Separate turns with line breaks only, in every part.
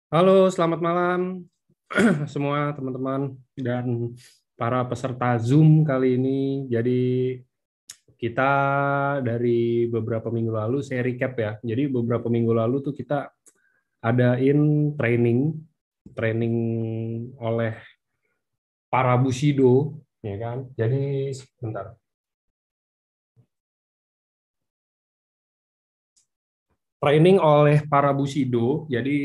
Halo, selamat malam semua teman-teman dan para peserta Zoom kali ini. Jadi kita dari beberapa minggu lalu, saya recap ya. Jadi beberapa minggu lalu tuh kita adain training, training oleh para Bushido, ya kan? Jadi sebentar. Training oleh para Bushido. Jadi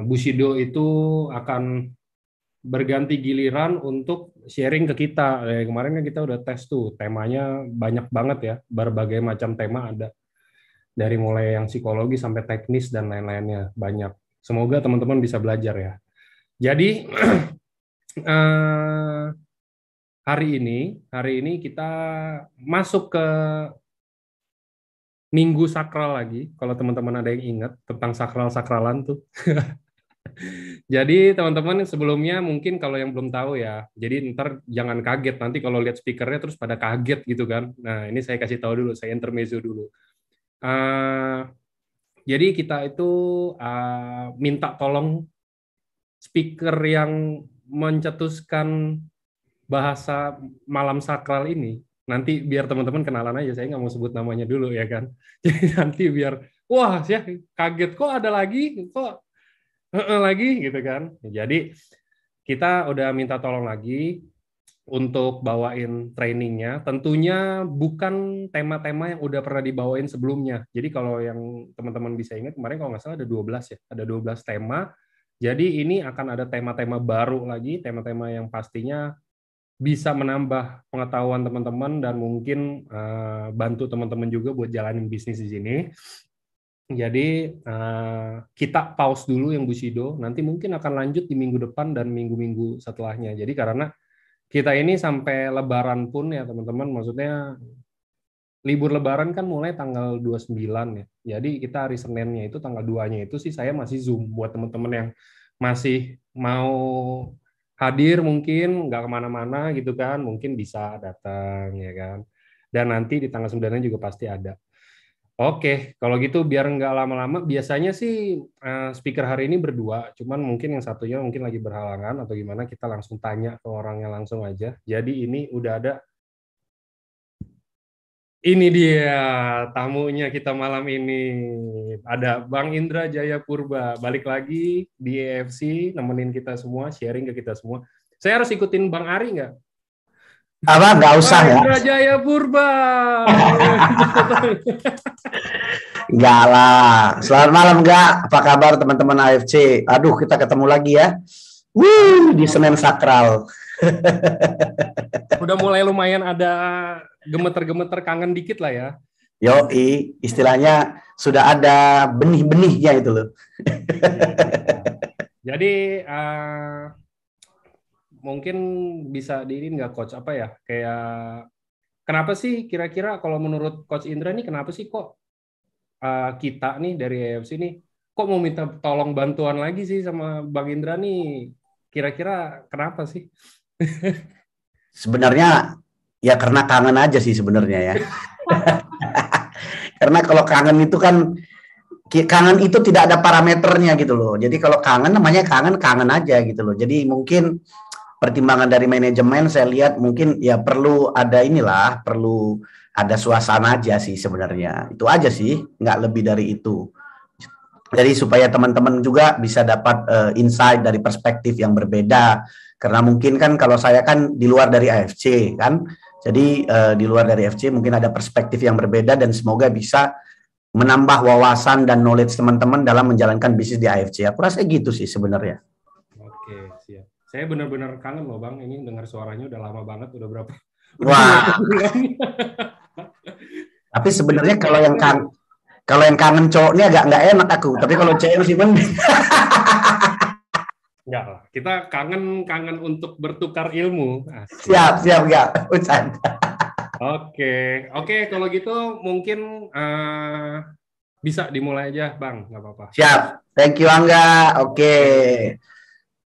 Bushido itu akan berganti giliran untuk sharing ke kita. Kemarin kan kita udah tes tuh, temanya banyak banget ya, berbagai macam tema ada. Dari mulai yang psikologi sampai teknis dan lain-lainnya, banyak. Semoga teman-teman bisa belajar ya. Jadi, eh, hari ini kita masuk ke minggu sakral lagi, kalau teman-teman ada yang ingat tentang sakral-sakralan tuh. Jadi teman-teman sebelumnya mungkin kalau yang belum tahu ya, jadi ntar jangan kaget nanti kalau lihat speakernya terus pada kaget gitu kan. Nah ini saya kasih tahu dulu, saya intermezzo dulu. Uh, jadi kita itu minta tolong speaker yang mencetuskan bahasa malam sakral ini, nanti biar teman-teman kenalan aja, saya nggak mau sebut namanya dulu ya kan. Jadi nanti biar, wah ya kaget kok ada lagi, kok lagi gitu kan. Jadi kita udah minta tolong lagi untuk bawain trainingnya. Tentunya bukan tema-tema yang udah pernah dibawain sebelumnya. Jadi kalau yang teman-teman bisa ingat, kemarin kalau nggak salah ada 12 ya. Ada 12 tema. Jadi ini akan ada tema-tema baru lagi, tema-tema yang pastinya bisa menambah pengetahuan teman-teman dan mungkin bantu teman-teman juga buat jalanin bisnis di sini. Jadi kita pause dulu yang Bushido, nanti mungkin akan lanjut di minggu depan dan minggu-minggu setelahnya. Jadi karena kita ini sampai Lebaran pun ya teman-teman, maksudnya libur Lebaran kan mulai tanggal 29 ya. Jadi kita hari Seninnya itu tanggal 2-nya itu sih saya masih Zoom buat teman-teman yang masih mau hadir mungkin nggak kemana-mana gitu kan, mungkin bisa datang ya kan. Dan nanti di tanggal 9 juga pasti ada. Oke, kalau gitu biar nggak lama-lama, biasanya sih speaker hari ini berdua, cuman mungkin yang satunya mungkin lagi berhalangan atau gimana, kita langsung tanya ke orangnya langsung aja. Jadi ini udah ada, ini dia tamunya kita malam ini. Ada Bang Indra Jaya Purba, balik lagi di EFC, nemenin kita semua, sharing ke kita semua. Saya harus ikutin Bang Ari nggak?
Apa nggak usah
Bang
ya.
Indra Jaya Purba.
Nggak lah. Selamat malam nggak. Apa kabar teman-teman AFC? Aduh, kita ketemu lagi ya. Di Senin Sakral.
Udah mulai lumayan ada gemeter-gemeter kangen dikit lah ya.
Yoi, istilahnya sudah ada benih-benihnya itu loh.
Jadi mungkin bisa diinin nggak coach apa ya, kayak kenapa sih kira-kira kalau menurut coach Indra nih, kenapa sih kok kita nih dari AFC nih kok mau minta tolong bantuan lagi sih sama Bang Indra nih, kira-kira kenapa sih?
Sebenarnya ya karena kangen aja sih sebenarnya ya. Karena kalau kangen itu tidak ada parameternya gitu loh. Jadi kalau kangen namanya kangen aja gitu loh. Jadi mungkin pertimbangan dari manajemen saya lihat mungkin ya perlu ada suasana aja sih sebenarnya. Itu aja sih, nggak lebih dari itu. Jadi supaya teman-teman juga bisa dapat insight dari perspektif yang berbeda. Karena mungkin kan kalau saya kan di luar dari AFC kan. Jadi di luar dari AFC mungkin ada perspektif yang berbeda dan semoga bisa menambah wawasan dan knowledge teman-teman dalam menjalankan bisnis di AFC. Aku rasa gitu sih sebenarnya.
Oke, siap. Saya benar-benar kangen loh Bang, ini dengar suaranya udah lama banget, udah berapa
Wah,
bulan.
tapi sebenarnya kalau yang kangen cowoknya agak nggak enak aku. Tapi kalau cewek masih mending.
Enggak lah, kita kangen untuk bertukar ilmu. Asik.
Siap nggak? Bercanda.
Oke, kalau gitu mungkin bisa dimulai aja, Bang, nggak apa-apa.
Siap, thank you Angga. Oke.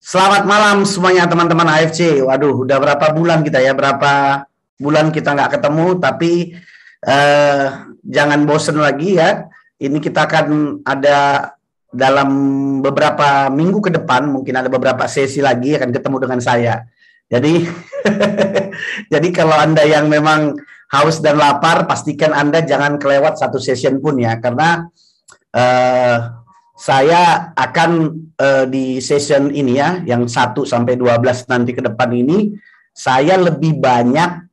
Selamat malam semuanya teman-teman AFC. Waduh, udah berapa bulan kita ya? Berapa bulan kita nggak ketemu, tapi jangan bosen lagi ya. Ini kita akan ada dalam beberapa minggu ke depan mungkin ada beberapa sesi lagi akan ketemu dengan saya. Jadi jadi kalau Anda yang memang haus dan lapar, pastikan Anda jangan kelewat satu session pun ya, karena saya akan di session ini ya, yang 1 sampai 12 nanti ke depan ini, saya lebih banyak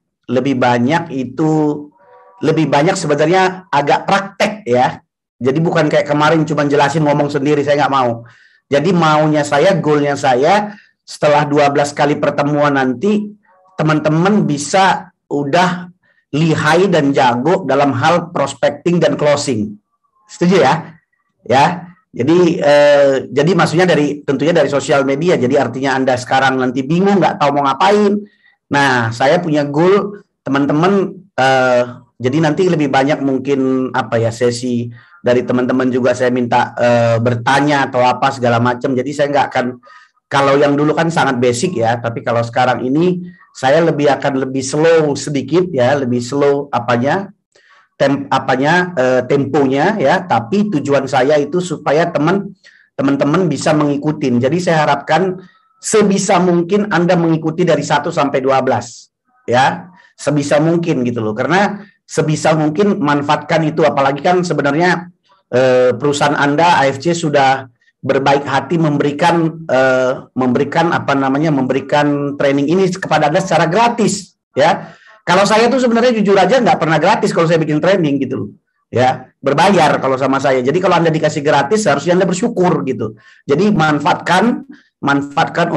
sebenarnya agak praktek ya. Jadi bukan kayak kemarin cuma jelasin ngomong sendiri, saya nggak mau. Jadi maunya saya, goalnya saya, setelah 12 kali pertemuan nanti, teman-teman bisa udah lihai dan jago dalam hal prospecting dan closing. Setuju ya? Ya. Jadi maksudnya tentunya dari sosial media. Jadi artinya Anda sekarang nanti bingung, nggak tahu mau ngapain. Nah, saya punya goal, teman-teman. Jadi nanti lebih banyak mungkin sesi dari teman-teman juga saya minta bertanya atau apa segala macam. Jadi saya nggak akan, kalau yang dulu kan sangat basic ya, tapi kalau sekarang ini saya akan lebih slow sedikit ya, lebih slow temponya ya, tapi tujuan saya itu supaya teman-teman bisa mengikuti. Jadi saya harapkan sebisa mungkin Anda mengikuti dari 1 sampai 12 ya, sebisa mungkin gitu loh, karena sebisa mungkin manfaatkan itu, apalagi kan sebenarnya perusahaan Anda AFC sudah berbaik hati memberikan training ini kepada Anda secara gratis ya. Kalau saya tuh sebenarnya jujur aja nggak pernah gratis kalau saya bikin training gitu loh ya, berbayar kalau sama saya. Jadi kalau Anda dikasih gratis harusnya Anda bersyukur gitu. Jadi manfaatkan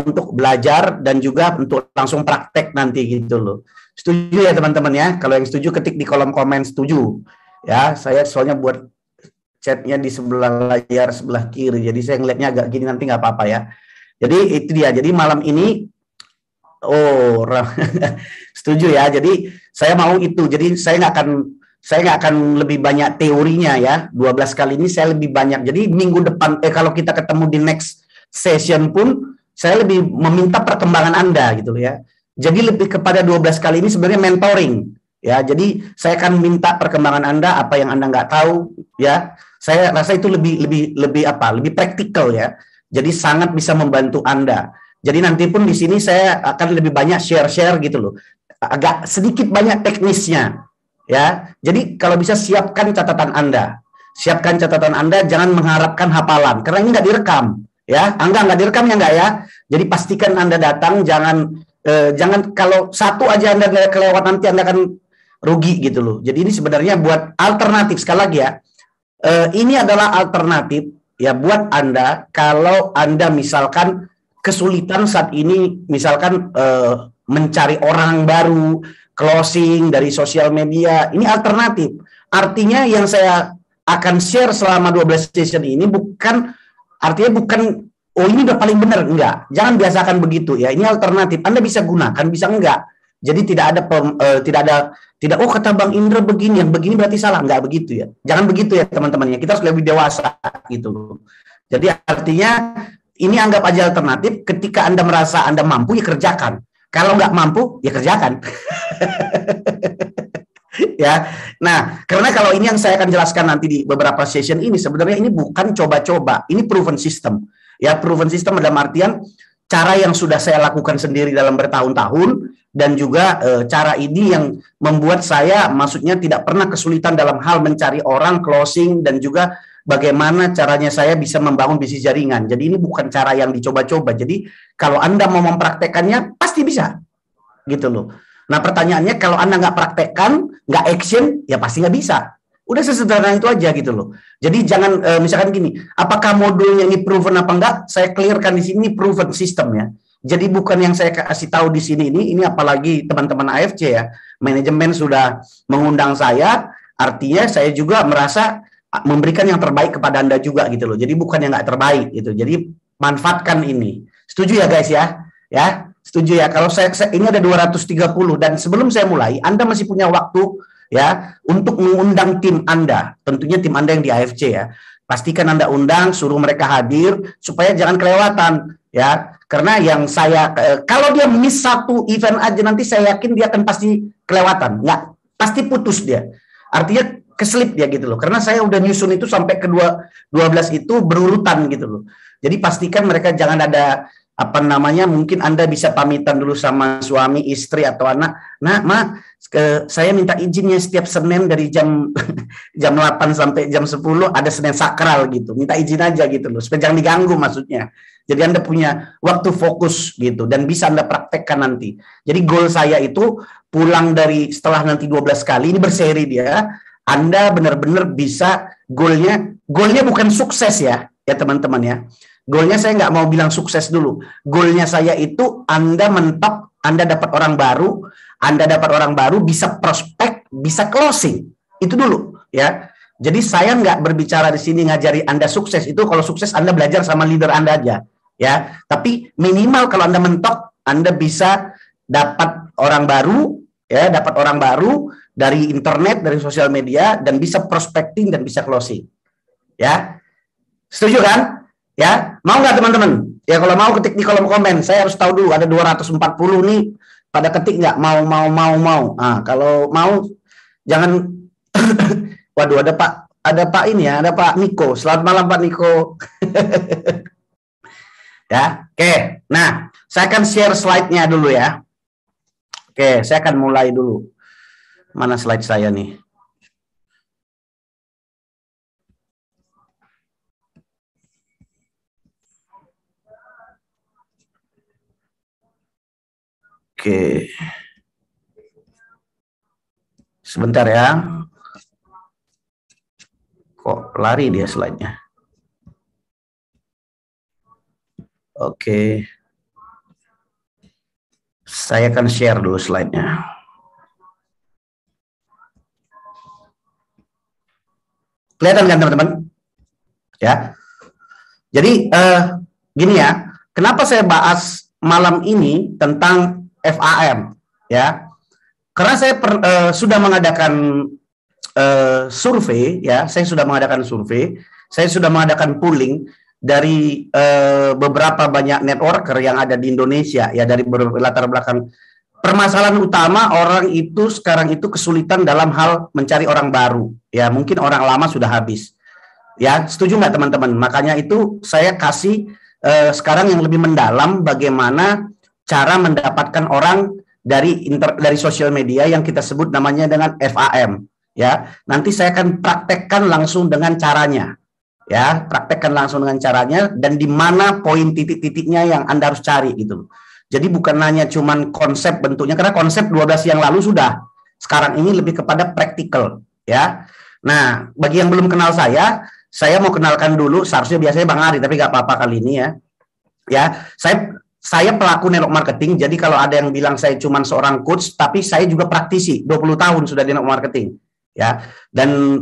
untuk belajar dan juga untuk langsung praktek nanti gitu loh. Setuju ya teman-teman ya? Kalau yang setuju ketik di kolom komen setuju ya. Saya soalnya buat chatnya di sebelah layar sebelah kiri, jadi saya ngeliatnya agak gini, nanti nggak apa-apa ya. Jadi itu dia. Jadi malam ini setuju ya. Jadi saya mau itu. Jadi saya nggak akan lebih banyak teorinya ya. 12 kali ini saya lebih banyak. Jadi minggu depan kalau kita ketemu di next session pun saya lebih meminta perkembangan Anda gitu ya. Jadi lebih kepada 12 kali ini sebenarnya mentoring ya. Jadi saya akan minta perkembangan Anda, apa yang Anda nggak tahu ya. Saya rasa itu lebih praktikal ya. Jadi sangat bisa membantu Anda. Jadi nanti pun di sini saya akan lebih banyak share gitu loh. Agak sedikit banyak teknisnya ya. Jadi kalau bisa siapkan catatan Anda. Siapkan catatan Anda, jangan mengharapkan hafalan karena ini nggak direkam ya. Nggak direkam ya, nggak ya. Jadi pastikan Anda datang, jangan kalau satu aja Anda kelewat nanti Anda akan rugi gitu loh. Jadi ini sebenarnya buat alternatif, sekali lagi ya. Ini adalah alternatif ya buat Anda kalau Anda misalkan kesulitan saat ini, misalkan mencari orang baru, closing dari sosial media, ini alternatif. Artinya yang saya akan share selama 12 session ini bukan ini udah paling benar, enggak. Jangan biasakan begitu ya. Ini alternatif. Anda bisa gunakan, bisa enggak. Jadi tidak kata Bang Indra begini, yang begini berarti salah, enggak begitu ya. Jangan begitu ya teman-teman ya. Kita harus lebih dewasa gitu. Jadi artinya ini anggap aja alternatif. Ketika Anda merasa Anda mampu ya kerjakan. Kalau nggak mampu ya kerjakan. Ya. Nah, karena kalau ini yang saya akan jelaskan nanti di beberapa session ini, sebenarnya ini bukan coba-coba, ini proven system. Ya, proven system dalam artian cara yang sudah saya lakukan sendiri dalam bertahun-tahun, dan juga cara ini yang membuat saya maksudnya tidak pernah kesulitan dalam hal mencari orang, closing, dan juga bagaimana caranya saya bisa membangun bisnis jaringan. Jadi ini bukan cara yang dicoba-coba. Jadi kalau Anda mau mempraktekannya pasti bisa gitu loh. Nah pertanyaannya, kalau Anda nggak praktekkan, nggak action, ya pasti nggak bisa. Udah sesederhana itu aja gitu loh. Jadi jangan misalkan gini, apakah modulnya ini proven apa enggak? Saya clearkan di sini proven sistemnya. Jadi bukan yang saya kasih tahu di sini ini apalagi teman-teman AFC ya, manajemen sudah mengundang saya, artinya saya juga merasa memberikan yang terbaik kepada Anda juga gitu loh. Jadi bukan yang nggak terbaik gitu. Jadi manfaatkan ini. Setuju ya guys ya? Ya, setuju ya. Kalau saya ini ada 230 dan sebelum saya mulai, Anda masih punya waktu ya untuk mengundang tim Anda. Tentunya tim Anda yang di AFC ya. Pastikan Anda undang, suruh mereka hadir supaya jangan kelewatan ya. Karena yang saya kalau dia miss satu event aja nanti saya yakin dia akan pasti kelewatan. Nggak, pasti putus dia. Artinya keselip ya gitu loh. Karena saya udah nyusun itu sampai ke 12 itu berurutan gitu loh. Jadi pastikan mereka jangan ada apa namanya, mungkin Anda bisa pamitan dulu sama suami, istri atau anak. Nah, saya minta izinnya setiap Senin dari jam jam 8 sampai jam 10 ada Senin sakral gitu. Minta izin aja gitu loh, supaya jangan diganggu maksudnya. Jadi Anda punya waktu fokus gitu dan bisa Anda praktekkan nanti. Jadi goal saya itu pulang dari setelah nanti 12 kali ini berseri dia, Anda benar-benar bisa goalnya bukan sukses ya teman-teman ya. Goalnya saya nggak mau bilang sukses dulu. Goalnya saya itu Anda mentok, Anda dapat orang baru, bisa prospek, bisa closing. Itu dulu ya. Jadi saya nggak berbicara di sini ngajari Anda sukses. Itu kalau sukses Anda belajar sama leader Anda aja ya. Tapi minimal kalau Anda mentok, Anda bisa dapat orang baru ya, dari internet, dari sosial media, dan bisa prospecting dan bisa closing ya. Setuju kan? Ya, mau nggak teman-teman? Ya kalau mau ketik di kolom komen. Saya harus tahu dulu ada 240 nih pada ketik nggak mau. Nah, kalau mau jangan. Waduh, ada Pak ini ya, ada Pak Niko. Selamat malam Pak Niko. Ya, oke. Nah, saya akan share slide-nya dulu ya. Oke, saya akan mulai dulu. Mana slide saya nih? Oke. Sebentar ya. Kok lari dia slide-nya? Oke. Saya akan share dulu slide-nya. Kelihatan kan teman-teman? Ya. Jadi gini ya, kenapa saya bahas malam ini tentang FAM ya? Karena saya sudah mengadakan survei ya, saya sudah mengadakan polling dari beberapa banyak networker yang ada di Indonesia ya, dari latar belakang. Permasalahan utama orang itu sekarang itu kesulitan dalam hal mencari orang baru ya, mungkin orang lama sudah habis ya. Setuju nggak teman-teman? Makanya itu saya kasih sekarang yang lebih mendalam, bagaimana cara mendapatkan orang dari sosial media yang kita sebut namanya dengan FAM ya. Nanti saya akan praktekkan langsung dengan caranya ya, dan di mana poin titik-titiknya yang Anda harus cari gitu. Jadi bukan hanya cuman konsep bentuknya, karena konsep 12 yang lalu sudah. Sekarang ini lebih kepada praktikal ya. Nah, bagi yang belum kenal saya mau kenalkan dulu. Seharusnya biasanya Bang Ari, tapi nggak apa-apa kali ini ya. Ya, saya pelaku network marketing. Jadi kalau ada yang bilang saya cuma seorang coach, tapi saya juga praktisi. 20 tahun sudah di network marketing ya. Dan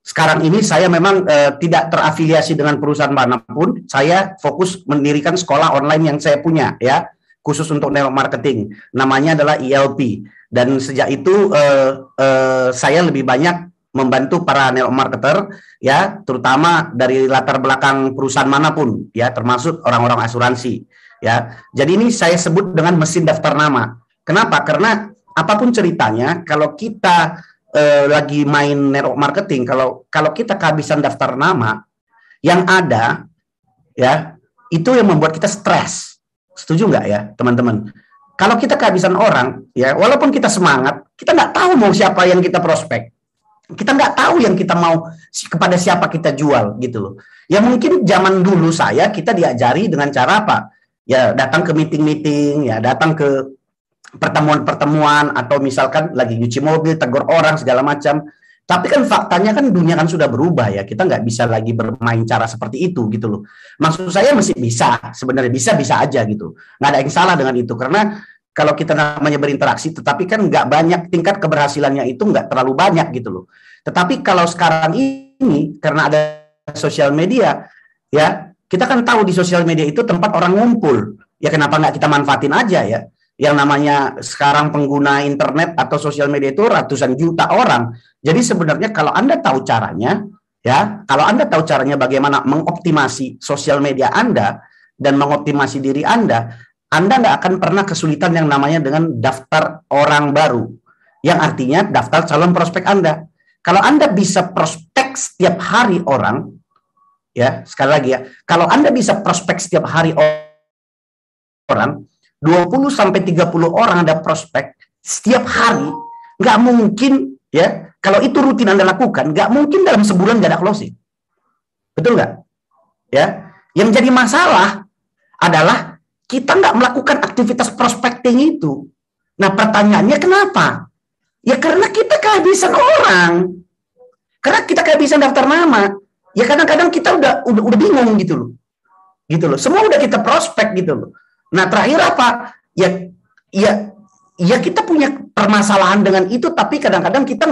sekarang ini saya memang tidak terafiliasi dengan perusahaan manapun. Saya fokus mendirikan sekolah online yang saya punya ya, khusus untuk network marketing. Namanya adalah ELP. Dan sejak itu saya lebih banyak membantu para network marketer ya, terutama dari latar belakang perusahaan manapun ya, termasuk orang-orang asuransi ya. Jadi ini saya sebut dengan mesin daftar nama. Kenapa? Karena apapun ceritanya, kalau kita lagi main network marketing, kalau kita kehabisan daftar nama, yang ada ya itu yang membuat kita stres. Setuju nggak ya teman-teman? Kalau kita kehabisan orang ya, walaupun kita semangat, kita nggak tahu mau siapa yang kita prospek, kita nggak tahu yang kita mau kepada siapa kita jual gitu loh. Ya mungkin zaman dulu kita diajari dengan cara apa? Ya datang ke meeting-meeting, ya datang ke pertemuan-pertemuan, atau misalkan lagi nyuci mobil, tegur orang segala macam. Tapi kan faktanya kan dunia kan sudah berubah ya, kita nggak bisa lagi bermain cara seperti itu gitu loh. Maksud saya masih bisa, sebenarnya bisa aja gitu, nggak ada yang salah dengan itu, karena kalau kita namanya berinteraksi, tetapi kan nggak banyak, tingkat keberhasilannya itu nggak terlalu banyak gitu loh. Tetapi kalau sekarang ini karena ada sosial media ya, kita kan tahu di sosial media itu tempat orang ngumpul ya, kenapa nggak kita manfaatin aja ya. Yang namanya sekarang pengguna internet atau sosial media itu ratusan juta orang. Jadi sebenarnya kalau Anda tahu caranya, ya, kalau Anda tahu caranya bagaimana mengoptimasi sosial media Anda dan mengoptimasi diri Anda nggak akan pernah kesulitan yang namanya dengan daftar orang baru, yang artinya daftar calon prospek Anda. Kalau Anda bisa prospek setiap hari orang, ya, sekali lagi ya, kalau Anda bisa prospek setiap hari orang, 20 sampai 30 orang Anda prospek setiap hari, nggak mungkin ya, kalau itu rutin Anda lakukan, nggak mungkin dalam sebulan nggak ada closing. Betul nggak? Ya, yang jadi masalah adalah kita nggak melakukan aktivitas prospecting itu. Nah, pertanyaannya kenapa? Ya karena kita kehabisan orang. Karena kita kehabisan daftar nama. Ya kadang-kadang kita udah bingung gitu loh. Gitu loh. Semua udah kita prospek gitu loh. Nah, terakhir apa? Ya kita punya permasalahan dengan itu, tapi kadang-kadang kita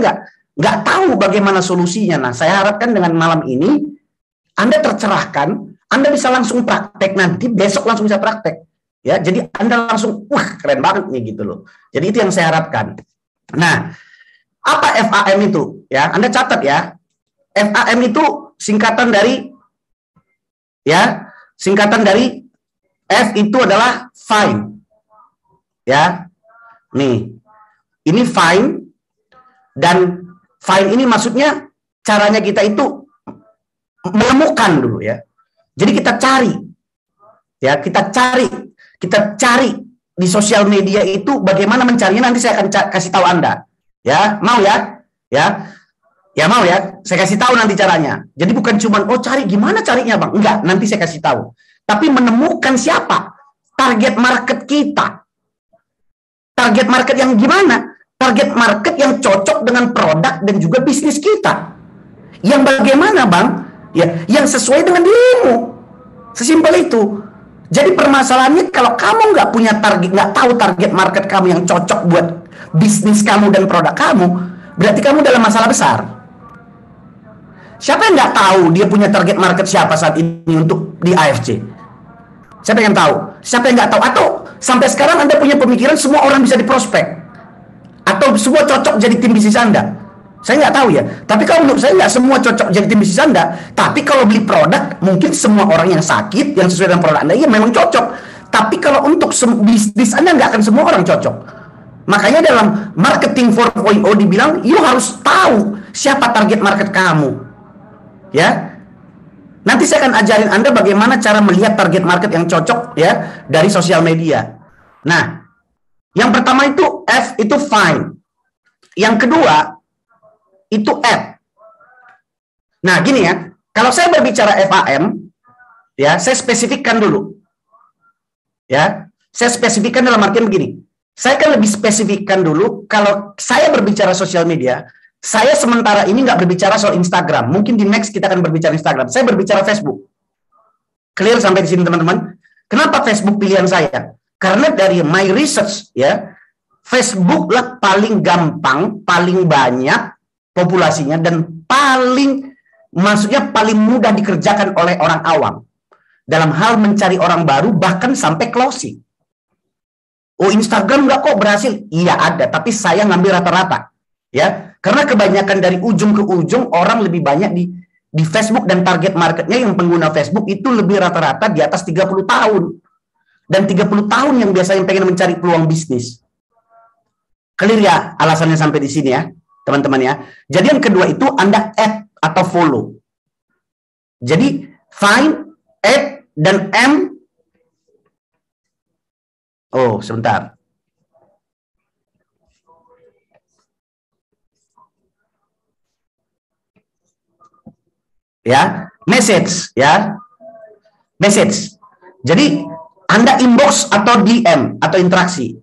nggak tahu bagaimana solusinya. Nah, saya harapkan dengan malam ini Anda tercerahkan, Anda bisa langsung praktek nanti, besok langsung bisa praktek. Ya, jadi Anda langsung, wah keren banget nih gitu loh. Jadi itu yang saya harapkan. Nah, apa FAM itu? Ya, Anda catat ya. FAM itu singkatan dari F itu adalah find. Ya. Nih. Ini find, dan find ini maksudnya caranya kita itu menemukan dulu ya. Jadi kita cari. Ya, kita cari di sosial media itu bagaimana mencarinya, nanti saya akan kasih tahu Anda. Ya, mau ya? Ya mau ya? Saya kasih tahu nanti caranya. Jadi bukan cuma cari gimana carinya, Bang. Enggak, nanti saya kasih tahu. Tapi menemukan siapa target market kita. Target market yang gimana? Target market yang cocok dengan produk dan juga bisnis kita. Yang bagaimana, Bang? Ya, yang sesuai dengan dirimu. Sesimpel itu. Jadi permasalahannya kalau kamu nggak punya target, nggak tahu target market kamu yang cocok buat bisnis kamu dan produk kamu, berarti kamu dalam masalah besar. Siapa yang nggak tahu dia punya target market siapa saat ini untuk di AFC? Siapa yang tahu? Siapa yang nggak tahu? Atau sampai sekarang Anda punya pemikiran semua orang bisa diprospek? Atau semua cocok jadi tim bisnis Anda? Saya nggak tahu ya. Tapi kalau menurut saya nggak semua cocok jadi tim bisnis Anda. Tapi kalau beli produk, mungkin semua orang yang sakit, yang sesuai dengan produk Anda, ya memang cocok. Tapi kalau untuk bisnis Anda, nggak akan semua orang cocok. Makanya dalam marketing 4.0 dibilang, you harus tahu siapa target market kamu. Ya. Nanti saya akan ajarin Anda bagaimana cara melihat target market yang cocok ya dari sosial media. Nah, yang pertama itu F itu find. Yang kedua itu add. Nah, gini ya, kalau saya berbicara FAM, ya, saya spesifikkan dulu. Ya, saya spesifikkan dalam artian begini. Saya kan lebih spesifikkan dulu, kalau saya berbicara sosial media, saya sementara ini nggak berbicara soal Instagram. Mungkin di next kita akan berbicara Instagram. Saya berbicara Facebook. Clear sampai di sini, teman-teman? Kenapa Facebook pilihan saya? Karena dari my research, ya, Facebook lah paling gampang, paling banyak populasinya, dan maksudnya paling mudah dikerjakan oleh orang awam dalam hal mencari orang baru, bahkan sampai closing. Oh, Instagram nggak kok berhasil? Iya ada, tapi saya ngambil rata-rata, ya, karena kebanyakan dari ujung ke ujung orang lebih banyak di Facebook, dan target marketnya yang pengguna Facebook itu lebih rata-rata di atas 30 tahun, dan 30 tahun yang biasanya pengen mencari peluang bisnis. Clear ya alasannya sampai di sini ya, teman-teman ya. Jadi yang kedua itu Anda add atau follow. Jadi find, add, dan M. Oh, sebentar. Ya, message ya. Message. Jadi Anda inbox atau DM atau interaksi.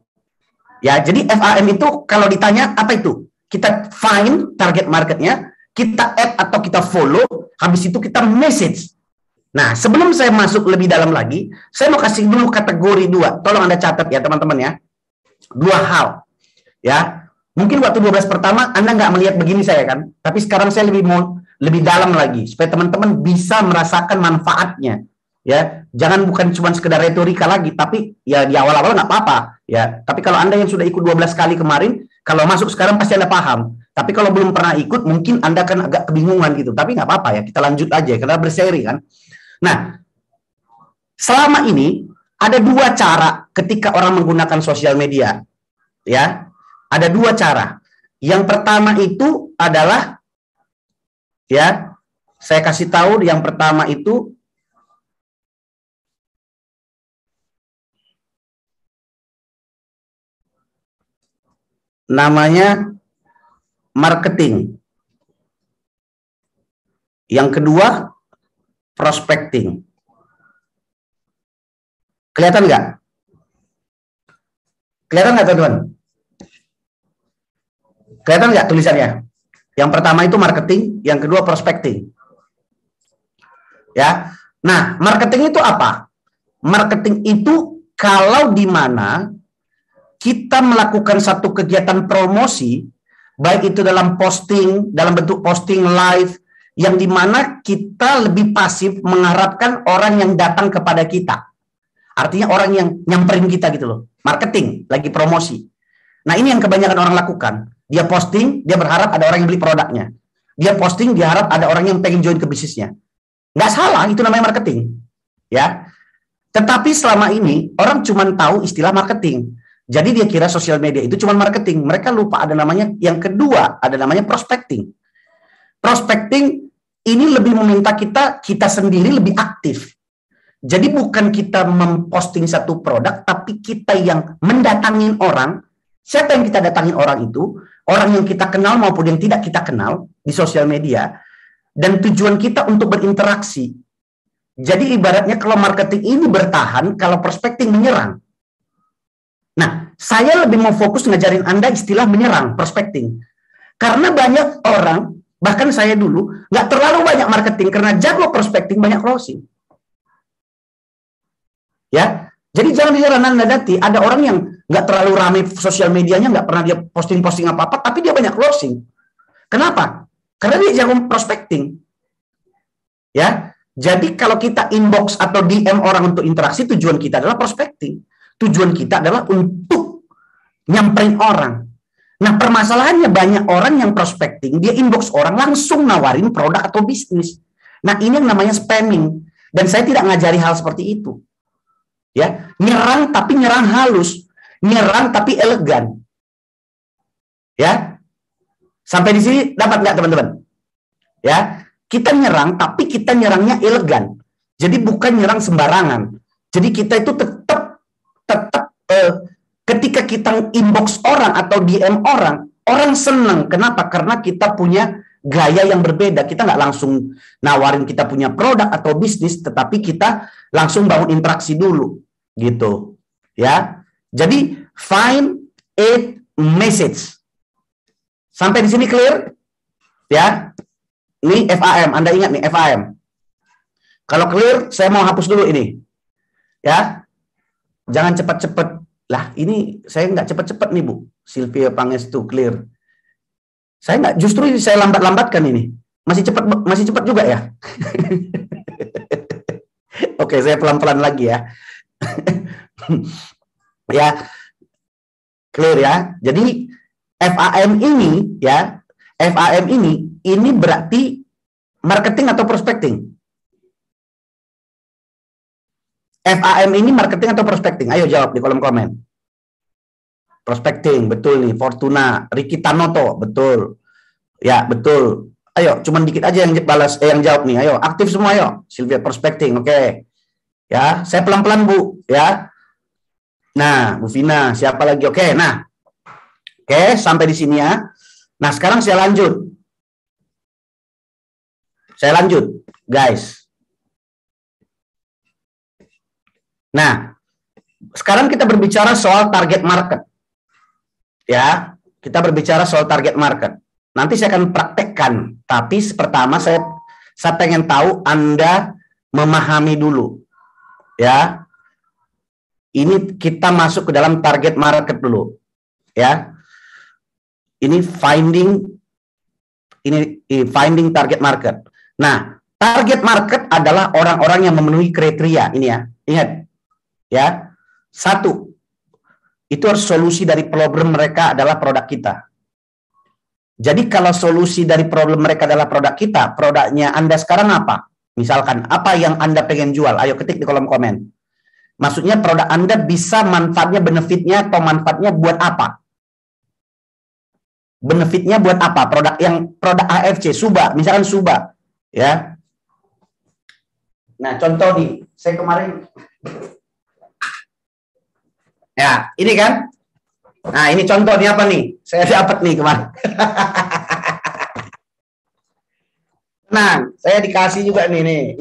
Ya, jadi FAM itu kalau ditanya apa itu? Kita find target marketnya, kita add atau kita follow, habis itu kita message. Nah, sebelum saya masuk lebih dalam lagi, saya mau kasih dulu kategori 2. Tolong Anda catat ya, teman-teman ya. 2 hal. Ya, mungkin waktu 12 pertama Anda nggak melihat begini saya kan, tapi sekarang saya lebih dalam lagi supaya teman-teman bisa merasakan manfaatnya. Ya, jangan bukan cuma sekedar retorika lagi, tapi ya di awal-awal nggak apa-apa. Ya, tapi kalau Anda yang sudah ikut 12 kali kemarin, kalau masuk sekarang pasti Anda paham. Tapi kalau belum pernah ikut, mungkin Anda kan agak kebingungan gitu. Tapi nggak apa-apa ya, kita lanjut aja, karena berseri kan. Nah, selama ini ada 2 cara ketika orang menggunakan sosial media. Ya, ada 2 cara. Yang pertama itu adalah Ya, saya kasih tahu yang pertama itu namanya marketing. Yang kedua, prospecting. Kelihatan nggak? Kelihatan nggak, teman-teman? Kelihatan nggak tulisannya? Yang pertama itu marketing, yang kedua prospecting. Ya. Nah, marketing itu apa? Marketing itu kalau di mana kita melakukan satu kegiatan promosi, baik itu dalam posting, dalam bentuk posting live, yang dimana kita lebih pasif mengharapkan orang yang datang kepada kita. Artinya orang yang nyamperin kita gitu loh. Marketing, lagi promosi. Nah, ini yang kebanyakan orang lakukan. Dia posting, dia berharap ada orang yang beli produknya. Dia posting, dia harap ada orang yang pengen join ke bisnisnya. Nggak salah, itu namanya marketing. Ya. Tetapi selama ini, orang cuma tahu istilah marketing. Jadi dia kira sosial media itu cuma marketing. Mereka lupa ada namanya, yang kedua, ada namanya prospecting. Prospecting ini lebih meminta kita sendiri lebih aktif. Jadi bukan kita memposting satu produk, tapi kita yang mendatangin orang. Siapa yang kita datangin orang itu? Orang yang kita kenal maupun yang tidak kita kenal di sosial media. Dan tujuan kita untuk berinteraksi. Jadi ibaratnya kalau marketing ini bertahan, kalau prospecting menyerang. Nah, saya lebih mau fokus ngajarin Anda istilah menyerang, prospecting. Karena banyak orang, bahkan saya dulu, nggak terlalu banyak marketing, karena jago prospecting, banyak closing. Ya, jadi jangan diheran Anda nanti, ada orang yang nggak terlalu ramai sosial medianya, nggak pernah dia posting-posting apa-apa, tapi dia banyak closing. Kenapa? Karena dia jago prospecting. Ya, jadi kalau kita inbox atau DM orang untuk interaksi, tujuan kita adalah prospecting. Tujuan kita adalah untuk nyamperin orang. Nah, permasalahannya banyak orang yang prospecting, dia inbox orang langsung nawarin produk atau bisnis. Nah, ini yang namanya spamming. Dan saya tidak ngajari hal seperti itu. Ya, nyerang tapi nyerang halus, nyerang tapi elegan. Ya. Sampai di sini dapat nggak, teman-teman? Ya, kita nyerang tapi kita nyerangnya elegan. Jadi bukan nyerang sembarangan. Jadi kita itu tetap ketika kita inbox orang atau DM orang, orang senang. Kenapa? Karena kita punya gaya yang berbeda. Kita nggak langsung nawarin kita punya produk atau bisnis, tetapi kita langsung bangun interaksi dulu, gitu. Ya. Jadi find a message. Sampai di sini clear? Ya. Ini FAM, Anda ingat nih FAM. Kalau clear, saya mau hapus dulu ini. Ya. Jangan cepat-cepat. Lah, ini saya nggak cepat-cepat nih, Bu. Sylvia Pangestu clear. Saya nggak, justru saya lambat-lambatkan ini. Masih cepat juga ya. Oke, saya pelan-pelan lagi ya. Ya, clear ya. Jadi FAM ini ya, FAM ini berarti marketing atau prospecting? FAM ini marketing atau prospecting? Ayo jawab di kolom komen. Prospecting, betul nih. Fortuna, Ricky Tanoto, betul. Ya, betul. Ayo, cuman dikit aja yang balas, yang jawab nih. Ayo, aktif semua, ayo. Sylvia prospecting, oke. Ya, saya pelan-pelan, Bu. Ya. Nah, Bu Vina, siapa lagi? Oke, nah. Oke, sampai di sini ya. Nah, sekarang saya lanjut. Guys. Nah, sekarang kita berbicara soal target market. Ya, kita berbicara soal target market. Nanti saya akan praktekkan, tapi pertama saya pengen tahu Anda memahami dulu. Ya. Ini kita masuk ke dalam target market dulu. Ya. Ini finding target market. Nah, target market adalah orang-orang yang memenuhi kriteria ini ya. Ingat. Ya, satu, itu harus solusi dari problem mereka adalah produk kita. Jadi kalau solusi dari problem mereka adalah produk kita, produknya Anda sekarang apa? Misalkan, apa yang Anda pengen jual? Ayo ketik di kolom komen. Maksudnya produk Anda bisa manfaatnya, benefitnya, atau manfaatnya buat apa? benefitnya buat apa? Produk AFC, Suba, misalkan Suba, ya. Nah, contoh nih, saya kemarin, ya, ini kan. Nah, ini contohnya apa nih? Saya dapat nih kemarin. Nah, saya dikasih juga nih,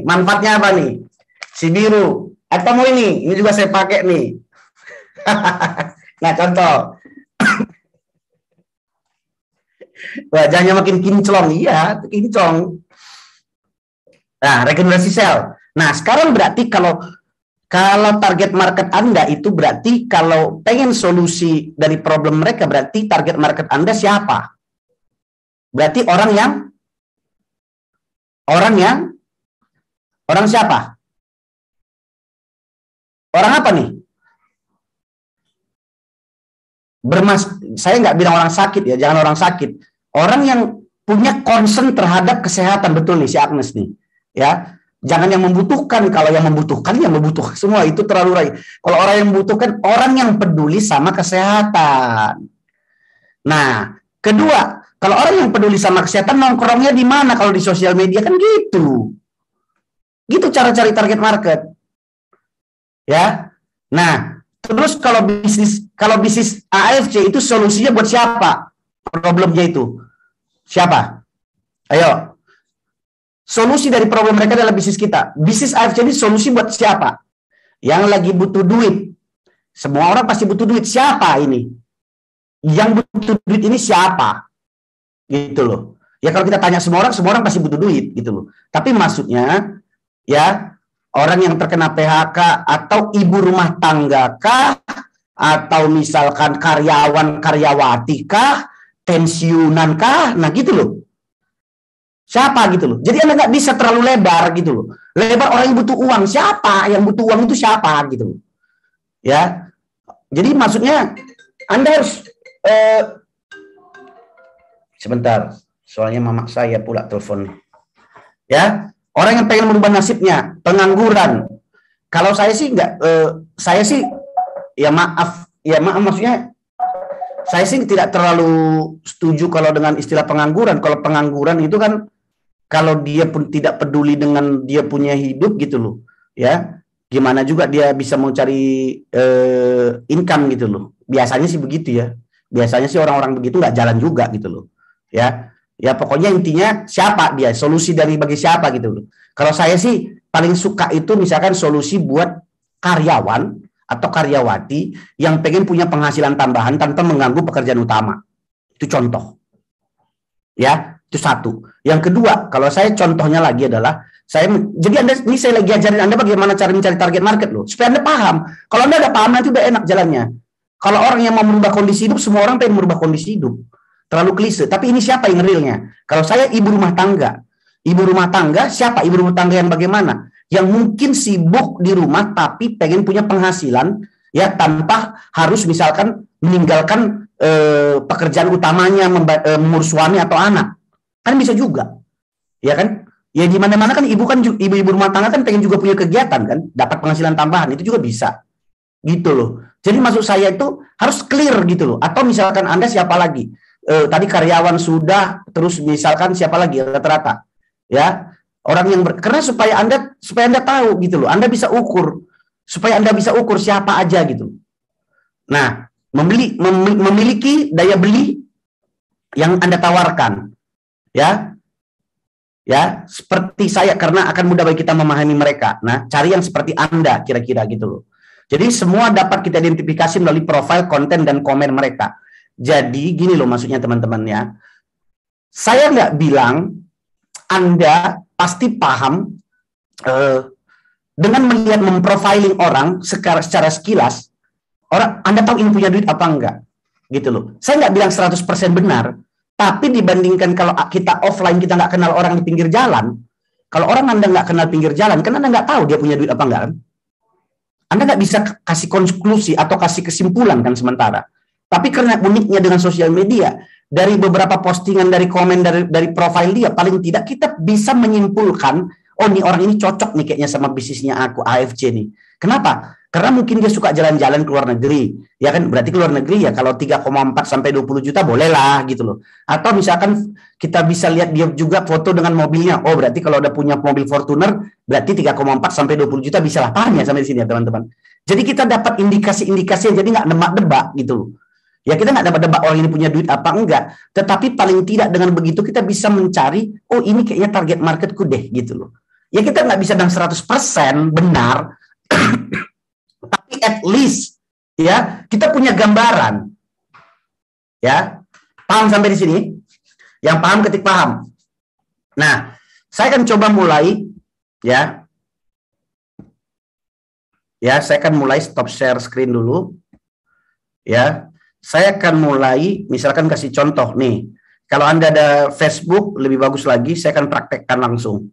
manfaatnya apa nih? Si biru. Atau mau ini juga saya pakai nih. Nah, contoh. Wajahnya makin kinclong, iya, kinclong. Nah, regenerasi sel. Nah, sekarang berarti kalau target market Anda itu berarti kalau pengen solusi dari problem mereka, berarti target market Anda siapa? Berarti orang siapa? Orang apa nih? Saya nggak bilang orang sakit ya, jangan orang sakit. Orang yang punya concern terhadap kesehatan, betul nih si Agnes nih, ya. Jangan yang membutuhkan. Kalau yang membutuhkan semua itu terlalu raih. Kalau orang yang membutuhkan, orang yang peduli sama kesehatan. Nah, kedua, kalau orang yang peduli sama kesehatan nongkrongnya di mana? Kalau di sosial media kan gitu. Gitu cara cari target market. Ya. Nah, terus kalau bisnis AFC itu solusinya buat siapa? Problemnya itu. Siapa? Ayo. Solusi dari problem mereka adalah bisnis kita. Bisnis AFC ini solusi buat siapa? Yang lagi butuh duit. Semua orang pasti butuh duit. Siapa ini? Yang butuh duit ini siapa? Gitu loh. Ya kalau kita tanya semua orang pasti butuh duit gitu loh. Tapi maksudnya ya orang yang terkena PHK atau ibu rumah tangga kah, atau misalkan karyawati kah, pensiunan kah, nah gitu loh. Siapa gitu loh. Jadi Anda nggak bisa terlalu lebar gitu loh. Lebar orang yang butuh uang, siapa? Yang butuh uang itu siapa gitu loh. Ya. Jadi maksudnya Anda harus sebentar, soalnya mama saya pula telepon. Ya. Orang yang pengen merubah nasibnya, pengangguran. Kalau saya sih ya maaf maksudnya saya sih tidak terlalu setuju kalau dengan istilah pengangguran. Kalau pengangguran itu kan kalau dia pun tidak peduli dengan dia punya hidup gitu loh, ya gimana juga dia bisa mau cari income gitu loh. Biasanya sih begitu ya. Biasanya sih orang-orang begitu nggak jalan juga gitu loh, ya. Ya pokoknya intinya siapa dia, solusi bagi siapa gitu loh. Kalau saya sih paling suka itu misalkan solusi buat karyawan atau karyawati yang pengen punya penghasilan tambahan tanpa mengganggu pekerjaan utama. Itu contoh. Ya, itu satu. Yang kedua, kalau saya contohnya lagi adalah saya lagi ajarin Anda bagaimana cara mencari target market loh, supaya Anda paham. Kalau Anda udah paham nanti udah enak jalannya. Kalau orang yang mau merubah kondisi hidup, semua orang pengen merubah kondisi hidup. Terlalu klise, tapi ini siapa yang realnya? Kalau saya ibu rumah tangga. Ibu rumah tangga, siapa ibu rumah tangga yang bagaimana? Yang mungkin sibuk di rumah tapi pengen punya penghasilan ya tanpa harus misalkan meninggalkan pekerjaan utamanya mengurus suami atau anak. Kan bisa juga. Ya kan? Ya di mana-mana kan ibu-ibu rumah tangga kan pengen juga punya kegiatan kan, dapat penghasilan tambahan, itu juga bisa. Gitu loh. Jadi maksud saya itu harus clear gitu loh. Atau misalkan Anda siapa lagi? Tadi karyawan sudah, terus misalkan siapa lagi rata-rata? Ya, orang yang karena supaya Anda tahu gitu loh. Anda bisa ukur supaya Anda bisa ukur siapa aja gitu. Nah, memiliki daya beli yang Anda tawarkan. Ya. Ya, seperti saya karena akan mudah bagi kita memahami mereka. Nah, cari yang seperti Anda kira-kira gitu loh. Jadi semua dapat kita identifikasi melalui profil, konten dan komen mereka. Jadi gini loh maksudnya teman-teman ya. Saya nggak bilang Anda pasti paham dengan melihat memprofiling orang secara sekilas, orang Anda tahu ini punya duit apa enggak, gitu loh. Saya nggak bilang 100% benar, tapi dibandingkan kalau kita offline kita nggak kenal orang di pinggir jalan, kalau orang Anda nggak kenal pinggir jalan, kan Anda nggak tahu dia punya duit apa enggak kan? Anda nggak bisa kasih konklusi atau kasih kesimpulan kan sementara. Tapi karena uniknya dengan sosial media, dari beberapa postingan, dari komen, dari profil dia, paling tidak kita bisa menyimpulkan, oh nih orang ini cocok nih kayaknya sama bisnisnya aku, AFC nih. Kenapa? Karena mungkin dia suka jalan-jalan ke luar negeri. Ya kan, berarti ke luar negeri ya kalau 3,4 sampai 20 juta boleh lah gitu loh. Atau misalkan kita bisa lihat dia juga foto dengan mobilnya. Oh, berarti kalau udah punya mobil Fortuner, berarti 3,4 sampai 20 juta bisa lah. Paham ya sampai di sini ya teman-teman. Jadi kita dapat indikasi-indikasi, jadi nggak nebak-nebak gitu loh. Ya kita nggak nebak-nebak orang ini punya duit apa enggak. Tetapi paling tidak dengan begitu kita bisa mencari, oh ini kayaknya target marketku deh gitu loh. Ya kita nggak bisa dengan 100% benar, tapi at least ya kita punya gambaran. Ya, paham sampai di sini? Yang paham ketik paham. Nah, saya akan coba mulai ya. Ya, saya akan mulai stop share screen dulu. Ya, saya akan mulai misalkan kasih contoh nih. Kalau Anda ada Facebook lebih bagus lagi, saya akan praktekkan langsung.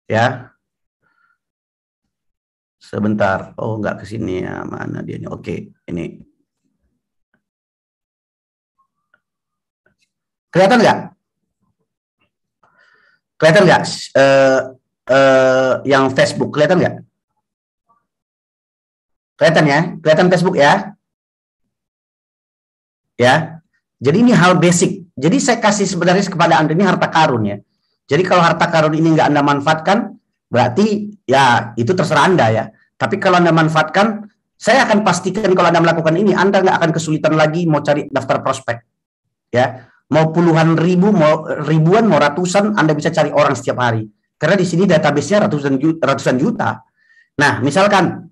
Ya. Sebentar. Oh, enggak ke sini ya. Mana dia nih? Oke, ini. Kelihatan nggak? Kelihatan nggak? Yang Facebook kelihatan nggak? Kelihatan ya? Kelihatan Facebook ya? Ya. Jadi ini hal basic. Jadi saya kasih sebenarnya kepada Anda ini harta karun ya. Jadi kalau harta karun ini nggak Anda manfaatkan, berarti ya itu terserah Anda ya. Tapi kalau Anda manfaatkan, saya akan pastikan kalau Anda melakukan ini, Anda nggak akan kesulitan lagi mau cari daftar prospek. Ya, mau puluhan ribu, mau ribuan, mau ratusan, Anda bisa cari orang setiap hari. Karena di sini database-nya ratusan juta. Nah, misalkan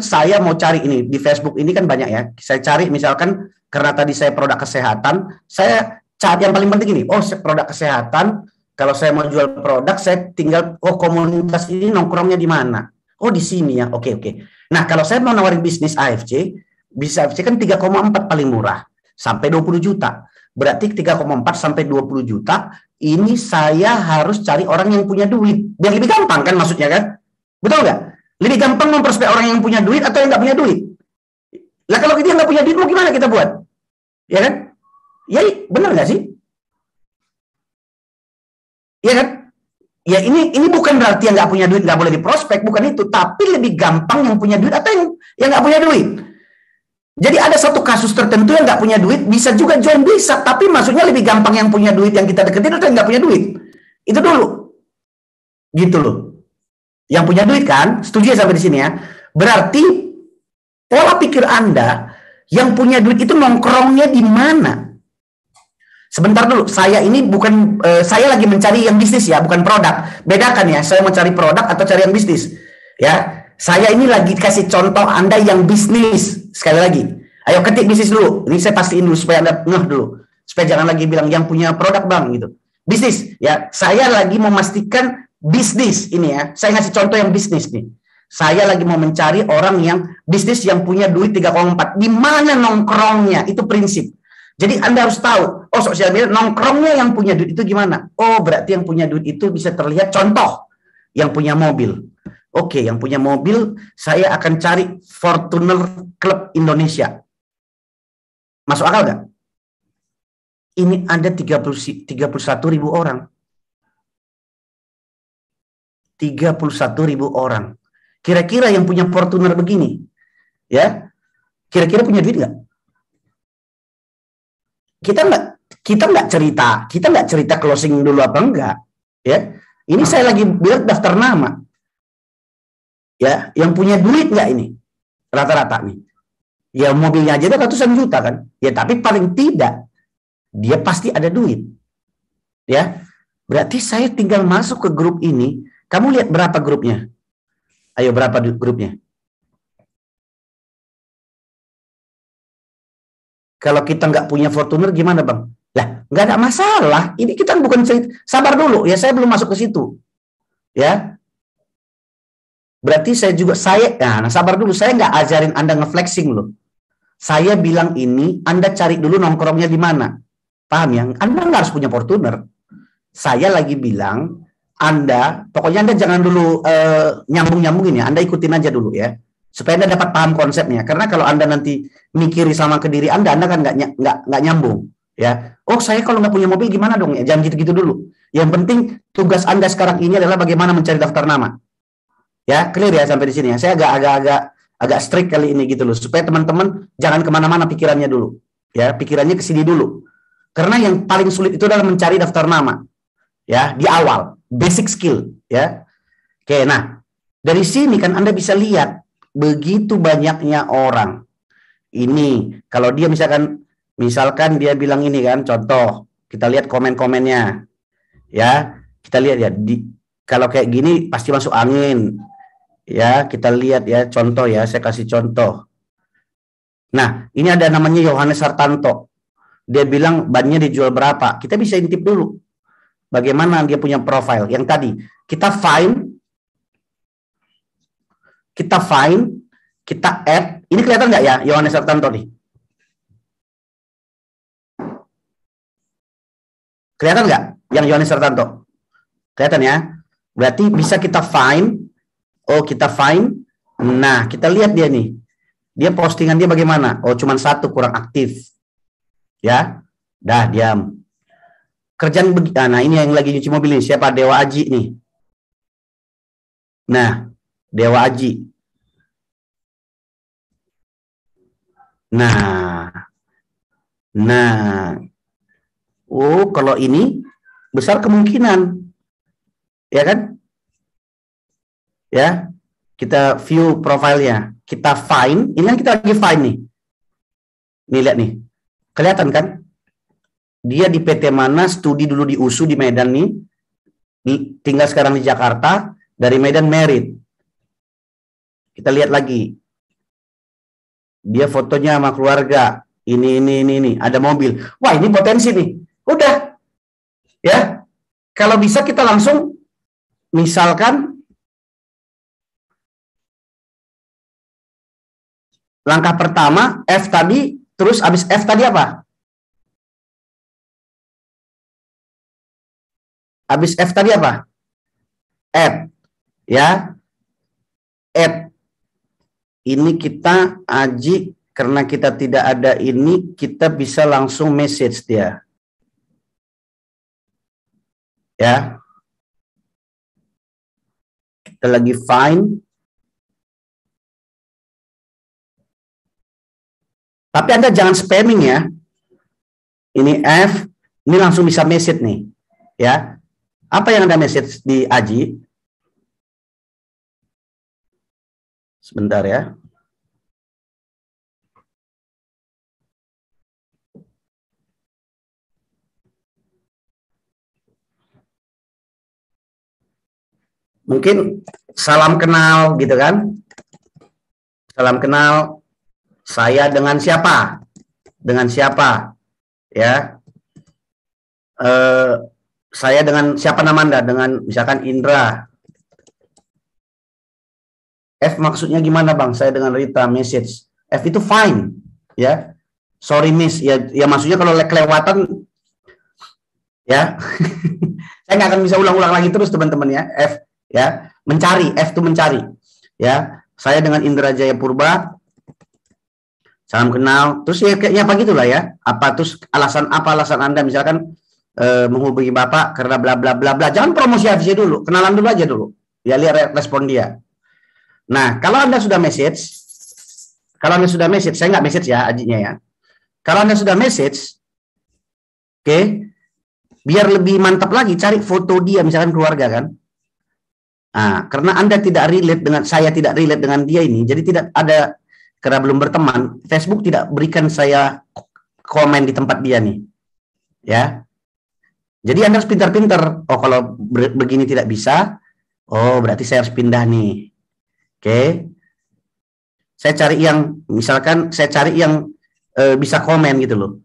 saya mau cari ini di Facebook ini kan banyak ya. Saya cari misalkan karena tadi saya produk kesehatan, saya cari yang paling penting ini. Oh, produk kesehatan. Kalau saya mau jual produk, saya tinggal komunitas ini nongkrongnya di mana? Oh, di sini ya. Oke. Nah, kalau saya mau nawarin bisnis AFC, bisa AFC kan 3,4 paling murah sampai 20 juta. Berarti 3,4 sampai 20 juta ini saya harus cari orang yang punya duit. Biar lebih gampang kan maksudnya kan? Betul nggak? Lebih gampang memprospek orang yang punya duit atau yang nggak punya duit. Lah kalau dia nggak punya duit, mau gimana kita buat? Ya kan? Ya benar nggak sih? Ya kan? Ya ini bukan berarti yang nggak punya duit nggak boleh diprospek, bukan itu. Tapi lebih gampang yang punya duit atau yang nggak punya duit. Jadi ada satu kasus tertentu yang nggak punya duit bisa juga join bisa, tapi maksudnya lebih gampang yang punya duit yang kita deketin atau yang nggak punya duit. Itu dulu. Gitu loh. Yang punya duit kan, setuju ya sampai di sini ya. Berarti pola pikir Anda yang punya duit itu nongkrongnya di mana? Sebentar dulu, saya ini bukan saya lagi mencari yang bisnis ya, bukan produk. Bedakan ya, saya mau cari produk atau cari yang bisnis. Ya, saya ini lagi kasih contoh Anda yang bisnis. Sekali lagi, ayo ketik bisnis dulu. Ini saya pastiin dulu supaya Anda ngeh dulu. Supaya jangan lagi bilang yang punya produk bang gitu. Bisnis ya, saya lagi memastikan bisnis ini ya, saya ngasih contoh yang bisnis nih. Saya lagi mau mencari orang yang bisnis yang punya duit 3,4. Di mana nongkrongnya? Itu prinsip. Jadi Anda harus tahu, oh sosial media nongkrongnya yang punya duit itu gimana? Oh berarti yang punya duit itu bisa terlihat contoh yang punya mobil. Oke, yang punya mobil saya akan cari Fortuner Club Indonesia. Masuk akal nggak? Ini ada 31.000 orang. 31.000 orang. Kira-kira yang punya Fortuner begini, ya, kira-kira punya duit nggak? Kita nggak cerita closing dulu apa enggak, ya. Ini saya lagi bilang daftar nama, ya, yang punya duit nggak ini? Rata-rata nih, ya mobilnya aja ratusan juta kan, ya tapi paling tidak dia pasti ada duit, ya. Berarti saya tinggal masuk ke grup ini. Kamu lihat berapa grupnya? Ayo berapa grupnya? Kalau kita nggak punya Fortuner gimana bang? Lah nggak ada masalah. Ini kita bukan cerita. Sabar dulu ya, saya belum masuk ke situ. Ya. Berarti nah sabar dulu. Saya nggak ajarin Anda ngeflexing loh. Saya bilang ini Anda cari dulu nongkrongnya di mana. Paham ya? Anda nggak harus punya Fortuner. Saya lagi bilang pokoknya Anda jangan dulu nyambung-nyambungin ya. Anda ikutin aja dulu ya, supaya Anda dapat paham konsepnya. Karena kalau Anda nanti mikiri sama ke diri Anda kan nggak nyambung ya. Oh saya kalau nggak punya mobil gimana dong ya? Jangan gitu-gitu dulu. Yang penting tugas Anda sekarang ini adalah bagaimana mencari daftar nama. Ya, clear ya sampai di sini ya. Saya agak strict kali ini gitu loh, supaya teman-teman jangan kemana-mana pikirannya dulu. Ya, pikirannya ke sini dulu. Karena yang paling sulit itu adalah mencari daftar nama. Ya, di awal, basic skill. Ya, oke. Nah, dari sini kan Anda bisa lihat begitu banyaknya orang. Ini kalau dia misalkan dia bilang ini kan, contoh kita lihat komen-komennya. Ya, kita lihat ya. Kalau kayak gini pasti masuk angin. Ya, kita lihat ya, contoh ya, saya kasih contoh. Nah, ini ada namanya Yohanes Hartanto. Dia bilang bannya dijual berapa. Kita bisa intip dulu. Bagaimana dia punya profile. Yang tadi, kita find, kita add. Ini kelihatan nggak ya, Yohanes Hartanto nih? Kelihatan nggak yang Yohanes Hartanto? Kelihatan ya? Berarti bisa kita find. Oh, kita find. Nah, kita lihat dia nih. Dia postingan dia bagaimana? Oh, cuma satu, kurang aktif. Ya, dah diam. Kerjaan nah ini yang lagi nyuci mobil ini. Siapa? Dewa Aji nih. Nah, Dewa Aji. Nah. Oh, kalau ini besar kemungkinan. Ya kan? Ya, kita view profilnya, kita find, ini kan kita lagi find nih. Nih lihat nih, kelihatan kan? Dia di PT mana, studi dulu di USU di Medan nih, tinggal sekarang di Jakarta, dari Medan merit. Kita lihat lagi, dia fotonya sama keluarga, ini, ada mobil. Wah, ini potensi nih. Udah, ya. Kalau bisa kita langsung, misalkan langkah pertama, F tadi, terus habis F tadi apa? Habis F tadi apa? Add. Ya. Add. Ini kita Aji, karena kita tidak ada ini, kita bisa langsung message dia. Ya. Kita lagi find. Tapi Anda jangan spamming ya. Ini F, ini langsung bisa message nih. Ya. Apa yang Anda message di Aji? Sebentar ya. Mungkin salam kenal gitu kan. Salam kenal, saya dengan siapa? Dengan siapa? Ya. Saya dengan siapa nama Anda? Dengan misalkan Indra. F maksudnya gimana Bang? Saya dengan Rita message. F itu fine, ya. Sorry miss, ya maksudnya kalau kelewatan, ya. Saya nggak akan bisa ulang-ulang lagi terus teman-teman ya. F, ya, mencari. F itu mencari, ya. Saya dengan Indra Jaya Purba. Salam kenal. Terus ya kayaknya apa gitulah ya. Apa terus alasan Anda misalkan menghubungi Bapak karena bla bla bla bla. Jangan promosi aja dulu, kenalan dulu aja dulu. Ya lihat respon dia. Nah, kalau Anda sudah message, saya nggak message ya, Ajinya ya. Kalau Anda sudah message, oke, biar lebih mantap lagi, cari foto dia, misalkan keluarga kan. Nah, karena Anda tidak relate dengan, saya tidak relate dengan dia ini, jadi tidak ada, karena belum berteman, Facebook tidak berikan saya komen di tempat dia nih. Ya. Jadi Anda harus pintar-pintar. Oh, kalau begini tidak bisa, oh berarti saya harus pindah nih. Oke, saya cari yang, misalkan saya cari yang bisa komen gitu loh.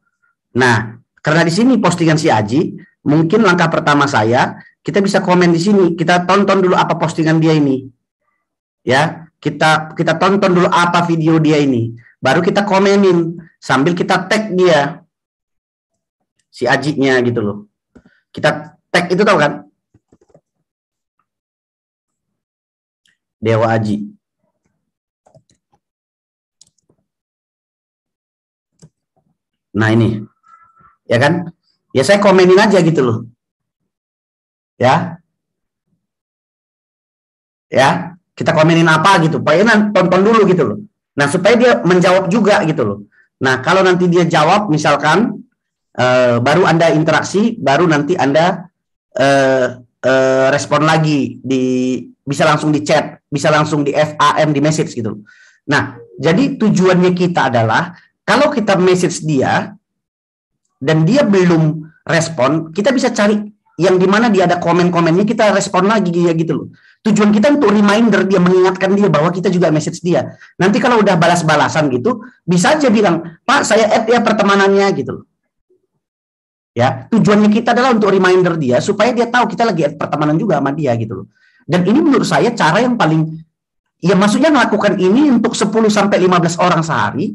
Nah, karena di sini postingan si Aji, mungkin langkah pertama saya, kita bisa komen di sini, kita tonton dulu apa postingan dia ini, ya, kita tonton dulu apa video dia ini, baru kita komenin, sambil kita tag dia, si Ajinya gitu loh. Kita tag itu tahu kan? Dewa Aji. Nah ini, ya kan? Ya saya komenin aja gitu loh. Ya. Ya. Kita komenin apa gitu, pokoknya tonton dulu gitu loh. Nah, supaya dia menjawab juga gitu loh. Nah, kalau nanti dia jawab, misalkan baru Anda interaksi, baru nanti Anda respon lagi, bisa langsung di chat, bisa langsung di FAM, di message gitu. Nah, jadi tujuannya kita adalah, kalau kita message dia, dan dia belum respon, kita bisa cari yang dimana dia ada komen-komennya, kita respon lagi ya gitu loh. Tujuan kita untuk reminder dia, mengingatkan dia bahwa kita juga message dia. Nanti kalau udah balas-balasan gitu, bisa aja bilang, Pak, saya add ya pertemanannya gitu loh. Ya, tujuannya kita adalah untuk reminder dia supaya dia tahu kita lagi add pertemanan juga sama dia gitu loh. Dan ini menurut saya cara yang paling, ya maksudnya melakukan ini untuk 10 sampai 15 orang sehari,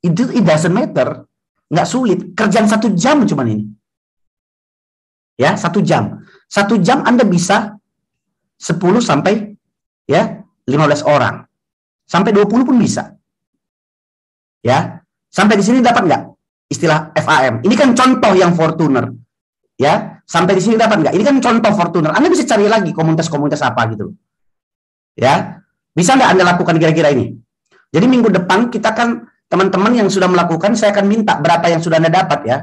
itu it doesn't matter. Nggak sulit. Kerjaan 1 jam cuman ini. Ya, 1 jam. 1 jam Anda bisa 10 sampai ya 15 orang. Sampai 20 pun bisa. Ya. Sampai di sini dapat nggak istilah FAM? Ini kan contoh yang Fortuner. Ya, sampai di sini dapat nggak? Ini kan contoh Fortuner. Anda bisa cari lagi komunitas-komunitas apa gitu. Ya. Bisa nggak Anda lakukan kira-kira ini? Jadi minggu depan kita kan, teman-teman yang sudah melakukan, saya akan minta berapa yang sudah Anda dapat ya.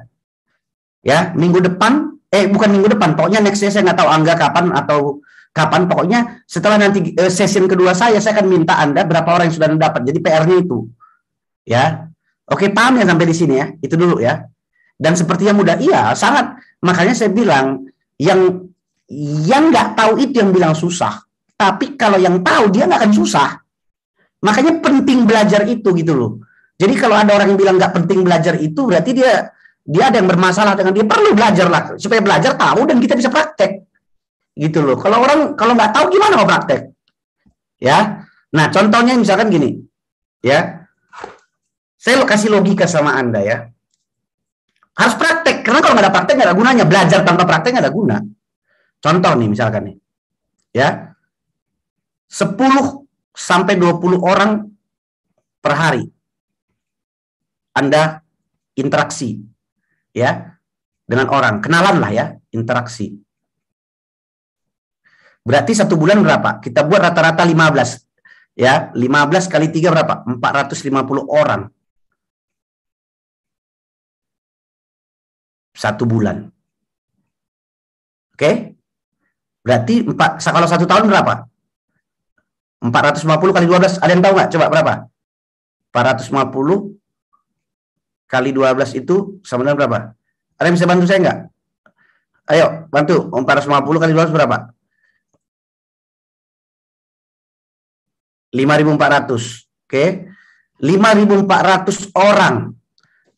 Ya, minggu depan, bukan minggu depan, pokoknya next saya nggak tahu Angga kapan atau kapan, pokoknya setelah nanti session kedua saya akan minta Anda berapa orang yang sudah Anda dapat. Jadi PR-nya itu. Ya. Oke, paham ya sampai di sini ya? Itu dulu ya. Dan seperti yang mudah, iya, sangat. Makanya saya bilang, yang nggak tahu itu yang bilang susah. Tapi kalau yang tahu, dia nggak akan susah. Makanya penting belajar itu gitu loh. Jadi kalau ada orang yang bilang nggak penting belajar itu, berarti dia ada yang bermasalah dengan dia. Perlu belajar lah, supaya belajar tahu dan kita bisa praktek. Gitu loh. Kalau nggak tahu gimana mau praktek? Ya. Nah, contohnya misalkan gini. Ya. Saya kasih logika sama Anda ya. Harus praktek, karena kalau nggak ada praktek nggak ada gunanya. Belajar tanpa praktek nggak ada guna. Contoh nih misalkan nih. Ya. 10 sampai 20 orang per hari Anda interaksi ya dengan orang, kenalan lah ya, interaksi. Berarti 1 bulan berapa? Kita buat rata-rata 15. Ya, 15 kali 3 berapa? 450 orang. 1 bulan. Oke? Berarti kalau 1 tahun berapa? 450 kali 12, ada yang tahu nggak? Coba berapa? 450 kali 12 itu sama dengan berapa? Ada yang bisa bantu saya nggak? Ayo, bantu. 450 kali 12 berapa? 5.400. Oke? 5.400 orang.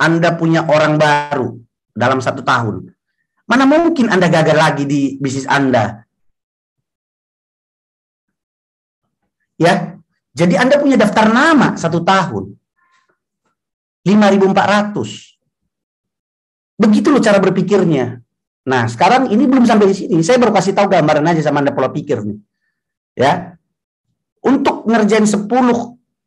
Anda punya orang baru dalam 1 tahun. Mana mungkin Anda gagal lagi di bisnis Anda? Ya, jadi Anda punya daftar nama 1 tahun. 5.400. Begitu loh cara berpikirnya. Nah, sekarang ini belum sampai di sini. Saya baru kasih tahu gambaran aja sama Anda pola pikir nih. Ya. Untuk ngerjain 10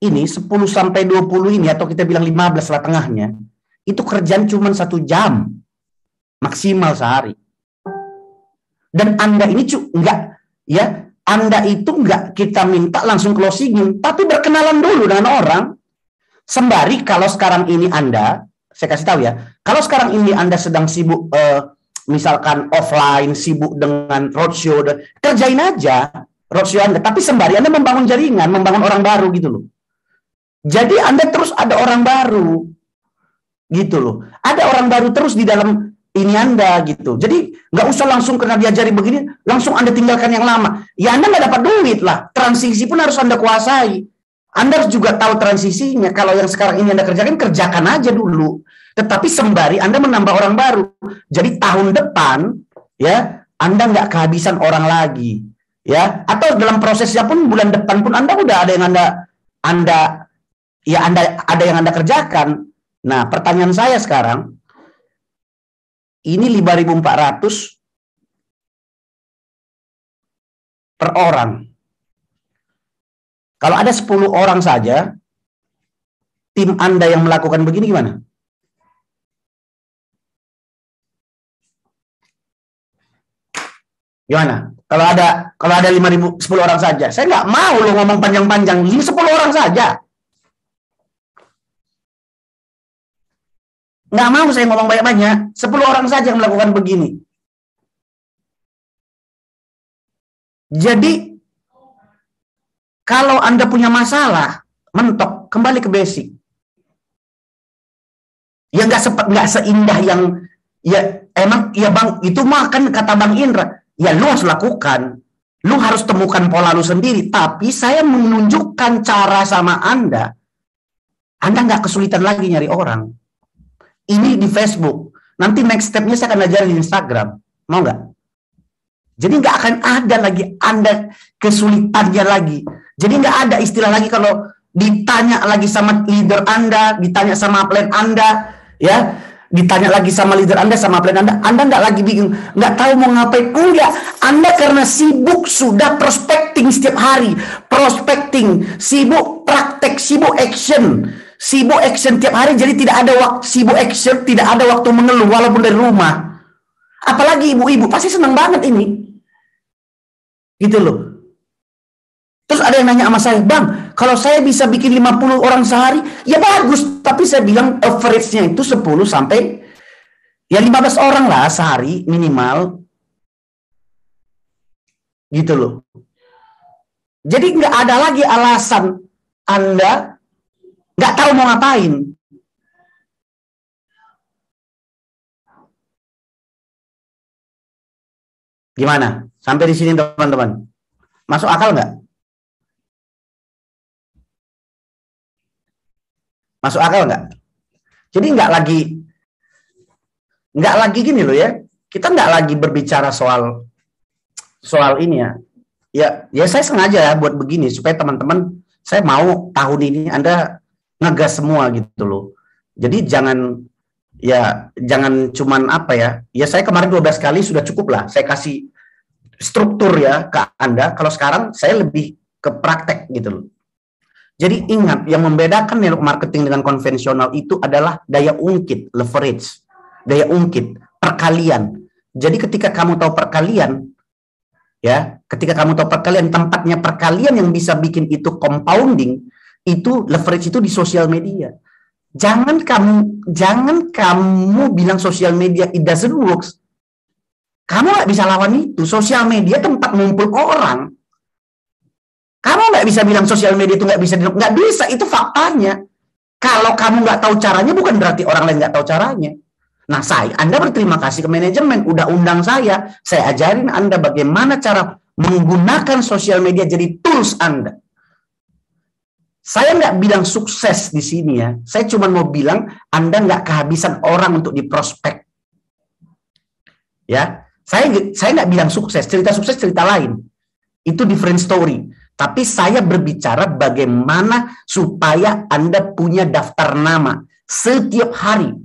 ini, 10 sampai 20 ini, atau kita bilang 15 lah tengahnya, itu kerjaan cuma 1 jam. Maksimal sehari. Dan Anda ini enggak, ya, Anda itu enggak kita minta langsung closingin, tapi berkenalan dulu dengan orang. Sembari kalau sekarang ini Anda, saya kasih tahu ya, kalau sekarang ini Anda sedang sibuk, misalkan offline, sibuk dengan roadshow, kerjain aja roadshow Anda, tapi sembari Anda membangun jaringan, membangun orang baru gitu loh. Jadi Anda terus ada orang baru, gitu loh. Ada orang baru terus di dalam ini Anda gitu. Jadi nggak usah langsung kena diajari begini, langsung Anda tinggalkan yang lama. Ya Anda nggak dapat duit lah. Transisi pun harus Anda kuasai. Anda harus juga tahu transisinya. Kalau yang sekarang ini Anda kerjakan aja dulu. Tetapi sembari Anda menambah orang baru. Jadi tahun depan, ya Anda nggak kehabisan orang lagi. Ya, atau dalam prosesnya pun bulan depan pun Anda udah ada yang Anda ada yang Anda kerjakan. Nah, pertanyaan saya sekarang, ini 5.400 per orang. Kalau ada 10 orang saja, tim Anda yang melakukan begini gimana? Gimana? Kalau ada 5.000, 10 orang saja. Saya nggak mau lo ngomong panjang-panjang. 10 orang saja. Nggak mau saya ngomong banyak-banyak. 10 orang saja yang melakukan begini. Jadi, kalau Anda punya masalah, mentok, kembali ke basic. Ya nggak seindah yang, ya emang, ya Bang, itu mah kan kata Bang Indra. Ya lu harus lakukan. Lu harus temukan pola lu sendiri. Tapi saya menunjukkan cara sama Anda. Anda nggak kesulitan lagi nyari orang. Ini di Facebook. Nanti next step-nya saya akan ajarin di Instagram. Mau nggak? Jadi nggak akan ada lagi Anda kesulitannya lagi. Jadi nggak ada istilah lagi kalau ditanya lagi sama leader Anda, ditanya sama plan Anda, ya, ditanya lagi sama leader Anda, sama plan Anda nggak lagi bingung, nggak tahu mau ngapain. Enggak, Anda karena sibuk sudah prospecting setiap hari, prospecting, sibuk praktek, sibuk action tiap hari, jadi tidak ada waktu sibuk action, tidak ada waktu mengeluh walaupun dari rumah. Apalagi ibu-ibu pasti senang banget ini, gitu loh. Terus ada yang nanya sama saya, Bang, kalau saya bisa bikin 50 orang sehari, ya bagus. Tapi saya bilang average-nya itu 10 sampai ya 15 orang lah sehari minimal. Gitu loh. Jadi nggak ada lagi alasan Anda nggak tahu mau ngapain. Gimana? Sampai di sini teman-teman. Masuk akal nggak? Masuk akal nggak? Jadi nggak lagi gini loh ya. Kita nggak lagi berbicara soal ini ya. Ya saya sengaja ya buat begini supaya teman-teman, saya mau tahun ini Anda ngegas semua gitu loh. Jadi jangan cuman apa ya. Ya saya kemarin 12 kali sudah cukup lah. Saya kasih struktur ya ke Anda. Kalau sekarang saya lebih ke praktek gitu loh. Jadi ingat, yang membedakan network marketing dengan konvensional itu adalah daya ungkit, leverage, daya ungkit, perkalian. Jadi ketika kamu tahu perkalian, ya, tempatnya perkalian yang bisa bikin itu compounding, itu leverage itu di sosial media. Jangan kamu bilang sosial media it doesn't work. Kamu nggak bisa lawan itu. Sosial media tempat ngumpul orang. Kamu nggak bisa bilang sosial media itu nggak bisa, itu faktanya. Kalau kamu nggak tahu caranya, bukan berarti orang lain nggak tahu caranya. Nah, Anda berterima kasih ke manajemen, udah undang saya ajarin Anda bagaimana cara menggunakan sosial media jadi tools Anda. Saya nggak bilang sukses di sini ya, saya cuma mau bilang Anda nggak kehabisan orang untuk diprospek. Ya, saya nggak bilang sukses, cerita lain. Itu different story. Tapi saya berbicara bagaimana supaya Anda punya daftar nama setiap hari.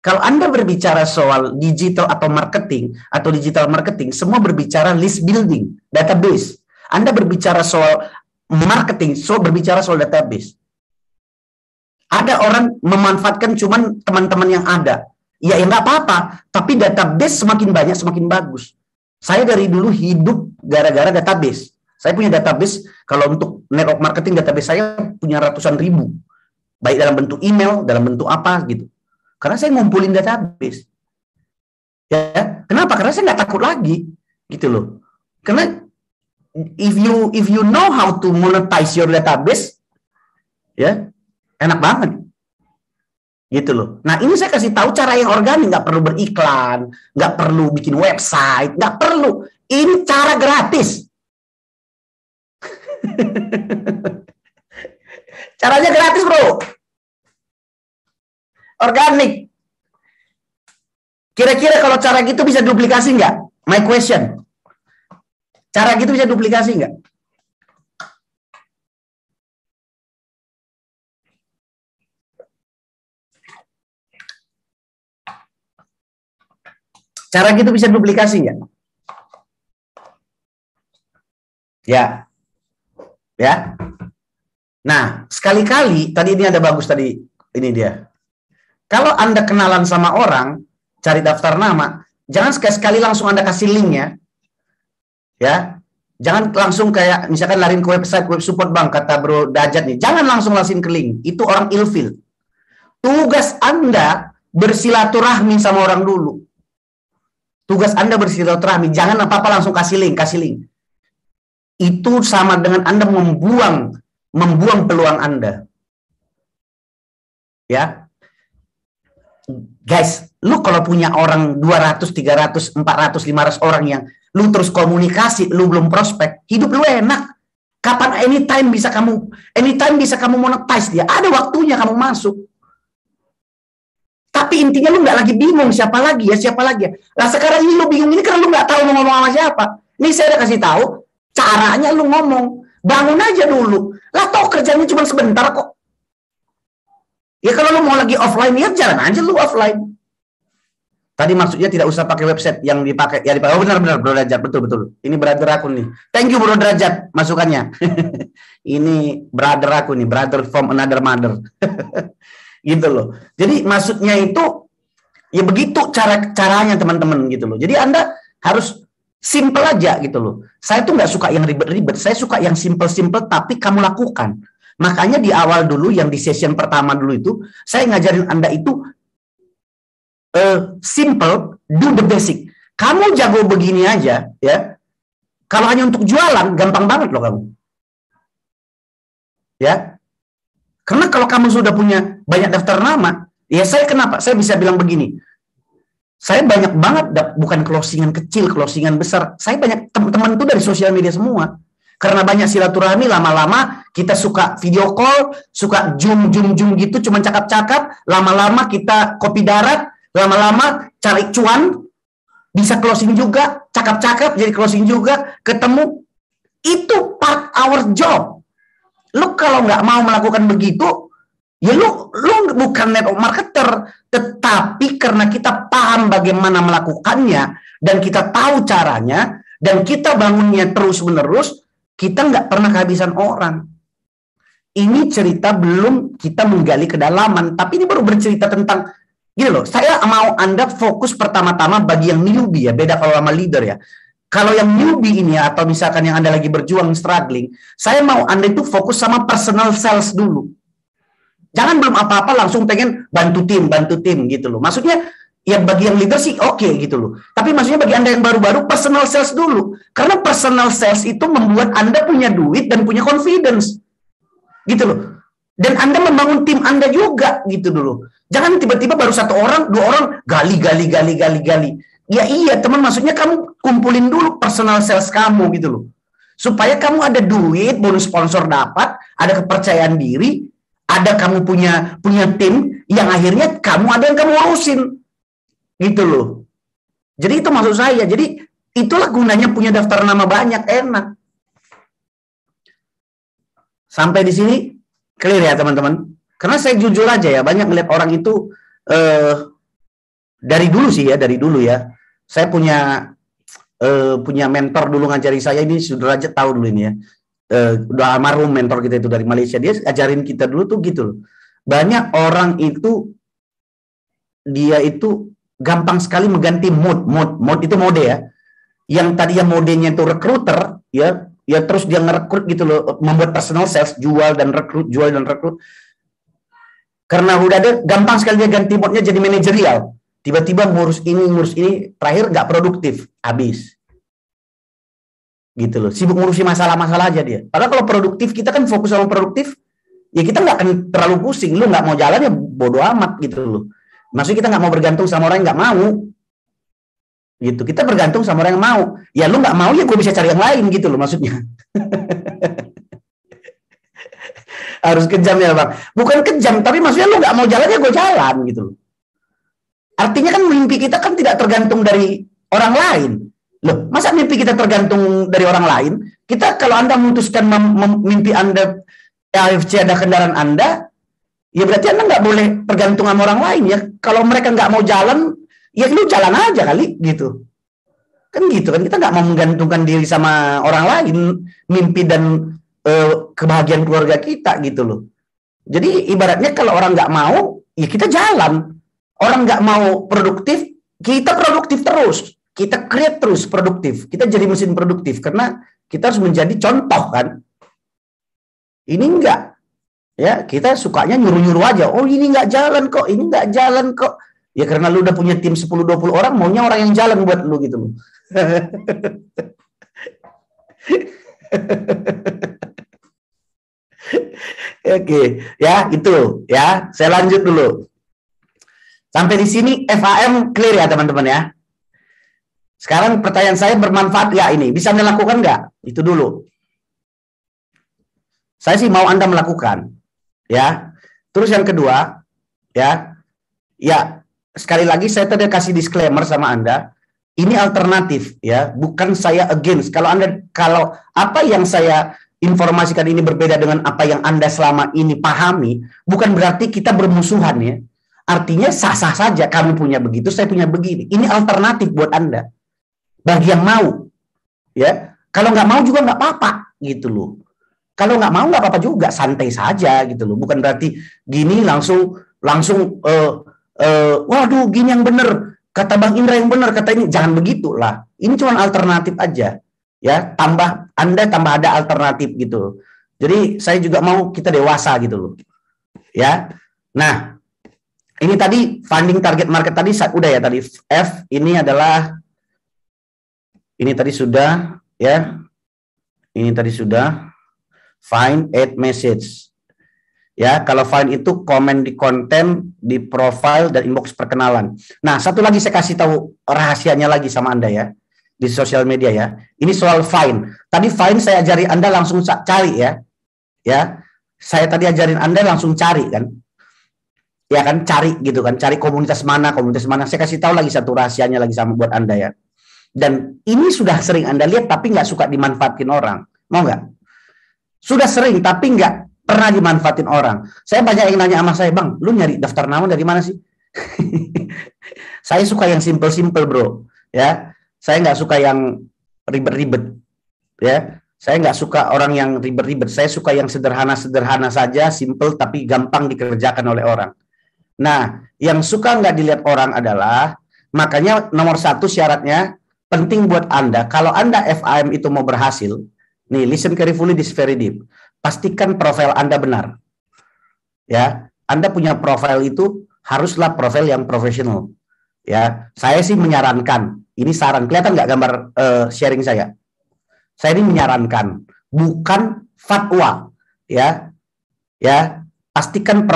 Kalau Anda berbicara soal digital atau digital marketing, semua berbicara list building, database. Anda berbicara soal marketing, berbicara soal database. Ada orang memanfaatkan cuman teman-teman yang ada. Ya nggak apa-apa, tapi database semakin banyak, semakin bagus. Saya dari dulu hidup gara-gara database. Saya punya database, kalau untuk network marketing database saya punya ratusan ribu. Baik dalam bentuk email, dalam bentuk apa gitu. Karena saya ngumpulin database. Ya, kenapa? Karena saya nggak takut lagi, gitu loh. Karena if you know how to monetize your database, ya enak banget, gitu loh. Nah ini saya kasih tahu cara yang organik, nggak perlu beriklan, nggak perlu bikin website, nggak perlu. Ini cara gratis. Caranya gratis, bro. Organik. Kira-kira kalau cara gitu bisa duplikasi nggak? My question. Cara gitu bisa duplikasi nggak? Cara gitu bisa duplikasi nggak? Ya. Ya. Nah, sekali-kali, tadi ini ada bagus tadi, ini dia. Kalau Anda kenalan sama orang, cari daftar nama, jangan sekali-sekali langsung Anda kasih linknya. Ya, jangan langsung kayak misalkan lariin ke website web support bang, kata Bro Dajat nih. Jangan langsung lariin ke link. Itu orang ilfil. Tugas Anda bersilaturahmi sama orang dulu. Tugas Anda bersilaturahmi. Jangan apa-apa langsung kasih link, kasih link. Itu sama dengan Anda membuang peluang Anda. Ya. Guys, lu kalau punya orang 200, 300, 400, 500 orang yang lu terus komunikasi, lu belum prospek, hidup lu enak. Kapan anytime bisa kamu monetize dia. Ada waktunya kamu masuk. Tapi intinya lu nggak lagi bingung siapa lagi ya. Nah sekarang ini lu bingung ini karena lu nggak tahu mau ngomong sama siapa. Nih saya udah kasih tahu caranya lu ngomong. Bangun aja dulu. Lah toh kerjanya cuma sebentar kok. Ya kalau lu mau lagi offline ya jalan aja lu offline. Tadi maksudnya tidak usah pakai website yang dipakai. Ya dipakai. Oh benar Bro Derajat, betul. Ini brother aku nih. Thank you Bro Derajat masukannya. Ini brother aku nih, brother from another mother. Gitu loh. Jadi maksudnya itu ya begitu caranya teman-teman gitu loh. Jadi Anda harus simple aja gitu loh. Saya tuh nggak suka yang ribet-ribet. Saya suka yang simple-simple tapi kamu lakukan. Makanya di awal dulu yang di session pertama dulu itu saya ngajarin Anda itu simple, do the basic. Kamu jago begini aja ya. Kalau hanya untuk jualan gampang banget loh kamu. Ya. Karena kalau kamu sudah punya banyak daftar nama, ya kenapa? Saya bisa bilang begini. Saya banyak banget bukan closingan kecil, closingan besar. Saya banyak teman-teman itu dari sosial media semua. Karena banyak silaturahmi, lama-lama kita suka video call, suka zoom gitu, cuma cakap-cakap, lama-lama kita kopi darat, lama-lama cari cuan, bisa closing juga, cakap-cakap jadi closing juga, ketemu. Itu part our job. Lu kalau nggak mau melakukan begitu, ya lu bukan network marketer, tetapi karena kita paham bagaimana melakukannya, dan kita tahu caranya, dan kita bangunnya terus-menerus, kita nggak pernah kehabisan orang. Ini cerita belum kita menggali kedalaman, tapi ini baru bercerita tentang, gini loh, saya mau Anda fokus pertama-tama bagi yang newbie ya, beda kalau sama leader ya. Kalau yang newbie ini atau misalkan yang Anda lagi berjuang, struggling, saya mau Anda itu fokus sama personal sales dulu. Jangan belum apa-apa langsung pengen bantu tim gitu loh. Maksudnya, ya bagi yang leader sih oke gitu loh. Tapi maksudnya bagi Anda yang baru-baru, personal sales dulu. Karena personal sales itu membuat Anda punya duit dan punya confidence. Gitu loh. Dan Anda membangun tim Anda juga gitu dulu. Jangan tiba-tiba baru 1 orang, 2 orang, gali. Ya iya teman, maksudnya kamu kumpulin dulu personal sales kamu gitu loh. Supaya kamu ada duit, bonus sponsor dapat, ada kepercayaan diri, ada kamu punya tim yang akhirnya kamu ada yang kamu urusin. Gitu loh. Jadi itu maksud saya. Jadi itulah gunanya punya daftar nama banyak, enak. Sampai di sini clear ya teman-teman. Karena saya jujur aja ya, banyak melihat orang itu dari dulu ya. Saya punya mentor dulu ngajari saya, ini Sudrajat tahu dulu ini ya. Udah almarhum mentor kita itu dari Malaysia, dia ajarin kita dulu tuh gitu loh. Banyak orang itu dia itu gampang sekali mengganti mode itu mode ya. Yang tadi yang modenya itu recruiter ya terus dia ngerekrut gitu loh, membuat personal sales, jual dan rekrut. Karena udah ada, gampang sekali dia ganti mode-nya jadi manajerial. Tiba-tiba ngurus ini, terakhir nggak produktif, habis. Gitu loh, sibuk ngurusi masalah-masalah aja dia. Padahal kalau produktif, kita kan fokus sama produktif, ya kita nggak akan terlalu pusing. Lu nggak mau jalan ya bodo amat gitu loh. Maksudnya kita nggak mau bergantung sama orang yang nggak mau. Gitu, kita bergantung sama orang yang mau. Ya lu nggak mau ya gue bisa cari yang lain gitu loh maksudnya. Harus kejam ya bang. Bukan kejam, tapi maksudnya lu nggak mau jalan ya gue jalan gitu loh. Artinya kan mimpi kita kan tidak tergantung dari orang lain. Loh, masa mimpi kita tergantung dari orang lain? Kita kalau Anda memutuskan mimpi Anda AFC ada kendaraan Anda, ya berarti Anda nggak boleh tergantung sama orang lain ya. Kalau mereka nggak mau jalan, ya lu jalan aja kali gitu. Kan gitu kan, kita nggak mau menggantungkan diri sama orang lain, mimpi dan kebahagiaan keluarga kita gitu loh. Jadi ibaratnya kalau orang nggak mau, ya kita jalan. Orang nggak mau produktif, kita produktif terus. kita create terus produktif. Kita jadi mesin produktif karena kita harus menjadi contoh kan. Ini enggak. Ya, kita sukanya nyuruh-nyuruh aja. Oh, ini enggak jalan kok, ini enggak jalan kok. Ya karena lu udah punya tim 10-20 orang, maunya orang yang jalan buat lu gitu loh. Oke, ya itu ya. Saya lanjut dulu. Sampai di sini FAM clear ya teman-teman ya. Sekarang pertanyaan saya, bermanfaat ya ini? Bisa Anda lakukan nggak? Itu dulu. Saya sih mau Anda melakukan. Ya. Terus yang kedua, ya sekali lagi saya tadi kasih disclaimer sama Anda. Ini alternatif ya, bukan saya against. Kalau apa yang saya informasikan ini berbeda dengan apa yang Anda selama ini pahami, bukan berarti kita bermusuhan ya. Artinya sah-sah saja, kamu punya begitu, saya punya begini. Ini alternatif buat Anda. Bagi yang mau, ya. Kalau nggak mau juga nggak apa-apa, gitu loh. Kalau nggak mau nggak apa-apa juga, santai saja, gitu loh. Bukan berarti gini langsung, waduh, gini yang benar, kata Bang Indra yang benar, kata ini, jangan begitulah. Ini cuma alternatif aja, ya. Anda tambah ada alternatif gitu. Jadi saya juga mau kita dewasa gitu loh, ya. Nah, ini tadi funding target market tadi udah ya tadi F ini adalah. Ini tadi sudah, ya. Ini tadi sudah. Find, add message. Ya, kalau find itu komen di konten, di profile, dan inbox perkenalan. Nah, satu lagi saya kasih tahu rahasianya lagi sama Anda ya. Di sosial media ya. Ini soal find. Tadi find saya ajari Anda langsung cari ya. Ya, saya tadi ajarin Anda langsung cari kan. Ya kan, cari gitu kan. Cari komunitas mana. Saya kasih tahu lagi satu rahasianya lagi sama buat Anda ya. Dan ini sudah sering Anda lihat tapi nggak suka dimanfaatin orang. Mau nggak? Sudah sering tapi nggak pernah dimanfaatin orang. Saya banyak yang nanya sama saya, Bang, lu nyari daftar nama dari mana sih? Saya suka yang simple-simple bro. Ya, saya nggak suka yang ribet-ribet. Ya, saya nggak suka orang yang ribet-ribet. Saya suka yang sederhana-sederhana saja, simple tapi gampang dikerjakan oleh orang. Nah, yang suka nggak dilihat orang adalah, makanya nomor 1 syaratnya, penting buat Anda, kalau Anda FAM itu mau berhasil, nih listen carefully, this very deep. Pastikan profil Anda benar. Ya, Anda punya profil itu haruslah profil yang profesional. Ya, saya sih menyarankan, ini saran, kelihatan nggak gambar sharing saya? Saya ini menyarankan, bukan fatwa. Ya, pastikan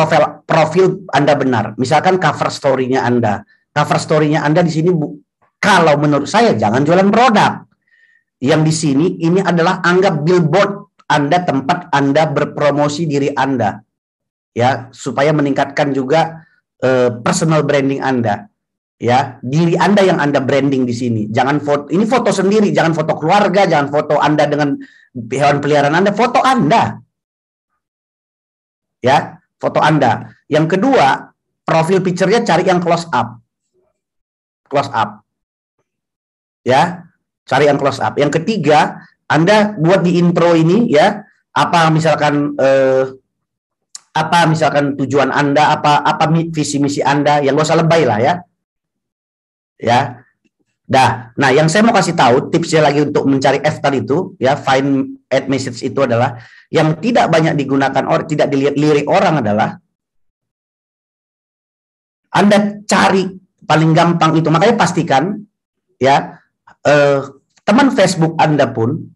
profil Anda benar. Misalkan cover story-nya Anda di sini kalau menurut saya jangan jualan produk. Yang di sini ini adalah anggap billboard Anda, tempat Anda berpromosi diri Anda. Ya, supaya meningkatkan juga personal branding Anda. Ya, diri Anda yang Anda branding di sini. Jangan ini foto sendiri, jangan foto keluarga, jangan foto Anda dengan hewan peliharaan Anda, foto Anda. Ya, foto Anda. Yang kedua, profil picture-nya cari yang close up. Close up. Ya, cari yang close up. Yang ketiga, Anda buat di intro ini ya, apa misalkan tujuan Anda, apa visi misi Anda, yang gak usah lebay lah ya. Ya. Nah, yang saya mau kasih tahu tipsnya lagi untuk mencari F tadi itu ya, find, add message itu adalah yang tidak banyak digunakan tidak dilirik orang adalah Anda cari paling gampang itu. Makanya pastikan ya, teman Facebook Anda pun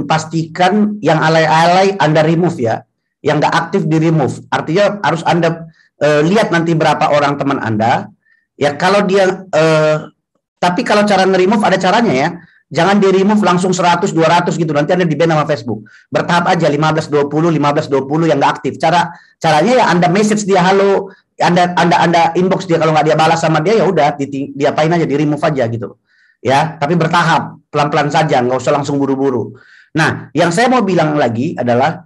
pastikan yang alay-alay Anda remove ya, yang nggak aktif di remove. Artinya harus Anda lihat nanti berapa orang teman Anda ya. Kalau dia tapi kalau cara nge-remove ada caranya ya. Jangan di-remove langsung 100, 200 gitu. Nanti Anda di-ban sama Facebook. Bertahap aja, 15, 20 yang nggak aktif. Caranya ya Anda message dia, halo, Anda inbox dia, kalau nggak dia balas sama dia ya udah diapain aja, di-remove aja gitu. Ya, tapi bertahap, pelan-pelan saja, nggak usah langsung buru-buru. Nah, yang saya mau bilang lagi adalah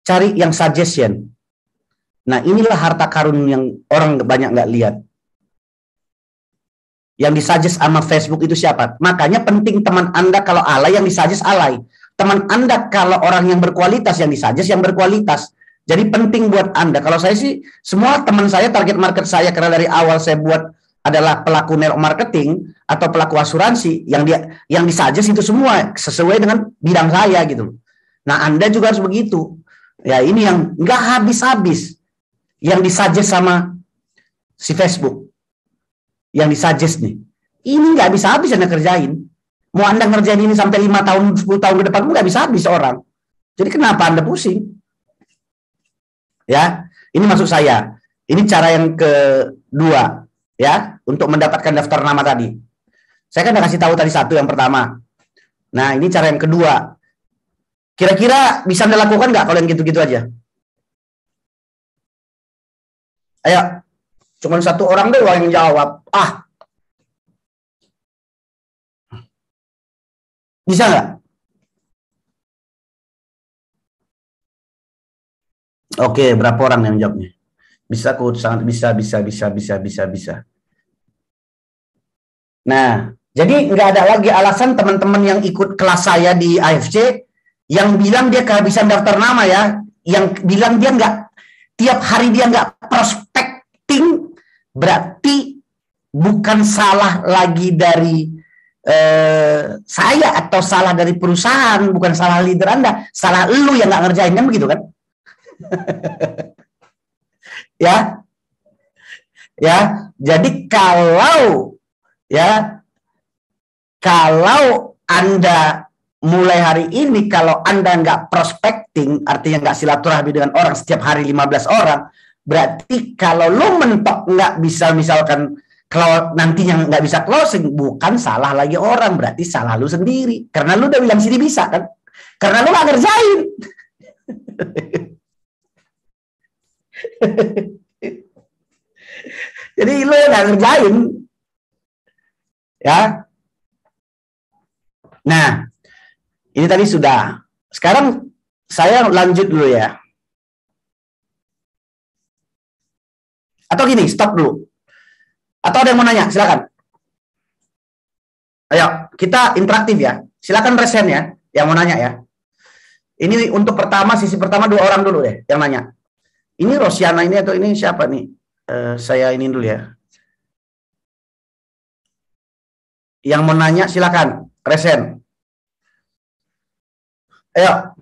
cari yang suggestion. Nah, inilah harta karun yang orang banyak nggak lihat. Yang disuggest sama Facebook itu siapa? Makanya penting teman Anda kalau alay, yang disuggest alay. Teman Anda kalau orang yang berkualitas, yang disuggest yang berkualitas. Jadi penting buat Anda. Kalau saya sih, semua teman saya, target market saya, karena dari awal saya buat adalah pelaku network marketing atau pelaku asuransi yang disuggest itu semua sesuai dengan bidang saya gitu. Nah, Anda juga harus begitu. Ya, ini yang nggak habis-habis yang disuggest sama si Facebook. Yang disuggest nih. Ini nggak habis-habis Anda kerjain. Mau Anda ngerjain ini sampai 5 tahun, 10 tahun ke depan nggak bisa habis orang. Jadi kenapa Anda pusing? Ya, ini maksud saya. Ini cara yang kedua, ya, untuk mendapatkan daftar nama tadi. Saya kan udah kasih tahu tadi satu yang pertama. Nah, ini cara yang kedua. Kira-kira bisa Anda lakukan nggak kalau yang gitu-gitu aja? Ayo, cuma satu orang doang yang jawab. Bisa nggak? Oke, berapa orang yang jawabnya? Bisa, Coach, sangat bisa. Nah, jadi nggak ada lagi alasan teman-teman yang ikut kelas saya di AFC yang bilang dia kehabisan daftar nama ya, yang bilang dia nggak tiap hari dia nggak prospecting, berarti bukan salah lagi dari saya atau salah dari perusahaan, bukan salah leader Anda, salah lu yang nggak ngerjain, kan begitu kan? Ya, ya. Jadi kalau Anda mulai hari ini, kalau Anda nggak prospecting, artinya nggak silaturahmi dengan orang setiap hari 15 orang, berarti kalau lu mentok nggak bisa, misalkan kalau nantinya nggak bisa closing, bukan salah lagi orang, berarti salah lu sendiri. Karena lu udah bilang sini bisa kan? Karena lu nggak ngerjain. Jadi lu nggak ngerjain. Ya. Nah, ini tadi sudah. Sekarang saya lanjut dulu ya. Atau gini, stop dulu. Atau ada yang mau nanya? Silakan. Ayo, kita interaktif ya. Silakan resen ya, yang mau nanya ya. Ini untuk sisi pertama 2 orang dulu deh yang nanya. Ini Rosiana ini atau ini siapa nih? Saya ini dulu ya. Yang mau nanya silakan, resen. Ayo.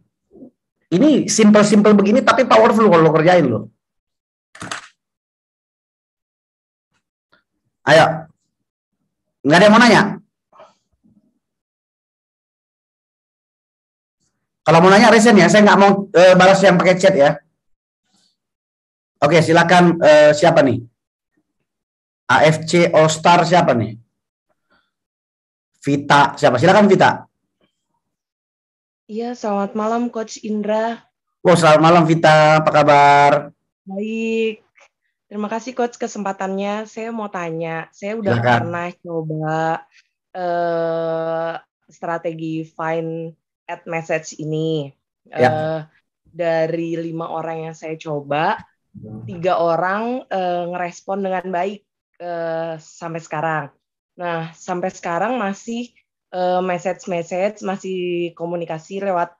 Ini simple-simple begini tapi powerful kalau lo kerjain lo. Ayo. Nggak ada yang mau nanya? Kalau mau nanya resen ya, saya nggak mau balas yang pakai chat ya. Oke, silakan siapa nih? AFC All Star siapa nih? Vita siapa? Silakan Vita.
Iya, selamat malam Coach Indra.
Oh, selamat malam Vita, apa kabar?
Baik. Terima kasih Coach kesempatannya. Saya mau tanya, saya udah
Silakan.
pernah coba strategi find at message ini.
Ya.
Dari 5 orang yang saya coba, 3 orang ngerespon dengan baik sampai sekarang. Nah, sampai sekarang masih message, masih komunikasi lewat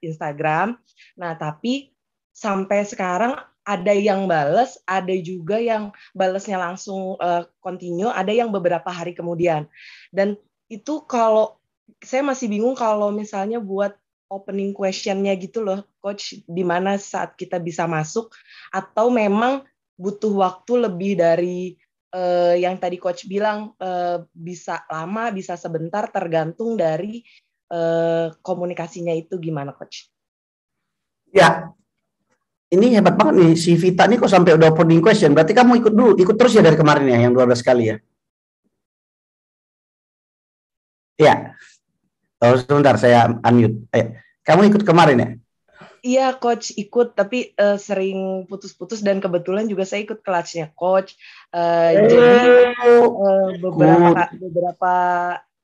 Instagram. Nah, tapi sampai sekarang ada yang bales, ada juga yang balesnya langsung continue, ada yang beberapa hari kemudian. Dan itu kalau saya masih bingung kalau misalnya buat opening question-nya gitu loh, Coach, di mana saat kita bisa masuk, atau memang butuh waktu lebih dari yang tadi Coach bilang bisa lama, bisa sebentar, tergantung dari komunikasinya itu gimana, Coach?
Ya, ini hebat banget nih si Vita nih kok sampai udah opening question. Berarti kamu ikut terus ya dari kemarin ya, yang 12 kali ya? Ya. Oh, sebentar saya unmute. Kamu ikut kemarin ya?
Iya, Coach, ikut, tapi sering putus-putus dan kebetulan juga saya ikut kelasnya Coach. Jadi beberapa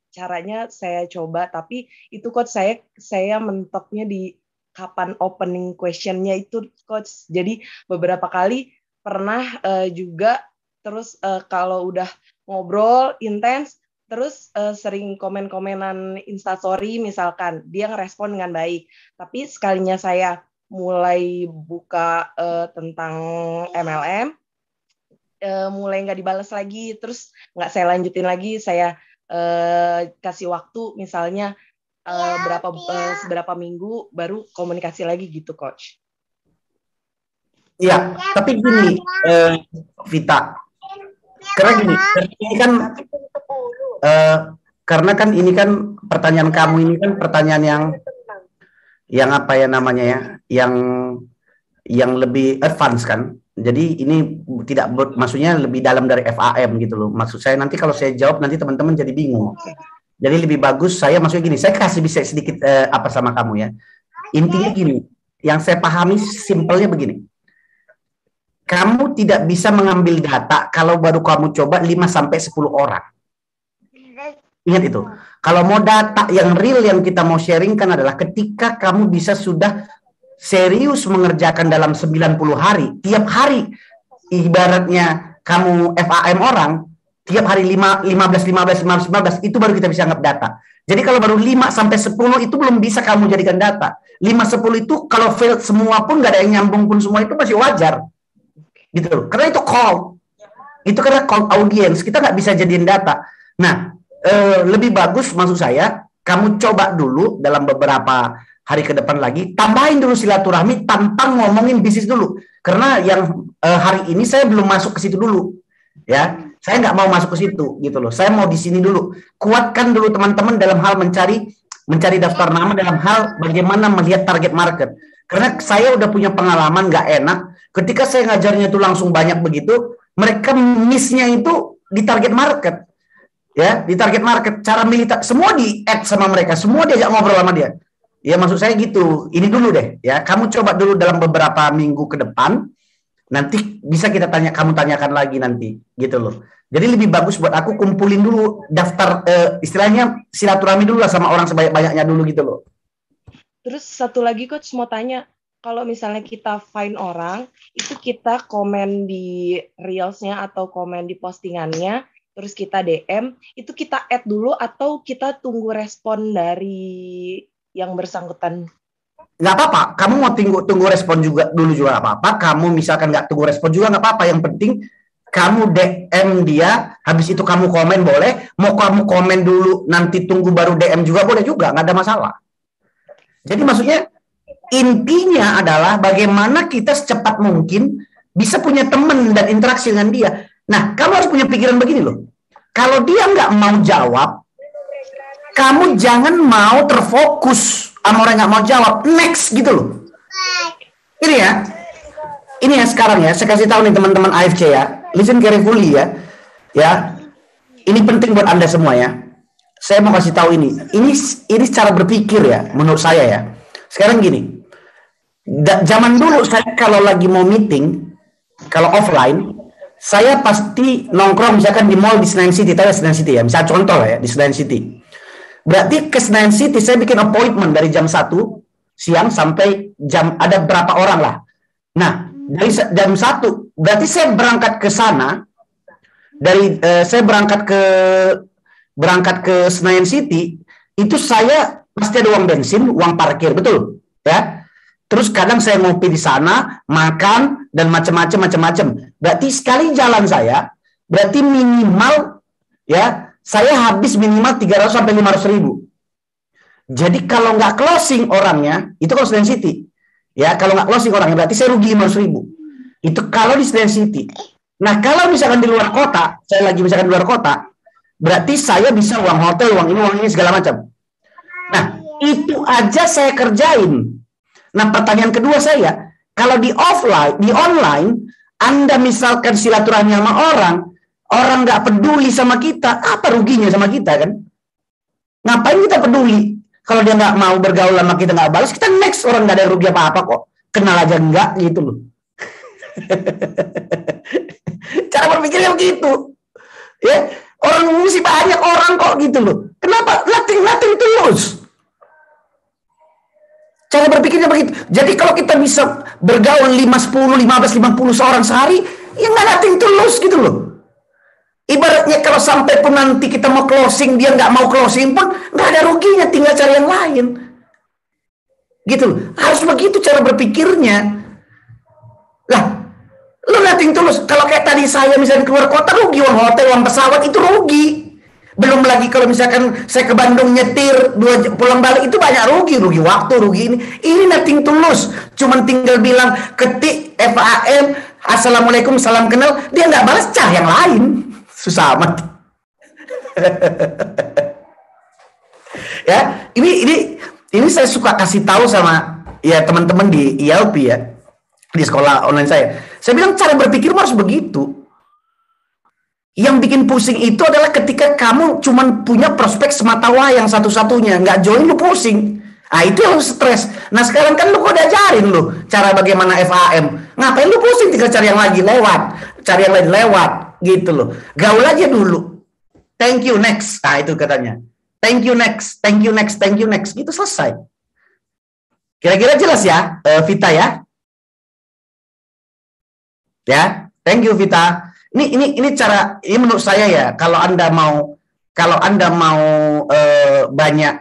caranya saya coba, tapi itu Coach saya mentoknya di kapan opening question-nya itu, Coach. Jadi beberapa kali pernah juga, terus kalau udah ngobrol intens, terus sering komen-komenan Instastory misalkan, dia ngerespon dengan baik. Tapi sekalinya saya mulai buka tentang MLM, mulai nggak dibalas lagi, terus nggak saya lanjutin lagi, saya kasih waktu misalnya seberapa minggu baru komunikasi lagi gitu, Coach.
Iya, tapi gini, Vita, karena gini, ini kan karena kan ini kan pertanyaan kamu ini kan pertanyaan yang apa ya namanya ya, yang lebih advance kan. Jadi ini tidak maksudnya lebih dalam dari FAM gitu loh. Maksud saya nanti kalau saya jawab nanti teman-teman jadi bingung. Jadi lebih bagus saya maksudnya gini, saya kasih bisa sedikit apa sama kamu ya. Intinya gini, yang saya pahami simpelnya begini. Kamu tidak bisa mengambil data kalau baru kamu coba 5 sampai 10 orang. Ingat itu. Kalau mau data yang real yang kita mau sharingkan adalah ketika kamu bisa sudah serius mengerjakan dalam 90 hari, tiap hari ibaratnya kamu FAM orang, tiap hari 15, itu baru kita bisa anggap data. Jadi kalau baru 5 sampai 10 itu belum bisa kamu jadikan data. 5-10 itu kalau failed semua pun nggak ada yang nyambung pun semua itu masih wajar. Gitu loh. Karena itu call. Itu karena call audience, kita nggak bisa jadiin data. Nah, lebih bagus maksud saya, kamu coba dulu dalam beberapa hari ke depan lagi, tambahin dulu silaturahmi tanpa ngomongin bisnis dulu. Karena yang hari ini saya belum masuk ke situ dulu. Ya, saya nggak mau masuk ke situ gitu loh. Saya mau di sini dulu. Kuatkan dulu teman-teman dalam hal mencari daftar nama dalam hal bagaimana melihat target market. Karena saya udah punya pengalaman nggak enak. Ketika saya ngajarnya itu langsung banyak begitu, mereka miss-nya itu di target market. Ya, di target market, cara militer, semua di-add sama mereka, semua diajak ngobrol sama dia. Ya, maksud saya gitu. Ini dulu deh, ya. Kamu coba dulu dalam beberapa minggu ke depan, nanti bisa kita kamu tanyakan lagi nanti, gitu loh. Jadi lebih bagus buat aku kumpulin dulu daftar, istilahnya silaturahmi dulu lah sama orang sebanyak-banyaknya dulu gitu loh.
Terus satu lagi Coach mau tanya, kalau misalnya kita find orang, itu kita komen di reels-nya atau komen di postingannya, terus kita DM, itu kita add dulu atau kita tunggu respon dari yang bersangkutan?
Nggak apa-apa, kamu mau tunggu respon juga dulu juga nggak apa-apa, kamu misalkan nggak tunggu respon juga nggak apa-apa, yang penting kamu DM dia, habis itu kamu komen boleh, mau kamu komen dulu, nanti tunggu baru DM juga boleh juga, nggak ada masalah. Jadi maksudnya, intinya adalah bagaimana kita secepat mungkin bisa punya teman dan interaksi dengan dia. Nah, kamu harus punya pikiran begini loh. Kalau dia nggak mau jawab, kamu jangan mau terfokus sama orang nggak mau jawab. Next gitu loh. Ini ya sekarang ya. Saya kasih tahu nih teman-teman AFC ya. Listen carefully ya. Ya, ini penting buat Anda semua ya. Saya mau kasih tahu ini. Ini cara berpikir ya, menurut saya ya. Sekarang gini. Zaman dulu saya kalau lagi mau meeting, kalau offline, saya pasti nongkrong misalkan di mall di Senayan City, tahu ya Senayan City ya, misal contoh lah ya di Senayan City. Berarti ke Senayan City saya bikin appointment dari jam 1 siang sampai ada berapa orang lah. Nah, dari jam 1, berarti saya berangkat ke sana, saya berangkat ke Senayan City, itu saya pasti ada uang bensin, uang parkir, betul ya. Terus kadang saya ngopi di sana, makan, dan macam-macam. Berarti sekali jalan saya, berarti minimal, ya, saya habis minimal 300 sampai 500 ribu. Jadi kalau nggak closing orangnya, itu kalau Senayan City. Ya, kalau nggak closing orangnya, berarti saya rugi 500 ribu. Itu kalau di Senayan City. Nah, kalau misalkan di luar kota, saya lagi misalkan di luar kota, berarti saya bisa uang hotel, uang ini, segala macam. Nah, itu aja saya kerjain. Nah, pertanyaan kedua saya, kalau di online, Anda misalkan silaturahmi sama orang nggak peduli sama kita, apa ruginya sama kita kan? Ngapain kita peduli? Kalau dia nggak mau bergaul sama kita, nggak balas, kita next, orang nggak ada rugi apa-apa kok. Kenal aja enggak gitu loh. Cara berpikirnya begitu. Ya, orang mesti banyak orang kok gitu loh. Kenapa? Nothing to lose. Cara berpikirnya begitu. Jadi kalau kita bisa bergaul 5, 10, 15, 50 seorang sehari, ya nggak nothing to lose gitu loh. Ibaratnya kalau sampai pun nanti kita mau closing, dia nggak mau closing pun, nggak ada ruginya, tinggal cari yang lain. Gitu loh. Harus begitu cara berpikirnya. Lah, Lu nothing tulus. Kalau kayak tadi saya misalnya keluar kota, rugi uang hotel, uang pesawat, itu rugi. Belum lagi kalau misalkan saya ke Bandung nyetir, pulang balik, itu banyak rugi. Rugi waktu, rugi ini. Ini nothing tulus. Cuman tinggal bilang, ketik FAM, Assalamualaikum, salam kenal. Dia nggak balas, cari yang lain. Susah amat. Ya, ini saya suka kasih tahu sama ya teman-teman di ILP ya, di sekolah online saya. Saya bilang cara berpikir harus begitu. Yang bikin pusing itu adalah ketika kamu cuman punya prospek semata wayang satu-satunya, nggak join lu pusing. Ah itu yang stres. Nah sekarang kan lu kok udah ajarin lu cara bagaimana FAM. Ngapain lu pusing tinggal cari yang lagi lewat, cari yang lain lewat gitu loh. Gaul aja dulu. Thank you next. Ah itu katanya. Thank you next, thank you next, thank you next. Gitu selesai. Kira-kira jelas ya, Vita ya? Ya, thank you Vita. Ini cara, ini menurut saya ya, kalau Anda mau banyak,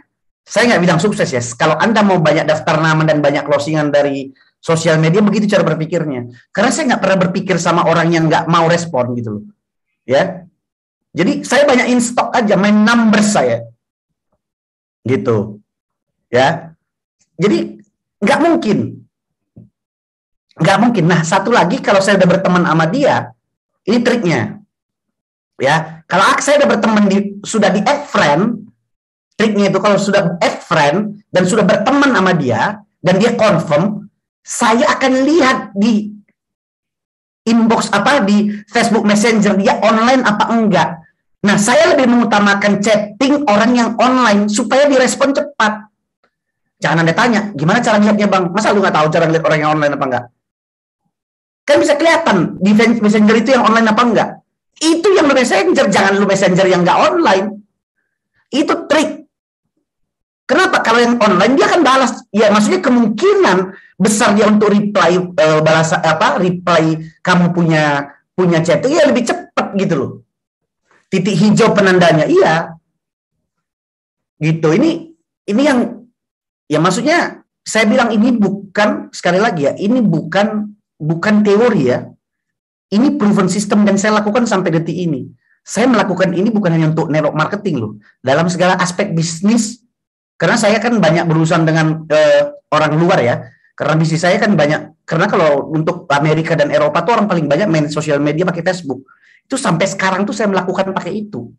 saya nggak bilang sukses ya. Kalau Anda mau banyak daftar nama dan banyak closingan dari sosial media, begitu cara berpikirnya. Karena saya nggak pernah berpikir sama orang yang nggak mau respon gitu loh. Ya, jadi saya banyak in stock aja, main numbers saya. Gitu. Ya. Jadi nggak mungkin. Nah, satu lagi kalau saya udah berteman sama dia, ini triknya. Ya, kalau saya udah berteman sudah di add friend, triknya itu kalau sudah add friend dan sudah berteman sama dia dan dia confirm, saya akan lihat di inbox di Facebook Messenger dia online apa enggak. Nah, saya lebih mengutamakan chatting orang yang online supaya direspon cepat. Jangan Anda tanya, gimana cara lihatnya Bang? Masa lu nggak tahu cara lihat orang yang online apa enggak? Kan bisa kelihatan di Messenger itu yang online apa enggak. Itu yang lu Messenger, jangan lu Messenger yang enggak online. Itu trik. Kenapa? Kalau yang online dia akan balas. Ya maksudnya kemungkinan besar dia untuk reply reply kamu punya chat itu ya lebih cepat gitu loh. Titik hijau penandanya, iya. Gitu. Ini yang ya maksudnya saya bilang ini bukan, sekali lagi ya, ini bukan teori ya. Ini proven system dan saya lakukan sampai detik ini. Saya melakukan ini bukan hanya untuk network marketing loh. Dalam segala aspek bisnis, karena saya kan banyak berurusan dengan orang luar ya. Karena bisnis saya kan banyak, karena kalau untuk Amerika dan Eropa tuh orang paling banyak main sosial media pakai Facebook. Itu sampai sekarang tuh saya melakukan pakai itu.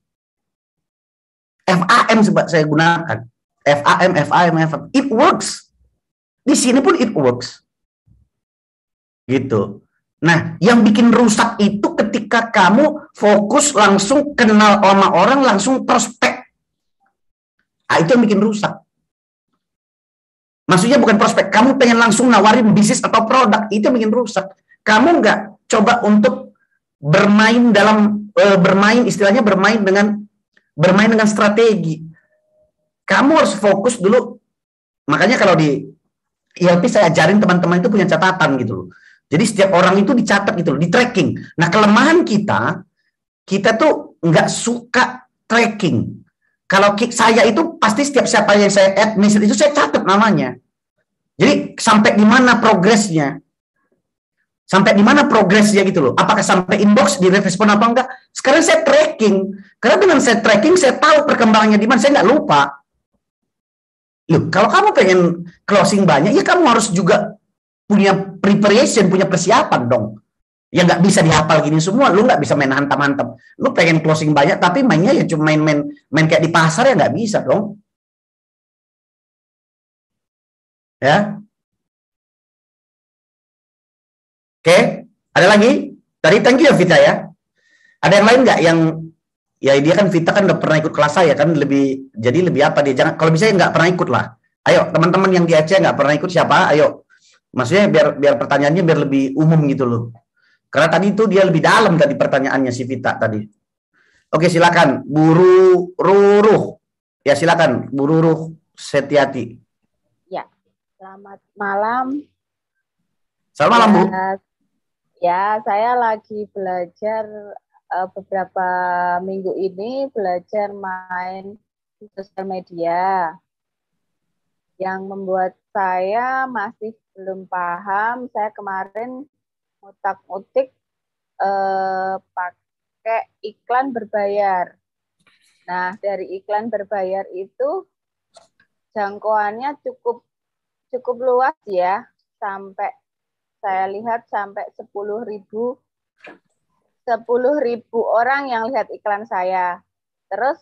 FAM saya gunakan. FAM. It works. Di sini pun it works. Gitu. Nah, yang bikin rusak itu ketika kamu fokus langsung kenal sama orang, langsung prospek. Nah, itu yang bikin rusak. Maksudnya bukan prospek, kamu pengen langsung nawarin bisnis atau produk, itu yang bikin rusak. Kamu nggak coba untuk bermain istilahnya bermain dengan strategi. Kamu harus fokus dulu. Makanya kalau di ILP saya ajarin teman-teman itu punya catatan gitu loh. Jadi setiap orang itu dicatat gitu loh, di tracking. Nah kelemahan kita tuh nggak suka tracking. Kalau saya itu pasti setiap siapa yang saya add message itu saya catat namanya. Jadi sampai di mana progresnya? Sampai di mana progresnya gitu loh. Apakah sampai inbox direspon apa enggak? Sekarang saya tracking. Karena dengan saya tracking saya tahu perkembangannya di mana, saya nggak lupa. Loh, kalau kamu pengen closing banyak, ya kamu harus juga punya preparation, punya persiapan dong. Ya nggak bisa dihafal gini semua, lu nggak bisa main hantam-hantam. Lu pengen closing banyak, tapi mainnya ya cuma main kayak di pasar ya nggak bisa dong. Ya, oke. Ada lagi? Tadi thank you ya Vita ya. Ada yang lain nggak yang ya dia kan Vita kan udah pernah ikut kelas saya kan jadi lebih apa dia jangan kalau bisa nggak pernah ikut lah. Ayo teman-teman yang di Aceh nggak pernah ikut siapa? Ayo. Maksudnya biar pertanyaannya biar lebih umum gitu loh. Karena tadi itu dia lebih dalam tadi pertanyaannya si Vita tadi. Oke, silakan Bu Ruruh. Ya, silakan Bu Ruruh Setiati.
Ya, selamat malam.
Selamat malam, Bu.
Ya, saya lagi belajar beberapa minggu ini belajar main sosial media. Yang membuat saya masih belum paham, saya kemarin ngutak-ngutik pakai iklan berbayar. Nah, dari iklan berbayar itu jangkauannya cukup luas ya, sampai saya lihat sampai 10.000 orang yang lihat iklan saya. Terus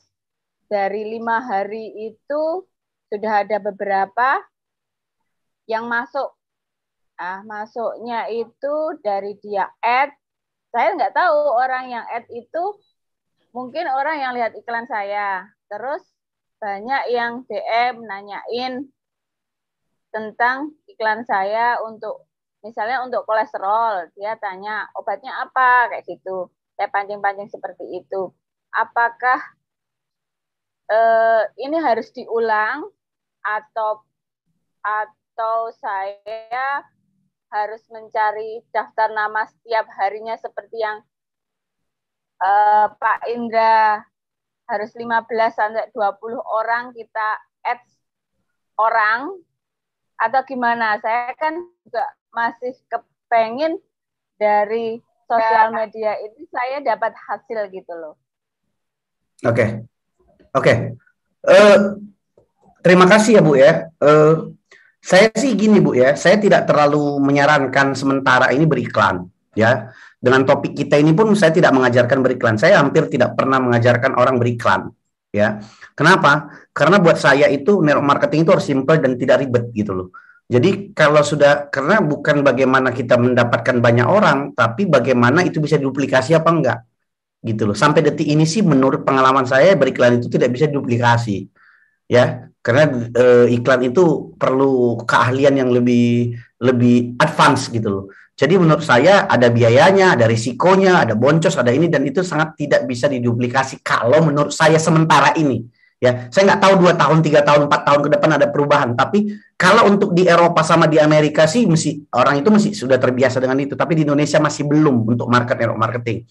dari 5 hari itu sudah ada beberapa yang masuk. Nah, masuknya itu dari dia add. Saya nggak tahu orang yang add itu mungkin orang yang lihat iklan saya. Terus banyak yang DM nanyain tentang iklan saya untuk misalnya untuk kolesterol, dia tanya obatnya apa kayak gitu. Saya pancing-pancing seperti itu. Apakah ini harus diulang atau saya harus mencari daftar nama setiap harinya seperti yang Pak Indra harus 15-20 orang kita add orang atau gimana? Saya kan juga masih kepengen dari sosial media itu saya dapat hasil gitu loh.
Oke. Terima kasih ya Bu ya. Saya sih gini Bu ya, saya tidak terlalu menyarankan sementara ini beriklan ya. Dengan topik kita ini pun saya tidak mengajarkan beriklan. Saya hampir tidak pernah mengajarkan orang beriklan ya. Kenapa? Karena buat saya itu network marketing itu harus simple dan tidak ribet gitu loh. Jadi kalau sudah, karena bukan bagaimana kita mendapatkan banyak orang, tapi bagaimana itu bisa duplikasi apa enggak gitu loh. Sampai detik ini sih menurut pengalaman saya beriklan itu tidak bisa duplikasi ya, karena iklan itu perlu keahlian yang lebih advance gitu loh. Jadi menurut saya ada biayanya, ada risikonya, ada boncos, ada ini, dan itu sangat tidak bisa diduplikasi kalau menurut saya sementara ini. Ya, saya nggak tahu 2 tahun, 3 tahun, 4 tahun ke depan ada perubahan. Tapi kalau untuk di Eropa sama di Amerika sih orang itu mesti sudah terbiasa dengan itu. Tapi di Indonesia masih belum untuk marketing.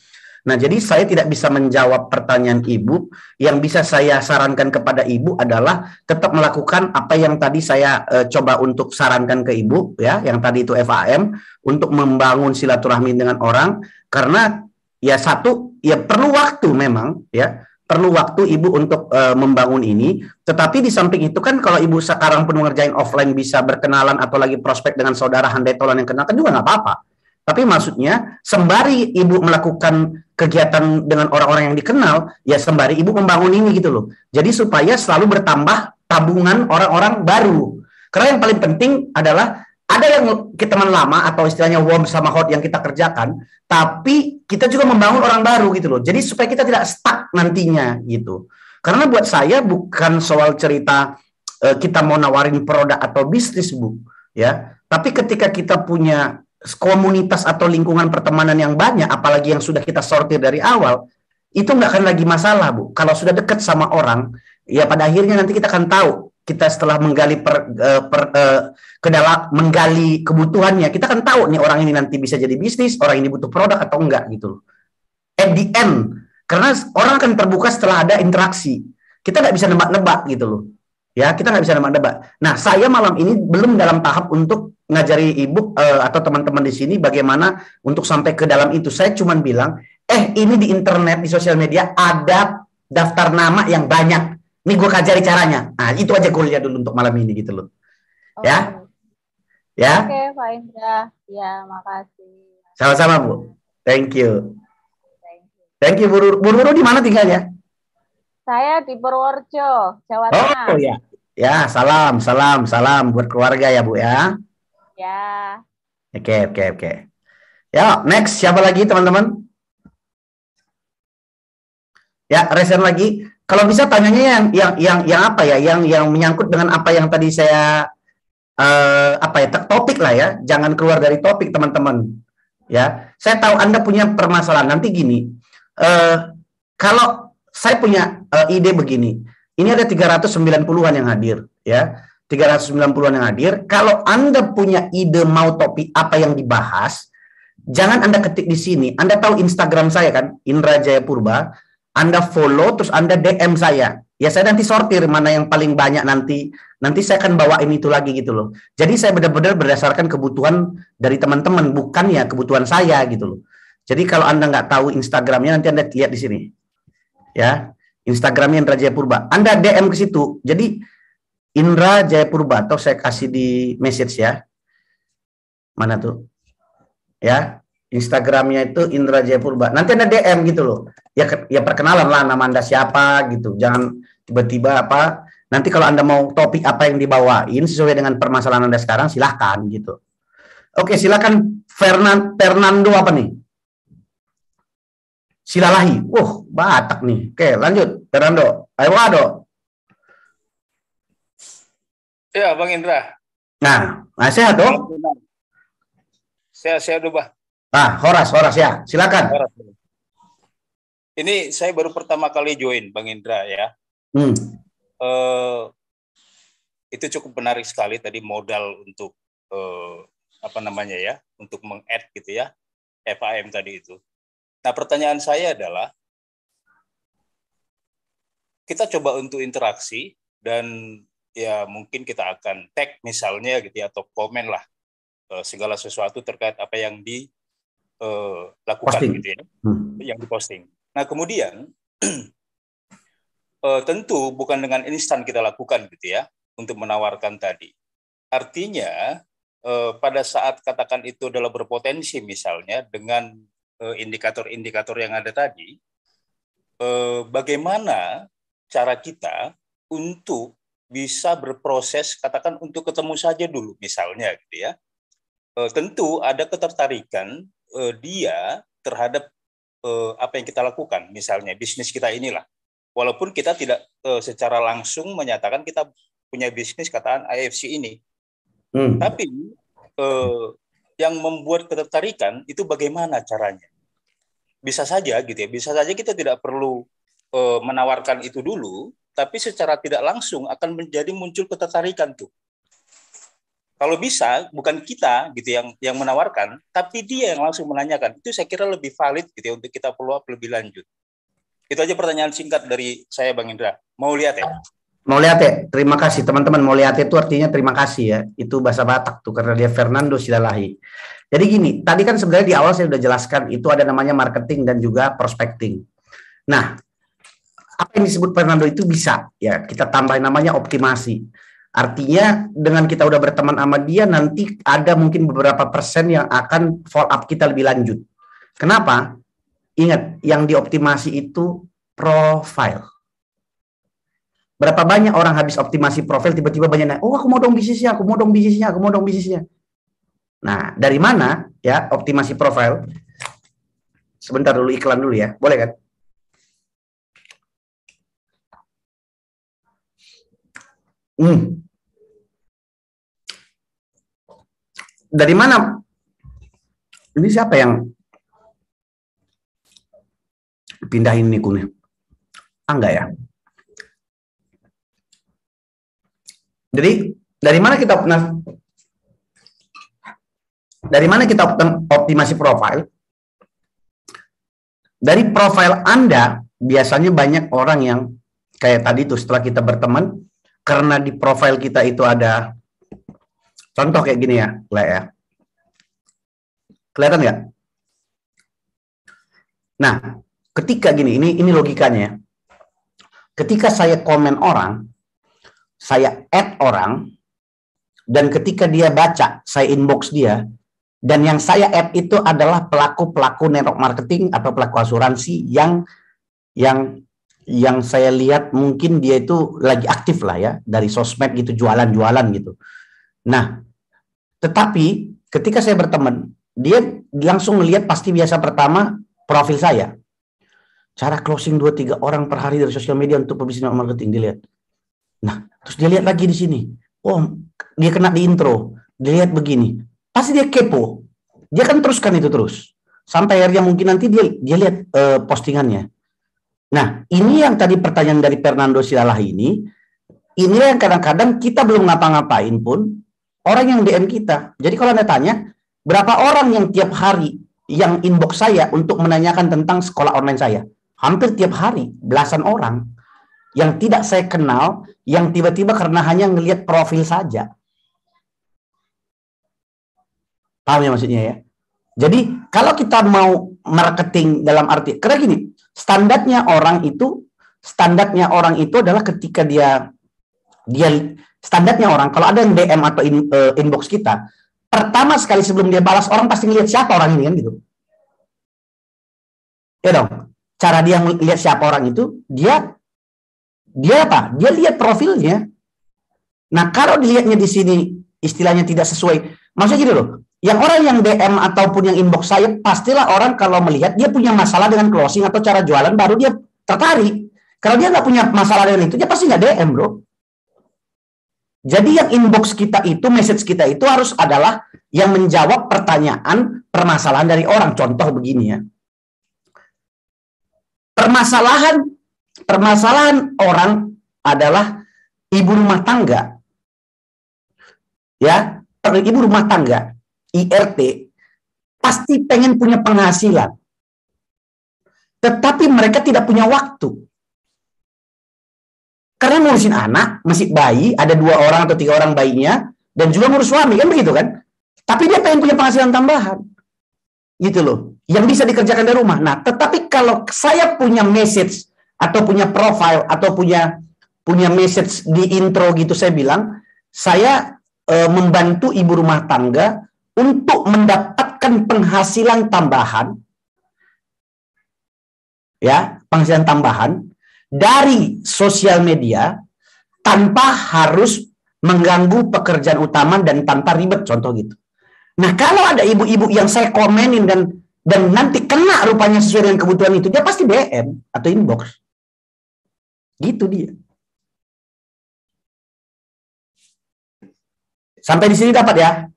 Nah, jadi saya tidak bisa menjawab pertanyaan Ibu. Yang bisa saya sarankan kepada Ibu adalah tetap melakukan apa yang tadi saya coba untuk sarankan ke Ibu, ya, yang tadi itu FAM, untuk membangun silaturahmi dengan orang. Karena ya satu, ya perlu waktu memang, ya. Perlu waktu Ibu untuk membangun ini. Tetapi di samping itu kan kalau Ibu sekarang pun mengerjain offline bisa berkenalan atau lagi prospek dengan saudara handai tolan yang kenal kan juga nggak apa-apa. Tapi maksudnya sembari Ibu melakukan kegiatan dengan orang-orang yang dikenal, ya sembari Ibu membangun ini gitu loh. Jadi supaya selalu bertambah tabungan orang-orang baru. Karena yang paling penting adalah ada yang kita teman lama atau istilahnya warm sama hot yang kita kerjakan, tapi kita juga membangun orang baru gitu loh. Jadi supaya kita tidak stuck nantinya gitu. Karena buat saya bukan soal cerita kita mau nawarin produk atau bisnis Bu, ya. Tapi ketika kita punya komunitas atau lingkungan pertemanan yang banyak, apalagi yang sudah kita sortir dari awal, itu nggak akan lagi masalah Bu. Kalau sudah dekat sama orang, ya pada akhirnya nanti kita akan tahu. Kita setelah menggali menggali kebutuhannya, kita akan tahu nih orang ini nanti bisa jadi bisnis, orang ini butuh produk atau enggak gitu. At the end, karena orang akan terbuka setelah ada interaksi. Kita nggak bisa nebak-nebak gitu loh. Ya, kita nggak bisa nebak-nebak. Nah, saya malam ini belum dalam tahap untuk ngajari Ibu atau teman-teman di sini bagaimana untuk sampai ke dalam itu. Saya cuma bilang, ini di internet, di sosial media ada daftar nama yang banyak. Ini gue kajari caranya. Nah, itu aja gue lihat dulu untuk malam ini gitu loh. Ya. Ya.
Oke, Pak Indra. Ya, makasih.
Sama-sama, Bu. Thank you. Thank you, Bu Ruru di mana tinggalnya?
Saya di Purworejo, Jawa Tengah.
Oh, ya. Ya, salam buat keluarga ya, Bu ya.
Ya.
Oke. Ya, next siapa lagi teman-teman? Ya, resen lagi. Kalau bisa tanyanya yang apa ya? Yang menyangkut dengan apa yang tadi saya topik lah ya. Jangan keluar dari topik teman-teman. Ya, saya tahu Anda punya permasalahan. Nanti gini. Kalau saya punya ide begini. Ini ada 390-an yang hadir, ya. 390-an yang hadir. Kalau Anda punya ide mau topik apa yang dibahas, jangan Anda ketik di sini. Anda tahu Instagram saya kan, Indra Jaya Purba. Anda follow, terus Anda DM saya. ya saya nanti sortir mana yang paling banyak nanti saya akan bawain itu lagi gitu loh. Jadi saya benar-benar berdasarkan kebutuhan dari teman-teman, bukannya kebutuhan saya gitu loh. Jadi kalau Anda nggak tahu Instagramnya, nanti Anda lihat di sini. Ya, Instagramnya Indra Jaya Purba. Anda DM ke situ. Jadi Indra Jaya Purba, atau saya kasih di message ya. Mana tuh? Ya, Instagramnya itu Indra Jaya Purba. Nanti Anda DM gitu loh. Ya perkenalan lah nama Anda siapa gitu. Jangan tiba-tiba apa. Nanti kalau Anda mau topik apa yang dibawain sesuai dengan permasalahan Anda sekarang, silahkan gitu. Oke, silakan Fernando apa nih? Silalahi. Batak nih. Oke, lanjut. Fernando. Ayo, Wado.
Ya, Bang Indra.
Nah, sehat dong?
Sehat dulu, Bah.
Horas ya. Silakan.
Horas. Ini saya baru pertama kali join, Bang Indra ya. Itu cukup menarik sekali tadi modal untuk untuk meng-add gitu ya, FAM tadi itu. Nah, pertanyaan saya adalah, kita coba untuk interaksi dan ya mungkin kita akan tag misalnya gitu ya, atau komen lah segala sesuatu terkait apa yang dilakukan gitu ya, yang diposting. Nah, kemudian tentu bukan dengan instan kita lakukan gitu ya untuk menawarkan tadi. Artinya pada saat katakan itu adalah berpotensi misalnya dengan indikator-indikator yang ada tadi, bagaimana cara kita untuk bisa berproses katakan untuk ketemu saja dulu misalnya gitu ya. Tentu ada ketertarikan dia terhadap apa yang kita lakukan, misalnya bisnis kita inilah. Walaupun kita tidak secara langsung menyatakan kita punya bisnis katakan AFC ini. Tapi yang membuat ketertarikan itu bagaimana caranya? Bisa saja gitu ya, bisa saja kita tidak perlu menawarkan itu dulu, tapi secara tidak langsung akan menjadi muncul ketertarikan tuh. Kalau bisa bukan kita gitu yang menawarkan, tapi dia yang langsung menanyakan. Itu saya kira lebih valid gitu ya untuk kita follow up lebih lanjut. Itu aja pertanyaan singkat dari saya, Bang Indra. Mau lihat ya?
Mau lihat ya? Terima kasih teman-teman. Mau lihat itu artinya terima kasih ya. Itu bahasa Batak tuh karena dia Fernando Silalahi. Jadi gini, tadi kan sebenarnya di awal saya sudah jelaskan itu ada namanya marketing dan juga prospecting. Nah, apa yang disebut Fernando itu bisa ya kita tambahin namanya optimasi. Artinya dengan kita udah berteman sama dia nanti ada mungkin beberapa persen yang akan follow up kita lebih lanjut. Kenapa? Ingat, yang dioptimasi itu profile. Berapa banyak orang habis optimasi profil tiba-tiba banyak nanya, aku mau dong bisnisnya, aku mau dong bisnisnya. Nah, dari mana ya optimasi profil? Sebentar dulu iklan dulu ya, boleh kan? Dari mana? Ini siapa yang pindahin nih kuning? Enggak ya? Jadi dari mana kita optimasi profil? Dari profil Anda biasanya banyak orang yang kayak tadi tuh setelah kita berteman karena di profil kita itu ada contoh kayak gini ya, ya. Kelihatan nggak? Nah, ketika gini, ini logikanya. Ketika saya komen orang, saya add orang, dan ketika dia baca, saya inbox dia, dan yang saya add itu adalah pelaku-pelaku network marketing atau pelaku asuransi yang saya lihat mungkin dia itu lagi aktif lah ya, dari sosmed gitu, jualan-jualan gitu. Nah, tetapi ketika saya berteman, dia langsung melihat pasti biasa pertama profil saya. Cara closing 2-3 orang per hari dari sosial media untuk pebisnis marketing dilihat. Nah, terus dia lihat lagi di sini. Dia kena di intro. Dia lihat begini. Pasti dia kepo. Dia kan teruskan itu terus. Sampai akhirnya mungkin nanti dia lihat postingannya. Nah, ini yang tadi pertanyaan dari Fernando Silalahi ini. Inilah yang kadang-kadang kita belum ngapa-ngapain pun orang yang DM kita. Jadi kalau Anda tanya, berapa orang yang tiap hari yang inbox saya untuk menanyakan tentang sekolah online saya? Hampir tiap hari, belasan orang. yang tidak saya kenal, yang tiba-tiba karena hanya ngelihat profil saja. Paham ya maksudnya ya? Jadi kalau kita mau marketing dalam arti, karena gini, standarnya orang itu adalah ketika dia standarnya orang, kalau ada yang DM atau inbox kita, pertama sekali sebelum dia balas, orang pasti ngelihat siapa orang ini kan gitu. Ya dong. Cara dia melihat siapa orang itu, dia apa? Dia lihat profilnya. Nah, kalau dilihatnya di sini istilahnya tidak sesuai, maksudnya gini loh, yang orang yang DM ataupun yang inbox saya, pastilah orang kalau melihat dia punya masalah dengan closing atau cara jualan, baru dia tertarik. Kalau dia nggak punya masalah dengan itu, dia pasti nggak DM, bro. Jadi yang inbox kita itu, message kita itu harus adalah yang menjawab pertanyaan, permasalahan dari orang. Contoh begini ya. Permasalahan orang adalah ibu rumah tangga. Ya, ibu rumah tangga, IRT, pasti pengen punya penghasilan. Tetapi mereka tidak punya waktu. Karena ngurusin anak, masih bayi, ada 2 orang atau 3 orang bayinya, dan juga ngurus suami, kan begitu kan? Tapi dia pengen punya penghasilan tambahan. Gitu loh. Yang bisa dikerjakan dari rumah. Nah, tetapi kalau saya punya message, atau punya profile, atau punya message di intro gitu, saya bilang, saya membantu ibu rumah tangga untuk mendapatkan penghasilan tambahan, ya, penghasilan tambahan, dari sosial media tanpa harus mengganggu pekerjaan utama dan tanpa ribet, contoh gitu. Nah, kalau ada ibu-ibu yang saya komenin dan nanti kena rupanya sesuai dengan kebutuhan itu, dia pasti DM atau inbox. Gitu dia. Sampai di sini dapat ya,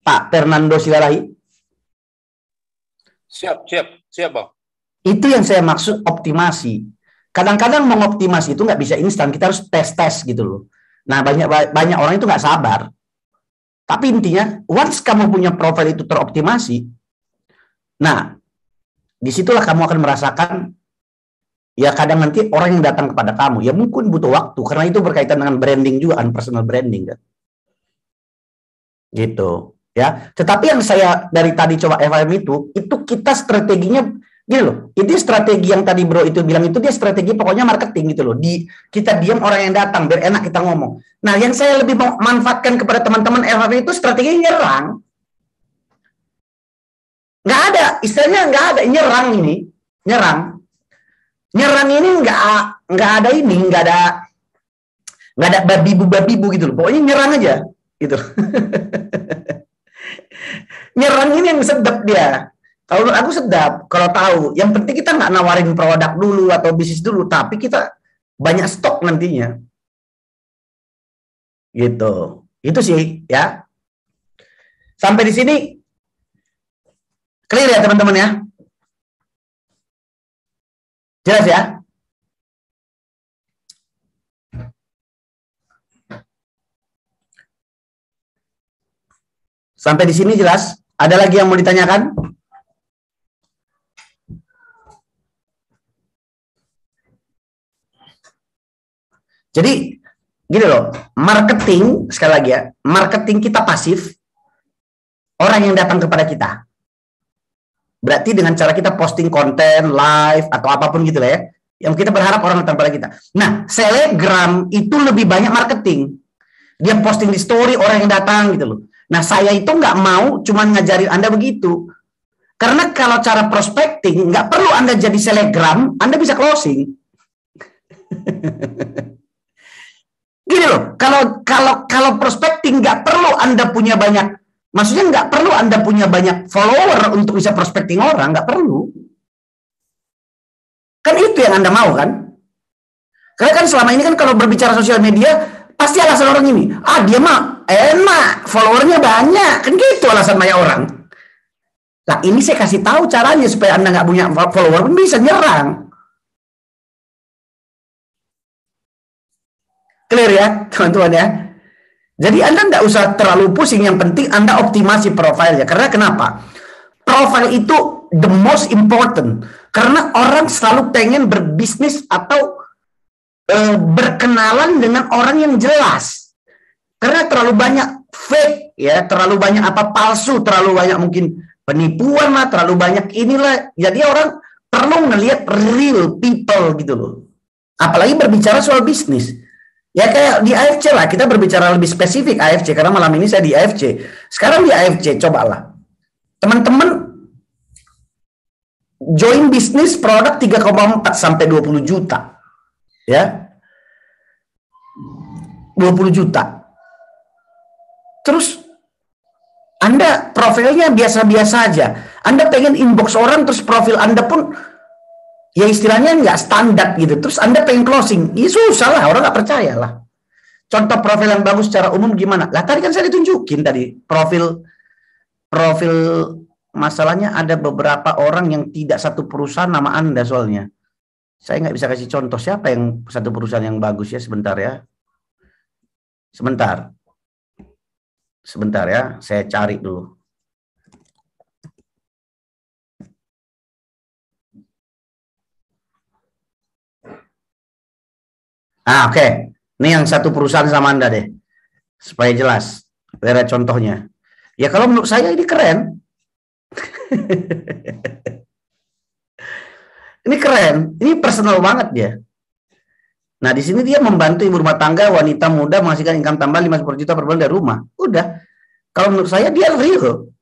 Pak Fernando Silalahi?
Siap, Bang.
Itu yang saya maksud optimasi. Kadang-kadang mengoptimasi itu nggak bisa instan, kita harus tes gitu loh. Nah, banyak orang itu nggak sabar. Tapi intinya, once kamu punya profil itu teroptimasi, nah, disitulah kamu akan merasakan, ya kadang nanti orang yang datang kepada kamu, ya mungkin butuh waktu, karena itu berkaitan dengan branding juga, personal branding kan. Gitu, ya. Tetapi yang saya dari tadi coba FIM itu kita strateginya, gini loh, itu strategi yang tadi bro itu bilang itu dia strategi pokoknya marketing gitu loh. Kita diam orang yang datang biar enak kita ngomong. Nah, yang saya lebih mau manfaatkan kepada teman-teman FFV itu strategi nyerang. Nggak ada, istilahnya nggak ada nyerang ini, nyerang ini nggak ada babi-bu gitu loh. Pokoknya nyerang aja gitu. Nyerang ini yang sedap dia. Kalau aku sedap, kalau tahu. Yang penting kita nggak nawarin produk dulu atau bisnis dulu, tapi kita banyak stok nantinya. Gitu. Itu sih, ya. Sampai di sini clear ya teman-teman ya? Jelas ya? Sampai di sini jelas? Ada lagi yang mau ditanyakan? Jadi, gini loh, marketing, sekali lagi ya, marketing kita pasif, orang yang datang kepada kita. Berarti dengan cara kita posting konten, live, atau apapun gitu lah ya, yang kita berharap orang datang kepada kita. Nah, Selebgram itu lebih banyak marketing. Dia posting di story, orang yang datang gitu loh. Nah, saya itu nggak mau cuman ngajarin Anda begitu. Karena kalau cara prospecting, nggak perlu Anda jadi Selebgram, Anda bisa closing. Gini loh, kalau prospecting nggak perlu Anda punya banyak, maksudnya nggak perlu Anda punya banyak follower untuk bisa prospecting orang, nggak perlu. Kan itu yang Anda mau kan? Karena kan selama ini kan kalau berbicara sosial media, pasti alasan orang ini, dia mah enak, followernya banyak, kan gitu alasan banyak orang. Nah, ini saya kasih tahu caranya supaya Anda nggak punya follower pun bisa nyerang. Clear ya, teman-teman ya. Jadi Anda nggak usah terlalu pusing, yang penting Anda optimasi profilnya. Karena kenapa? Profile itu the most important. Karena orang selalu pengen berbisnis atau berkenalan dengan orang yang jelas. Karena terlalu banyak fake, ya, terlalu banyak apa palsu, terlalu banyak mungkin penipuan lah, terlalu banyak inilah. Jadi orang perlu ngelihat real people gitu loh. Apalagi berbicara soal bisnis. Ya kayak di AFC lah, kita berbicara lebih spesifik AFC, karena malam ini saya di AFC. Sekarang di AFC, cobalah. Teman-teman join bisnis produk 3,4 sampai 20 juta. Ya. 20 juta. Terus Anda profilnya biasa-biasa aja. Anda pengen inbox orang, terus profil Anda pun ya istilahnya nggak standar gitu. Terus Anda pengen closing, ya susah lah, orang nggak percaya lah. Contoh profil yang bagus secara umum gimana? Lah tadi kan saya ditunjukin tadi profil masalahnya ada beberapa orang yang tidak satu perusahaan nama Anda soalnya. Saya nggak bisa kasih contoh siapa yang satu perusahaan yang bagus ya, sebentar ya. Sebentar ya, saya cari dulu. Oke. Ini yang satu perusahaan sama Anda deh. Supaya jelas. Ada contohnya. Ya kalau menurut saya ini keren. Ini keren. Ini personal banget dia. Nah, di sini dia membantu ibu rumah tangga, wanita muda menghasilkan income tambahan 50 juta per bulan dari rumah. Udah. Kalau menurut saya dia real.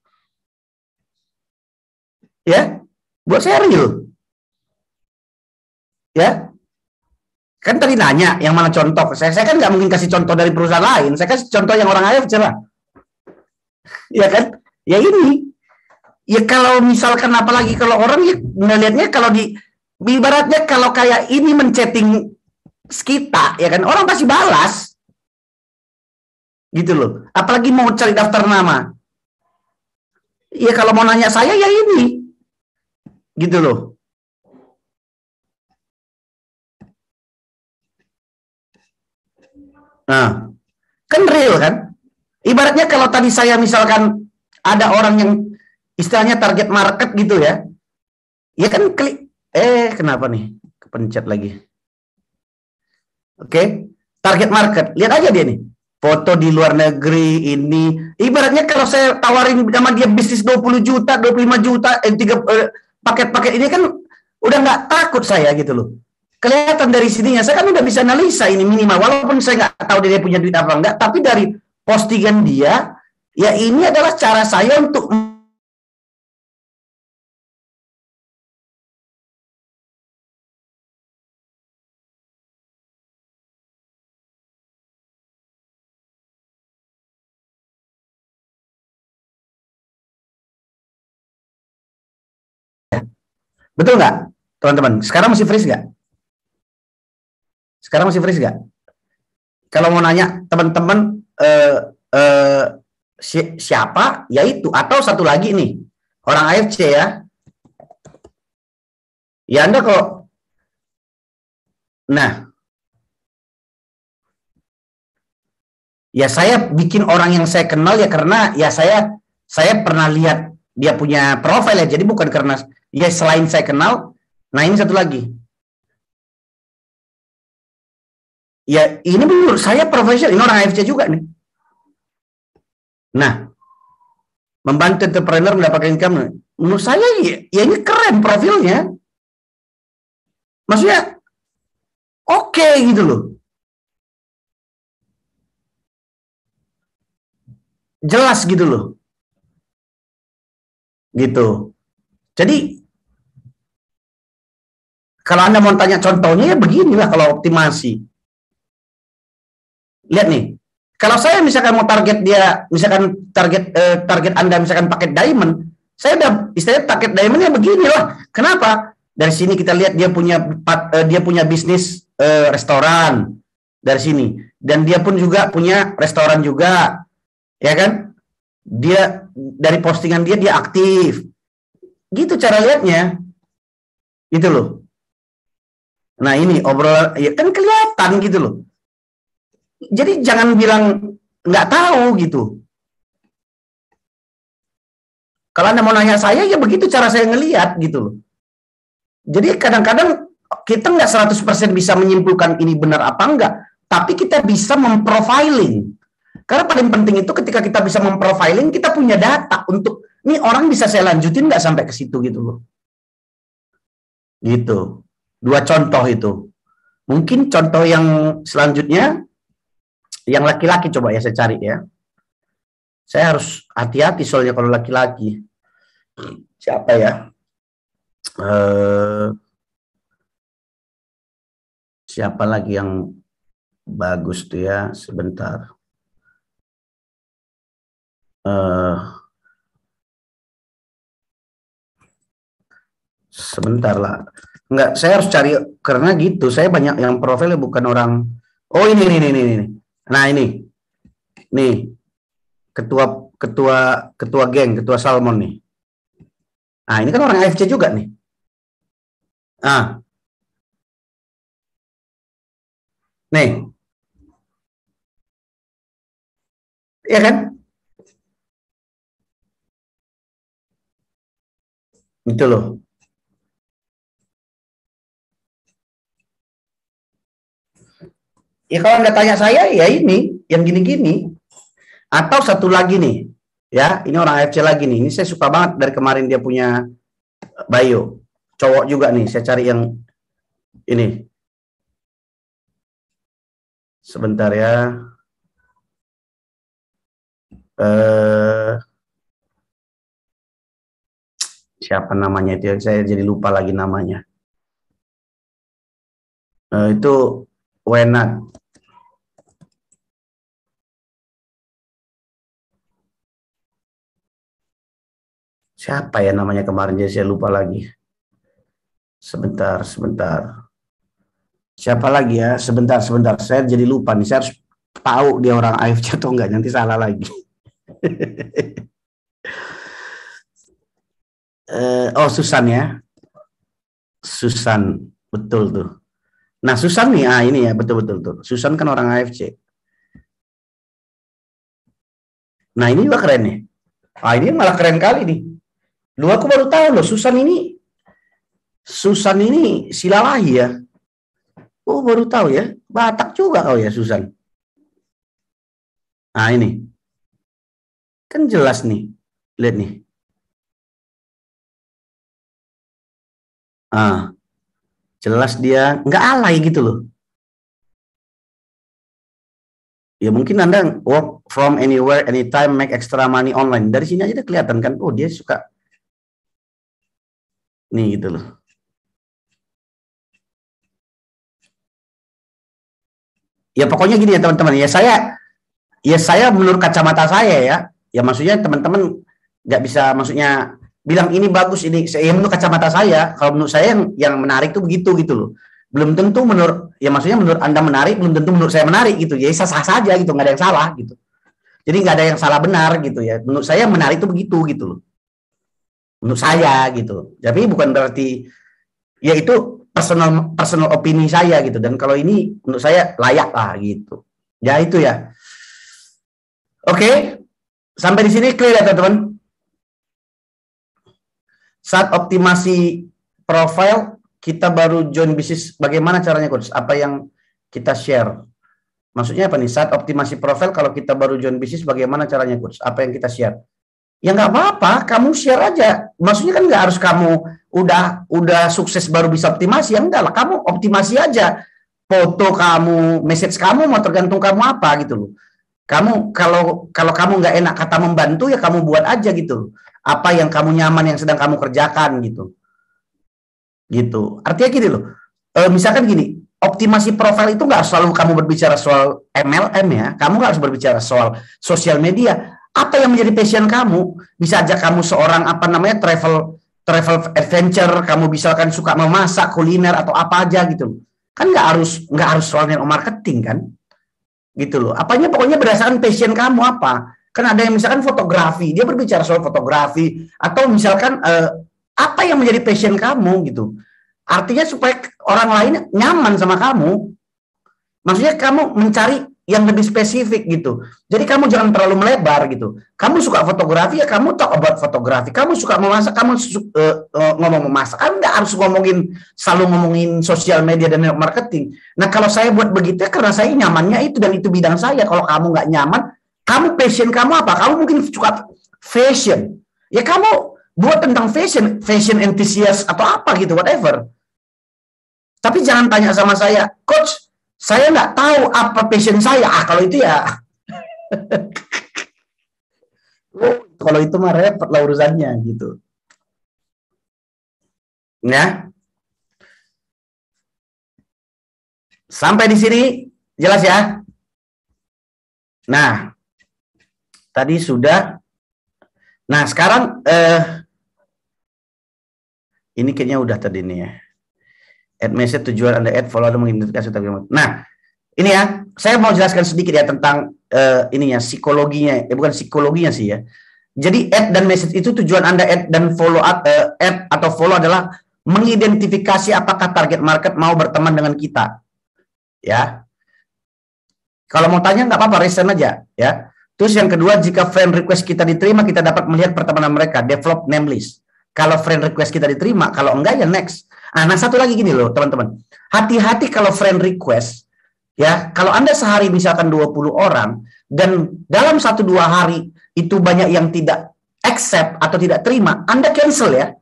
Ya. Buat saya real. Ya. Kan tadi nanya yang mana contoh. Saya kan nggak mungkin kasih contoh dari perusahaan lain. Saya kasih contoh yang orang AFC lah. Ya kan? Ya ini. Ya kalau misalkan apalagi kalau orang ya ngelihatnya kalau di ibaratnya kalau kayak ini menchatting kita, ya kan, orang pasti balas. Gitu loh. Apalagi mau cari daftar nama. Ya kalau mau nanya saya ya ini. Gitu loh. Nah, kan real kan? Ibaratnya kalau tadi saya misalkan ada orang yang istilahnya target market gitu ya. Ya kan klik. Kenapa nih? Kepencet lagi. Oke, target market. Lihat aja dia nih. Foto di luar negeri ini. Ibaratnya kalau saya tawarin sama dia bisnis 20 juta, 25 juta, paket-paket ini kan udah nggak takut saya gitu loh. Kelihatan dari sininya, saya kan udah bisa analisa ini minimal. Walaupun saya nggak tahu dia punya duit apa enggak, tapi dari postingan dia, ya ini adalah cara saya untuk betul nggak, teman-teman? Sekarang masih freeze nggak? Sekarang masih freeze nggak? Kalau mau nanya teman-teman siapa, yaitu atau satu lagi nih orang AFC ya. Ya Anda kok. Nah, ya saya bikin orang yang saya kenal ya karena ya saya pernah lihat dia punya profil ya. Jadi bukan karena ya selain saya kenal. Nah ini satu lagi. Ya ini menurut saya profesional. Ini orang AFC juga nih. Nah, membantu entrepreneur mendapatkan income. Menurut saya ya ini keren profilnya. Maksudnya oke gitu loh. Jelas gitu loh. Gitu. Jadi kalau Anda mau tanya contohnya ya beginilah kalau optimasi. Lihat nih. Kalau saya misalkan mau target dia, misalkan target Anda misalkan paket diamond, saya udah istilahnya target diamondnya beginilah. Kenapa? Dari sini kita lihat dia punya bisnis restoran dari sini, dan dia pun juga punya restoran juga, ya kan? Dia dari postingan dia aktif, gitu cara lihatnya, gitu loh. Nah ini obrolan, ya kan kelihatan gitu loh. Jadi jangan bilang nggak tahu gitu. Kalau Anda mau nanya saya, ya begitu cara saya ngelihat gitu loh. Jadi kadang-kadang kita nggak 100% bisa menyimpulkan ini benar apa enggak, tapi kita bisa memprofiling. Karena paling penting itu ketika kita bisa memprofiling, kita punya data untuk, ini orang bisa saya lanjutin nggak sampai ke situ gitu loh. Gitu. 2 contoh itu. Mungkin contoh yang selanjutnya, yang laki-laki coba ya saya cari ya. Saya harus hati-hati soalnya kalau laki-laki. Siapa ya? Siapa lagi yang bagus tuh ya? Sebentar. Sebentar lah. Enggak, saya harus cari karena gitu. Saya banyak yang profilnya bukan orang. Oh ini. Nah ini. Nih. Ketua geng, ketua Salmon nih. Nah, ini kan orang AFC juga nih. Ah. Nih. Iya kan? Itu loh. Ya kalau nggak tanya saya, ya ini, yang gini-gini. Atau satu lagi nih, ya, ini orang AFC lagi nih. Ini saya suka banget dari kemarin dia punya bio. Cowok juga nih, saya cari yang ini. Sebentar ya. Siapa namanya itu? Saya jadi lupa lagi namanya. Itu Wenat. Siapa ya namanya kemarin, jadi saya lupa lagi. Sebentar. Siapa lagi ya? Sebentar. Saya jadi lupa nih. Saya harus tahu dia orang AFC atau enggak, nanti salah lagi. Oh, Susan ya. Susan, betul tuh. Nah, Susan nih, ini ya, betul tuh. Susan kan orang AFC. Nah, ini juga keren nih. Ini malah keren kali nih. Lu aku baru tahu loh, Susan ini Silalahi ya. Oh, baru tahu ya. Batak juga kau ya, Susan. Nah, ini. Kan jelas nih. Lihat nih. Jelas dia nggak alay gitu loh. Ya mungkin Anda work from anywhere, anytime, make extra money online. Dari sini aja udah kelihatan kan. Oh, dia suka. Nih gitu loh. Ya pokoknya gini ya teman-teman. Ya saya menurut kacamata saya ya. Ya maksudnya teman-teman nggak bisa maksudnya bilang ini bagus ini. Ya menurut kacamata saya. Kalau menurut saya yang menarik tuh begitu gitu loh. Belum tentu menurut Anda menarik, belum tentu menurut saya menarik gitu. Ya sah-sah saja gitu, nggak ada yang salah gitu. Jadi nggak ada yang salah benar gitu ya. Menurut saya menarik itu begitu gitu loh. Menurut saya gitu. Tapi bukan berarti ya itu personal opini saya gitu. Dan kalau ini menurut saya layak lah gitu. Ya itu ya. Oke. Sampai di sini clear ya teman-teman. Saat optimasi profile kita baru join bisnis, bagaimana caranya coach? Apa yang kita share? Maksudnya apa nih? Saat optimasi profile kalau kita baru join bisnis, bagaimana caranya coach? Apa yang kita share? Ya nggak apa-apa, kamu share aja. Maksudnya kan nggak harus kamu udah sukses baru bisa optimasi, ya enggak lah. Kamu optimasi aja. Foto kamu, message kamu mau tergantung kamu apa gitu loh. Kamu kalau kamu nggak enak kata membantu ya kamu buat aja gitu. Apa yang kamu nyaman yang sedang kamu kerjakan gitu. Gitu. Artinya gini loh. Misalkan gini, optimasi profil itu nggak selalu kamu berbicara soal MLM ya. Kamu nggak harus berbicara soal sosial media. Apa yang menjadi passion kamu? Bisa aja kamu seorang travel adventure, kamu misalkan suka memasak, kuliner atau apa aja gitu. Kan nggak harus soal marketing kan? Gitu loh. Pokoknya berdasarkan passion kamu apa? Kan ada yang misalkan fotografi, dia berbicara soal fotografi atau misalkan apa yang menjadi passion kamu gitu. Artinya supaya orang lain nyaman sama kamu. Maksudnya kamu mencari yang lebih spesifik gitu. Jadi kamu jangan terlalu melebar gitu. Kamu suka fotografi ya kamu talk about fotografi. Kamu suka memasak, kamu ngomong memasak. Kamu nggak harus selalu ngomongin sosial media dan marketing. Nah kalau saya buat begitu ya karena saya nyamannya itu dan itu bidang saya. Kalau kamu nggak nyaman, kamu passion kamu apa? Kamu mungkin suka fashion. Ya kamu buat tentang fashion enthusiast atau apa gitu, whatever. Tapi jangan tanya sama saya, coach, saya nggak tahu apa passion saya. Kalau itu ya, kalau itu mah repot lah urusannya gitu. Ya, sampai di sini jelas ya. Nah, tadi sudah. Nah, sekarang ini kayaknya udah tadi nih ya. Add message tujuan Anda add follow Anda mengidentifikasi. Nah, ini ya, saya mau jelaskan sedikit ya tentang ininya psikologinya, bukan psikologinya sih ya. Jadi add dan message itu tujuan Anda add dan follow add atau follow adalah mengidentifikasi apakah target market mau berteman dengan kita. Ya. Kalau mau tanya nggak apa-apa, resend aja ya. Terus yang kedua, jika friend request kita diterima, kita dapat melihat pertemanan mereka, develop name list. Kalau friend request kita diterima, kalau enggak ya next. Nah, satu lagi gini loh, teman-teman. Hati-hati kalau friend request, ya, kalau Anda sehari misalkan 20 orang, dan dalam 1-2 hari itu banyak yang tidak accept atau tidak terima, Anda cancel ya.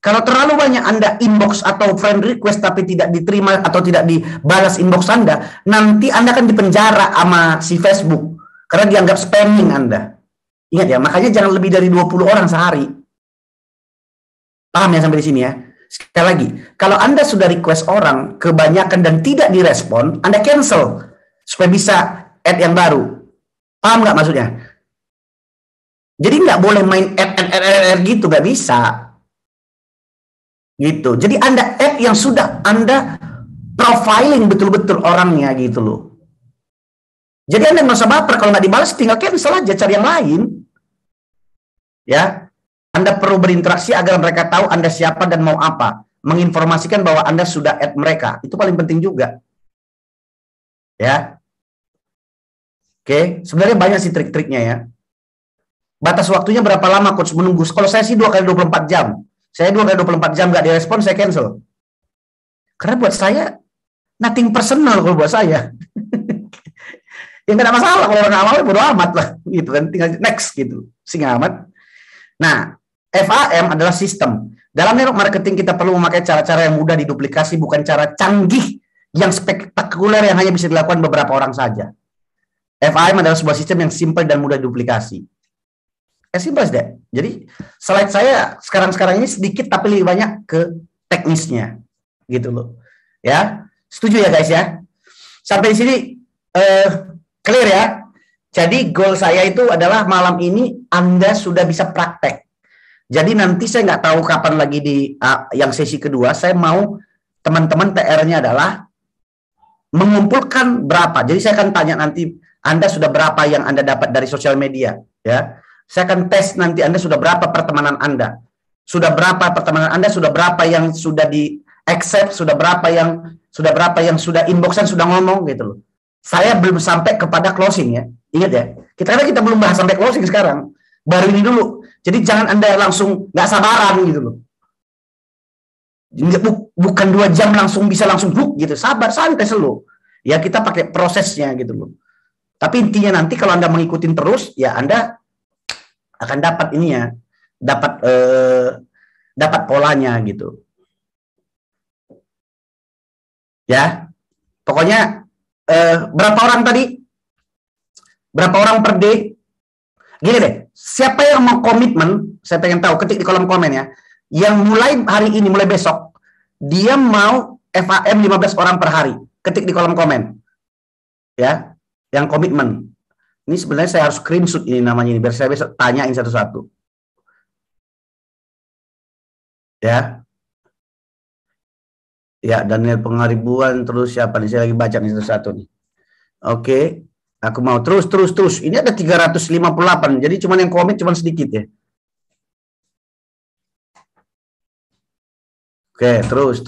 Kalau terlalu banyak Anda inbox atau friend request tapi tidak diterima atau tidak dibalas inbox Anda, nanti Anda akan dipenjara sama si Facebook. Karena dianggap spamming Anda. Ingat ya, makanya jangan lebih dari 20 orang sehari. Paham ya sampai di sini ya? Sekali lagi, kalau Anda sudah request orang, kebanyakan dan tidak direspon, Anda cancel. Supaya bisa add yang baru. Paham nggak maksudnya? Jadi nggak boleh main add gitu, nggak bisa. Gitu. Jadi Anda add yang sudah Anda profiling betul-betul orangnya gitu loh. Jadi Anda nggak usah baper, kalau nggak dibalas tinggal cancel aja, cari yang lain. Ya. Anda perlu berinteraksi agar mereka tahu Anda siapa dan mau apa. Menginformasikan bahwa Anda sudah add mereka. Itu paling penting juga. Ya. Oke, sebenarnya banyak sih trik-triknya ya. Batas waktunya berapa lama coach menunggu? Kalau saya sih 2 kali 24 jam. Saya 2 kali 24 jam nggak direspon, saya cancel. Karena buat saya, nothing personal kalau buat saya. Ya nggak ada masalah, kalau orang awal bodo amat lah. Gitu kan, tinggal next gitu. Sing amat. Nah, FAM adalah sistem. Dalam network marketing kita perlu memakai cara-cara yang mudah diduplikasi, bukan cara canggih yang spektakuler yang hanya bisa dilakukan beberapa orang saja. FAM adalah sebuah sistem yang simple dan mudah diduplikasi. Simple as that. Jadi slide saya sekarang ini sedikit tapi lebih banyak ke teknisnya, gitu loh. Ya, setuju ya guys ya? Sampai di sini clear ya? Jadi goal saya itu adalah malam ini Anda sudah bisa praktek. Jadi nanti saya nggak tahu kapan lagi di yang sesi kedua, saya mau teman-teman PR-nya adalah mengumpulkan berapa. Jadi saya akan tanya nanti, Anda sudah berapa yang Anda dapat dari sosial media, ya? Saya akan tes nanti Anda sudah berapa pertemanan Anda, sudah berapa pertemanan Anda, sudah berapa yang sudah di accept, sudah berapa yang sudah inboxan, sudah ngomong gitu loh. Saya belum sampai kepada closing ya, ingat ya. Kita belum bahas sampai closing sekarang, baru ini dulu. Jadi jangan Anda langsung nggak sabaran gitu loh. Bukan 2 jam langsung bisa langsung book gitu. Sabar, santai selalu. Ya kita pakai prosesnya gitu loh. Tapi intinya nanti kalau Anda mengikuti terus, ya Anda akan dapat ininya, dapat polanya gitu. Ya, pokoknya berapa orang tadi? Berapa orang per day? Gini deh, siapa yang mau komitmen, saya pengen tahu, ketik di kolom komen ya, yang mulai hari ini, mulai besok, dia mau FAM 15 orang per hari, ketik di kolom komen. Ya, yang komitmen. Ini sebenarnya saya harus screenshot ini namanya ini, biar saya besok tanyain satu-satu. Ya. Ya, Daniel Pengaribuan, terus siapa nih, saya lagi baca nih satu-satu nih. Oke. Aku mau terus. Ini ada 358, jadi cuman yang komit cuman sedikit ya. Oke, terus.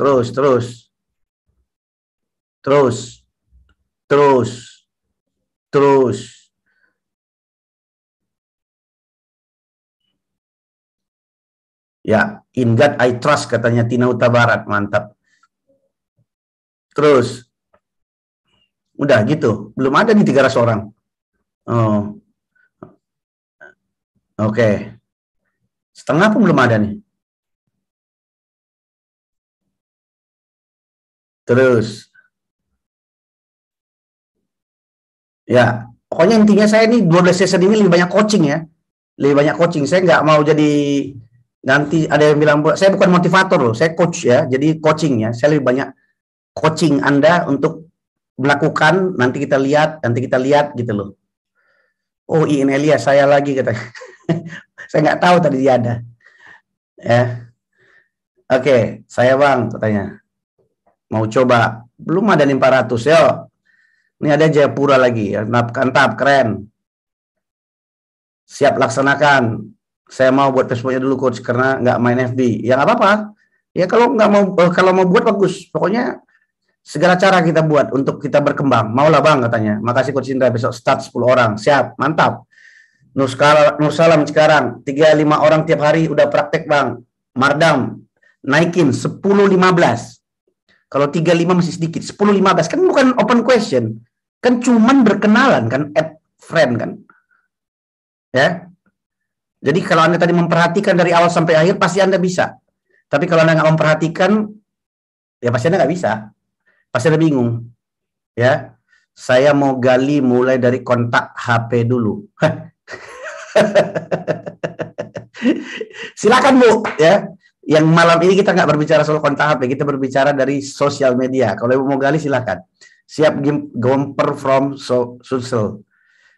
Terus. Ya, in God I trust katanya Tina Huta Barat, mantap. Terus. Udah gitu, belum ada nih 300 orang. Oh, oke. Setengah pun belum ada nih. Terus. Ya, pokoknya intinya saya ini 12 season ini lebih banyak coaching ya. Lebih banyak coaching. Saya nggak mau jadi nanti ada yang bilang saya bukan motivator loh, saya coach ya. Jadi coaching ya. Saya lebih banyak coaching Anda untuk melakukan, nanti kita lihat gitu loh. Oh, Iin Elia saya lagi katanya. Saya nggak tahu tadi dia ada. Ya. Oke, saya Bang katanya. Mau coba. Belum ada nih 400 yo. Ini ada Jayapura lagi ya. Mantap, keren. Siap laksanakan. Saya mau buat Facebooknya dulu coach karena nggak main FB. Ya nggak apa-apa. Ya kalau mau buat bagus. Pokoknya segala cara kita buat untuk kita berkembang. Maulah Bang katanya. Makasih Coach Indra, besok start 10 orang. Siap, mantap. Nursalam sekarang 3-5 orang tiap hari udah praktek Bang. Mardam naikin 10-15. Kalau 3-5 masih sedikit, 10-15 kan bukan open question. Kan cuman berkenalan kan, add friend kan. Ya. Jadi kalau Anda tadi memperhatikan dari awal sampai akhir pasti Anda bisa. Tapi kalau Anda nggak memperhatikan ya pasti Anda nggak bisa. Pasti Anda bingung. Ya. Saya mau gali mulai dari kontak HP dulu. Silakan Bu ya. Yang malam ini kita nggak berbicara soal kontak HP, kita berbicara dari sosial media. Kalau Ibu mau gali silakan. Siap gomper from social.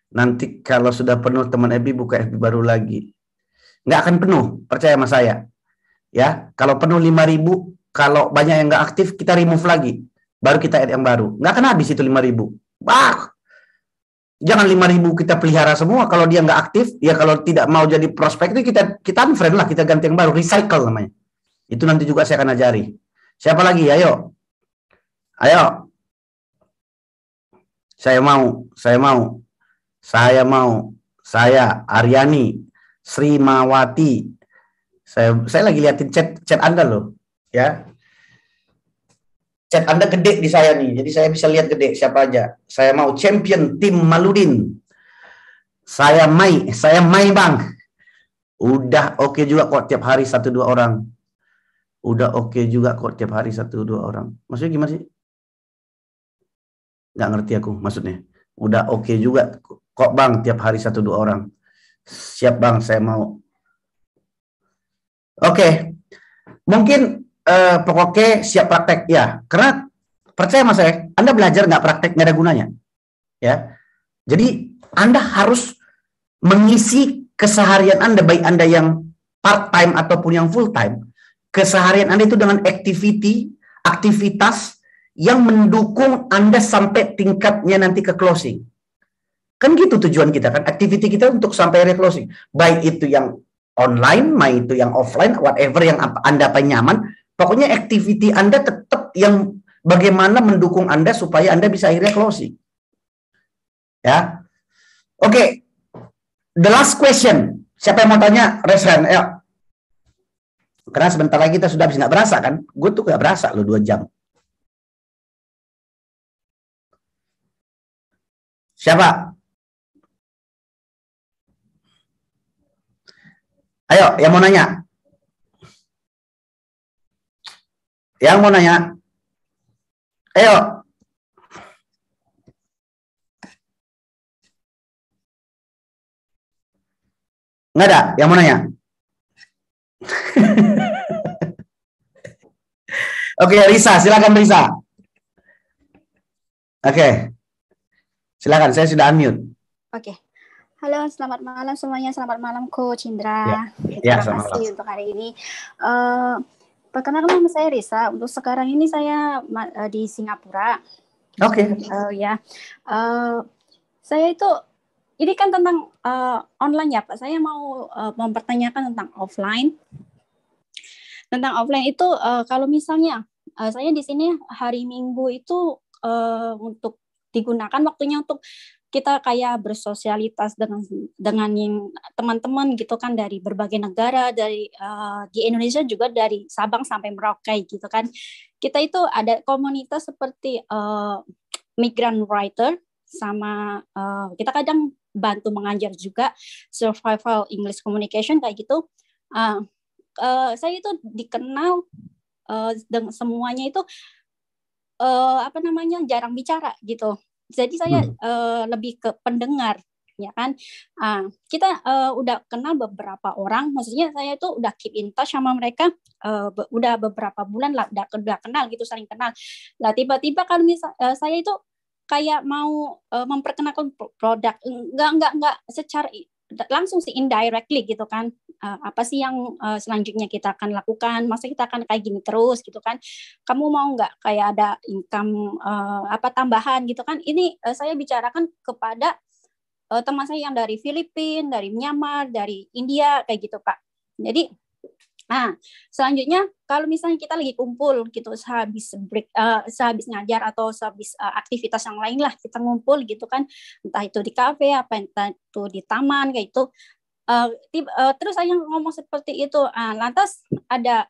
Nanti kalau sudah penuh teman FB buka FB baru lagi. Nggak akan penuh, percaya sama saya. Ya, kalau penuh 5.000, kalau banyak yang nggak aktif kita remove lagi. Baru kita add yang baru. Nggak akan habis itu 5.000. Bah, jangan 5.000 kita pelihara semua. Kalau dia nggak aktif, ya kalau tidak mau jadi prospek itu kita unfriend lah, kita ganti yang baru, recycle namanya. Itu nanti juga saya akan ajari. Siapa lagi? Ayo. Ayo. Saya Aryani, Srimawati. Saya lagi liatin chat Anda loh, ya. Chat Anda gede di saya nih, jadi saya bisa lihat gede siapa aja. Saya mau champion tim Maludin. Saya Mai Bang. Udah oke juga kok tiap hari 1-2 orang. Udah oke juga kok tiap hari 1-2 orang. Maksudnya gimana sih? Nggak ngerti aku maksudnya. Udah oke juga kok Bang tiap hari 1-2 orang. Siap Bang, saya mau. Oke. Mungkin pokoknya siap praktek ya. Karena percaya sama saya, Anda belajar nggak praktek nggak ada gunanya. Ya. Jadi Anda harus mengisi keseharian Anda, baik Anda yang part time ataupun yang full time. Keseharian Anda itu dengan aktivitas yang mendukung Anda sampai tingkatnya nanti ke closing. Kan gitu tujuan kita kan, activity kita untuk sampai closing. Baik itu yang online, baik itu yang offline, whatever yang Anda paling nyaman, pokoknya activity Anda tetap yang bagaimana mendukung Anda supaya Anda bisa akhirnya closing. Ya. Oke. The last question. Siapa yang mau tanya? Raise hand. Ayo. Karena sebentar lagi kita sudah habis, nggak berasa kan? Gue tuh nggak berasa loh 2 jam. Siapa? Ayo, yang mau nanya? Yang mau nanya? Ayo. Nggak ada yang mau nanya? Oke, Risa, silakan Risa. Oke. Silakan, saya sudah unmute.
Oke. Halo, selamat malam semuanya. Selamat malam Coach Indra.
Ya,
Terima kasih untuk hari ini. Perkenalkan nama saya Risa. Untuk sekarang ini saya di Singapura.
Oke.
Saya itu ini kan tentang online ya Pak. Saya mau mempertanyakan tentang offline. Tentang offline itu kalau misalnya saya di sini hari Minggu itu untuk digunakan waktunya untuk kita kayak bersosialitas dengan yang teman-teman gitu kan dari berbagai negara, dari di Indonesia juga dari Sabang sampai Merauke gitu kan. Kita itu ada komunitas seperti migrant writer, sama kita kadang bantu mengajar juga survival English communication kayak gitu. Saya itu dikenal semuanya itu jarang bicara gitu. Jadi saya lebih ke pendengar, ya kan. Kita udah kenal beberapa orang, maksudnya saya itu udah keep in touch sama mereka, udah beberapa bulan lah, udah kenal gitu, saling kenal. Lah tiba-tiba kalau saya itu kayak mau memperkenalkan produk, enggak secara langsung sih, indirectly gitu kan, apa sih yang selanjutnya kita akan lakukan, masa kita akan kayak gini terus gitu kan, kamu mau nggak kayak ada income tambahan gitu kan. Ini saya bicarakan kepada teman saya yang dari Filipina, dari Myanmar, dari India kayak gitu Pak. Jadi selanjutnya kalau misalnya kita lagi kumpul gitu sehabis break, sehabis ngajar atau sehabis aktivitas yang lain lah, kita ngumpul gitu kan, entah itu di kafe apa entah itu di taman kayak itu, terus saya ngomong seperti itu, lantas ada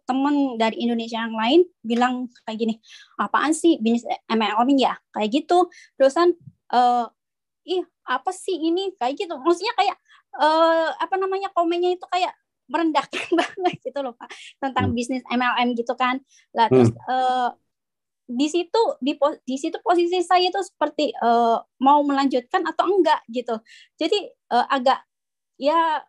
teman dari Indonesia yang lain bilang kayak gini, apaan sih bisnis MLM ya kayak gitu, terusan apa sih ini kayak gitu, maksudnya kayak komennya itu kayak merendahkan banget gitu loh Pak, tentang bisnis MLM gitu kan. Lah terus di situ posisi saya itu seperti mau melanjutkan atau enggak gitu. Jadi agak ya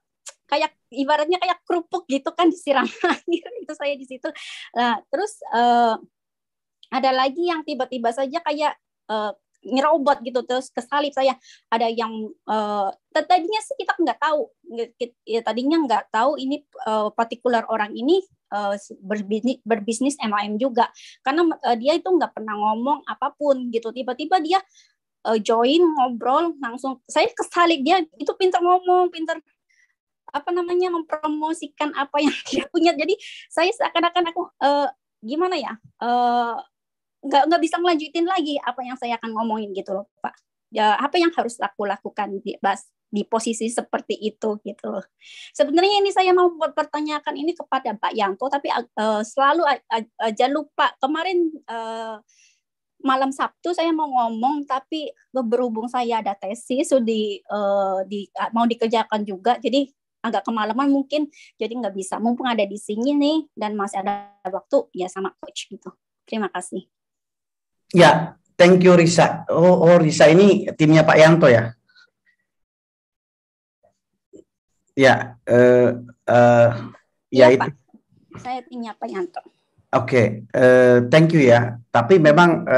kayak ibaratnya kayak kerupuk gitu kan, disiram air itu saya di situ. Nah, terus ada lagi yang tiba-tiba saja kayak nyerobot gitu, terus kesalip saya. Ada yang tadinya sih kita nggak tahu, tadinya nggak tahu ini partikular orang ini berbisnis MLM juga, karena dia itu nggak pernah ngomong apapun gitu. Tiba-tiba dia join ngobrol langsung, saya kesalip, dia itu pintar ngomong, pintar mempromosikan apa yang dia punya. Jadi saya seakan-akan aku gimana ya, nggak bisa melanjutin lagi apa yang saya akan ngomongin gitu loh Pak. Ya, apa yang harus aku lakukan di posisi seperti itu gitu loh. Sebenarnya ini saya mau pertanyakan ini kepada Pak Yanto, tapi selalu aja lupa. Kemarin malam Sabtu saya mau ngomong, tapi berhubung saya ada tesis mau dikerjakan juga, jadi agak kemalaman mungkin, jadi nggak bisa. Mumpung ada di sini nih dan masih ada waktu ya sama coach gitu. Terima kasih.
Ya, thank you Risa. Oh Risa ini timnya Pak Yanto ya? Ya,
ya
itu.
Pak. Saya timnya Pak Yanto.
Oke, thank you ya. Tapi memang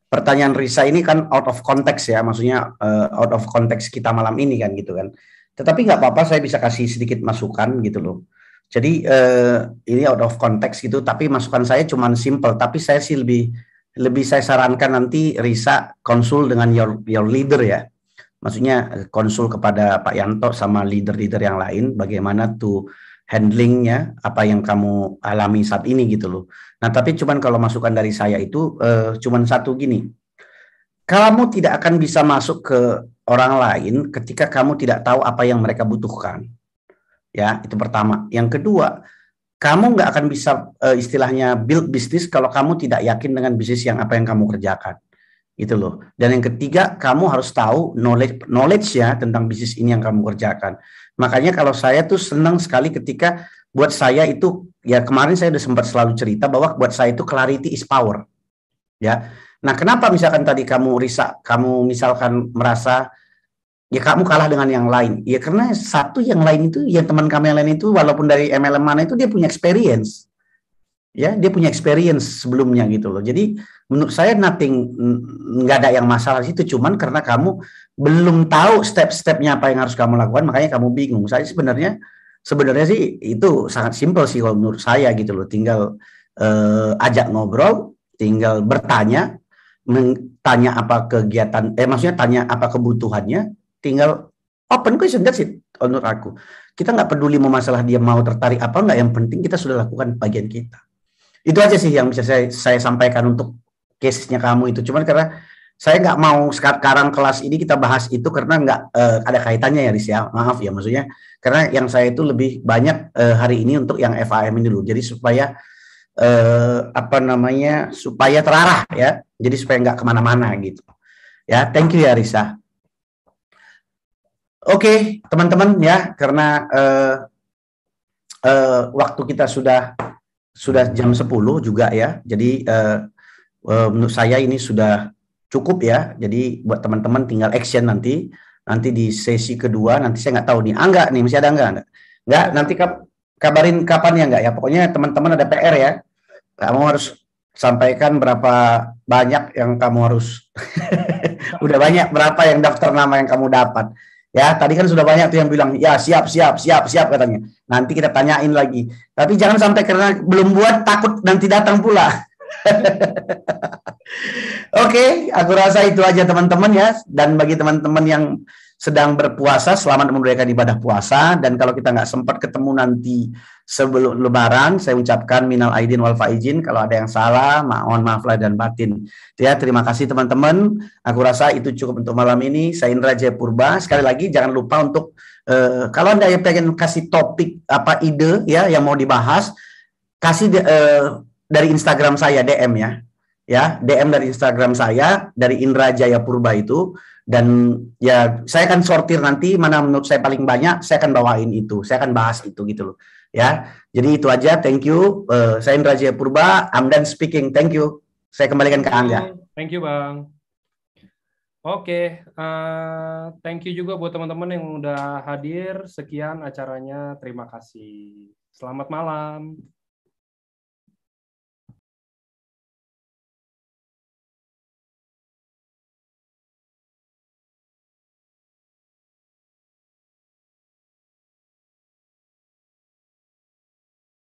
pertanyaan Risa ini kan out of context ya, maksudnya out of context kita malam ini kan gitu kan. Tetapi nggak apa-apa, saya bisa kasih sedikit masukan gitu loh. Jadi ini out of context gitu, tapi masukan saya cuma simple. Tapi saya sih lebih saya sarankan nanti Risa konsul dengan your leader ya. Maksudnya konsul kepada Pak Yanto sama leader-leader yang lain bagaimana tuh handlingnya apa yang kamu alami saat ini gitu loh. Nah, tapi cuman kalau masukan dari saya itu cuman satu gini. Kamu tidak akan bisa masuk ke orang lain ketika kamu tidak tahu apa yang mereka butuhkan. Ya, itu pertama. Yang kedua, kamu nggak akan bisa istilahnya build bisnis kalau kamu tidak yakin dengan bisnis yang apa yang kamu kerjakan, gitu loh. Dan yang ketiga, kamu harus tahu knowledge ya tentang bisnis ini yang kamu kerjakan. Makanya kalau saya tuh senang sekali ketika buat saya itu, ya kemarin saya udah sempat selalu cerita bahwa buat saya itu clarity is power, ya. Nah, kenapa misalkan tadi kamu Risa, kamu misalkan merasa ya kamu kalah dengan yang lain. Ya karena satu yang lain itu, yang teman kami yang lain itu walaupun dari MLM mana itu dia punya experience. Ya, dia punya experience sebelumnya gitu loh. Jadi menurut saya nggak ada yang masalah di situ, cuman karena kamu belum tahu step-stepnya apa yang harus kamu lakukan, makanya kamu bingung. Saya sebenarnya sih itu sangat simpel sih kalau menurut saya gitu loh. Tinggal ajak ngobrol, tinggal bertanya, tanya apa kegiatan, maksudnya tanya apa kebutuhannya, tinggal open question, that's it menurut aku. Kita nggak peduli mau masalah dia mau tertarik apa nggak, yang penting kita sudah lakukan bagian kita. Itu aja sih yang bisa saya sampaikan untuk case-nya kamu itu. Cuman karena saya nggak mau sekarang kelas ini kita bahas itu karena nggak ada kaitannya ya, Riz ya. Maaf ya, maksudnya karena yang saya itu lebih banyak hari ini untuk yang FAM ini dulu. Jadi supaya supaya terarah ya. Jadi supaya nggak kemana-mana gitu. Ya, thank you ya Risa. Oke, teman-teman ya, karena waktu kita sudah jam 10 juga ya. Jadi menurut saya ini sudah cukup ya. Jadi buat teman-teman tinggal action nanti di sesi kedua. Nanti saya nggak tahu nih, enggak nih, masih ada enggak, nanti kabarin kapan ya, enggak ya. Pokoknya teman-teman ada PR ya. Kamu harus sampaikan berapa banyak yang kamu harus udah banyak berapa yang daftar nama yang kamu dapat. Ya, tadi kan sudah banyak tuh yang bilang, ya siap katanya. Nanti kita tanyain lagi. Tapi jangan sampai karena belum buat takut nanti datang pula. Oke, aku rasa itu aja teman-teman ya. Dan bagi teman-teman yang sedang berpuasa, selamat menunaikan ibadah puasa. Dan kalau kita nggak sempat ketemu nanti sebelum Lebaran, saya ucapkan minal aidin wal faizin. Kalau ada yang salah, mohon maaf lahir dan batin. Ya, terima kasih teman-teman. Aku rasa itu cukup untuk malam ini. Saya Indra Jayapurba. Sekali lagi jangan lupa untuk kalau Anda yang pengen kasih topik apa ide ya yang mau dibahas, kasih dari Instagram saya DM ya, DM dari Instagram saya dari Indra Jayapurba itu. Dan ya saya akan sortir nanti mana menurut saya paling banyak, saya akan bawain itu, saya akan bahas itu gitu loh ya. Jadi itu aja, thank you. Saya Indra Jayapurba, I'm done speaking, thank you. Saya kembalikan ke Angga.
Thank you Bang. Oke, thank you juga buat teman-teman yang udah hadir. Sekian acaranya, terima kasih. Selamat malam.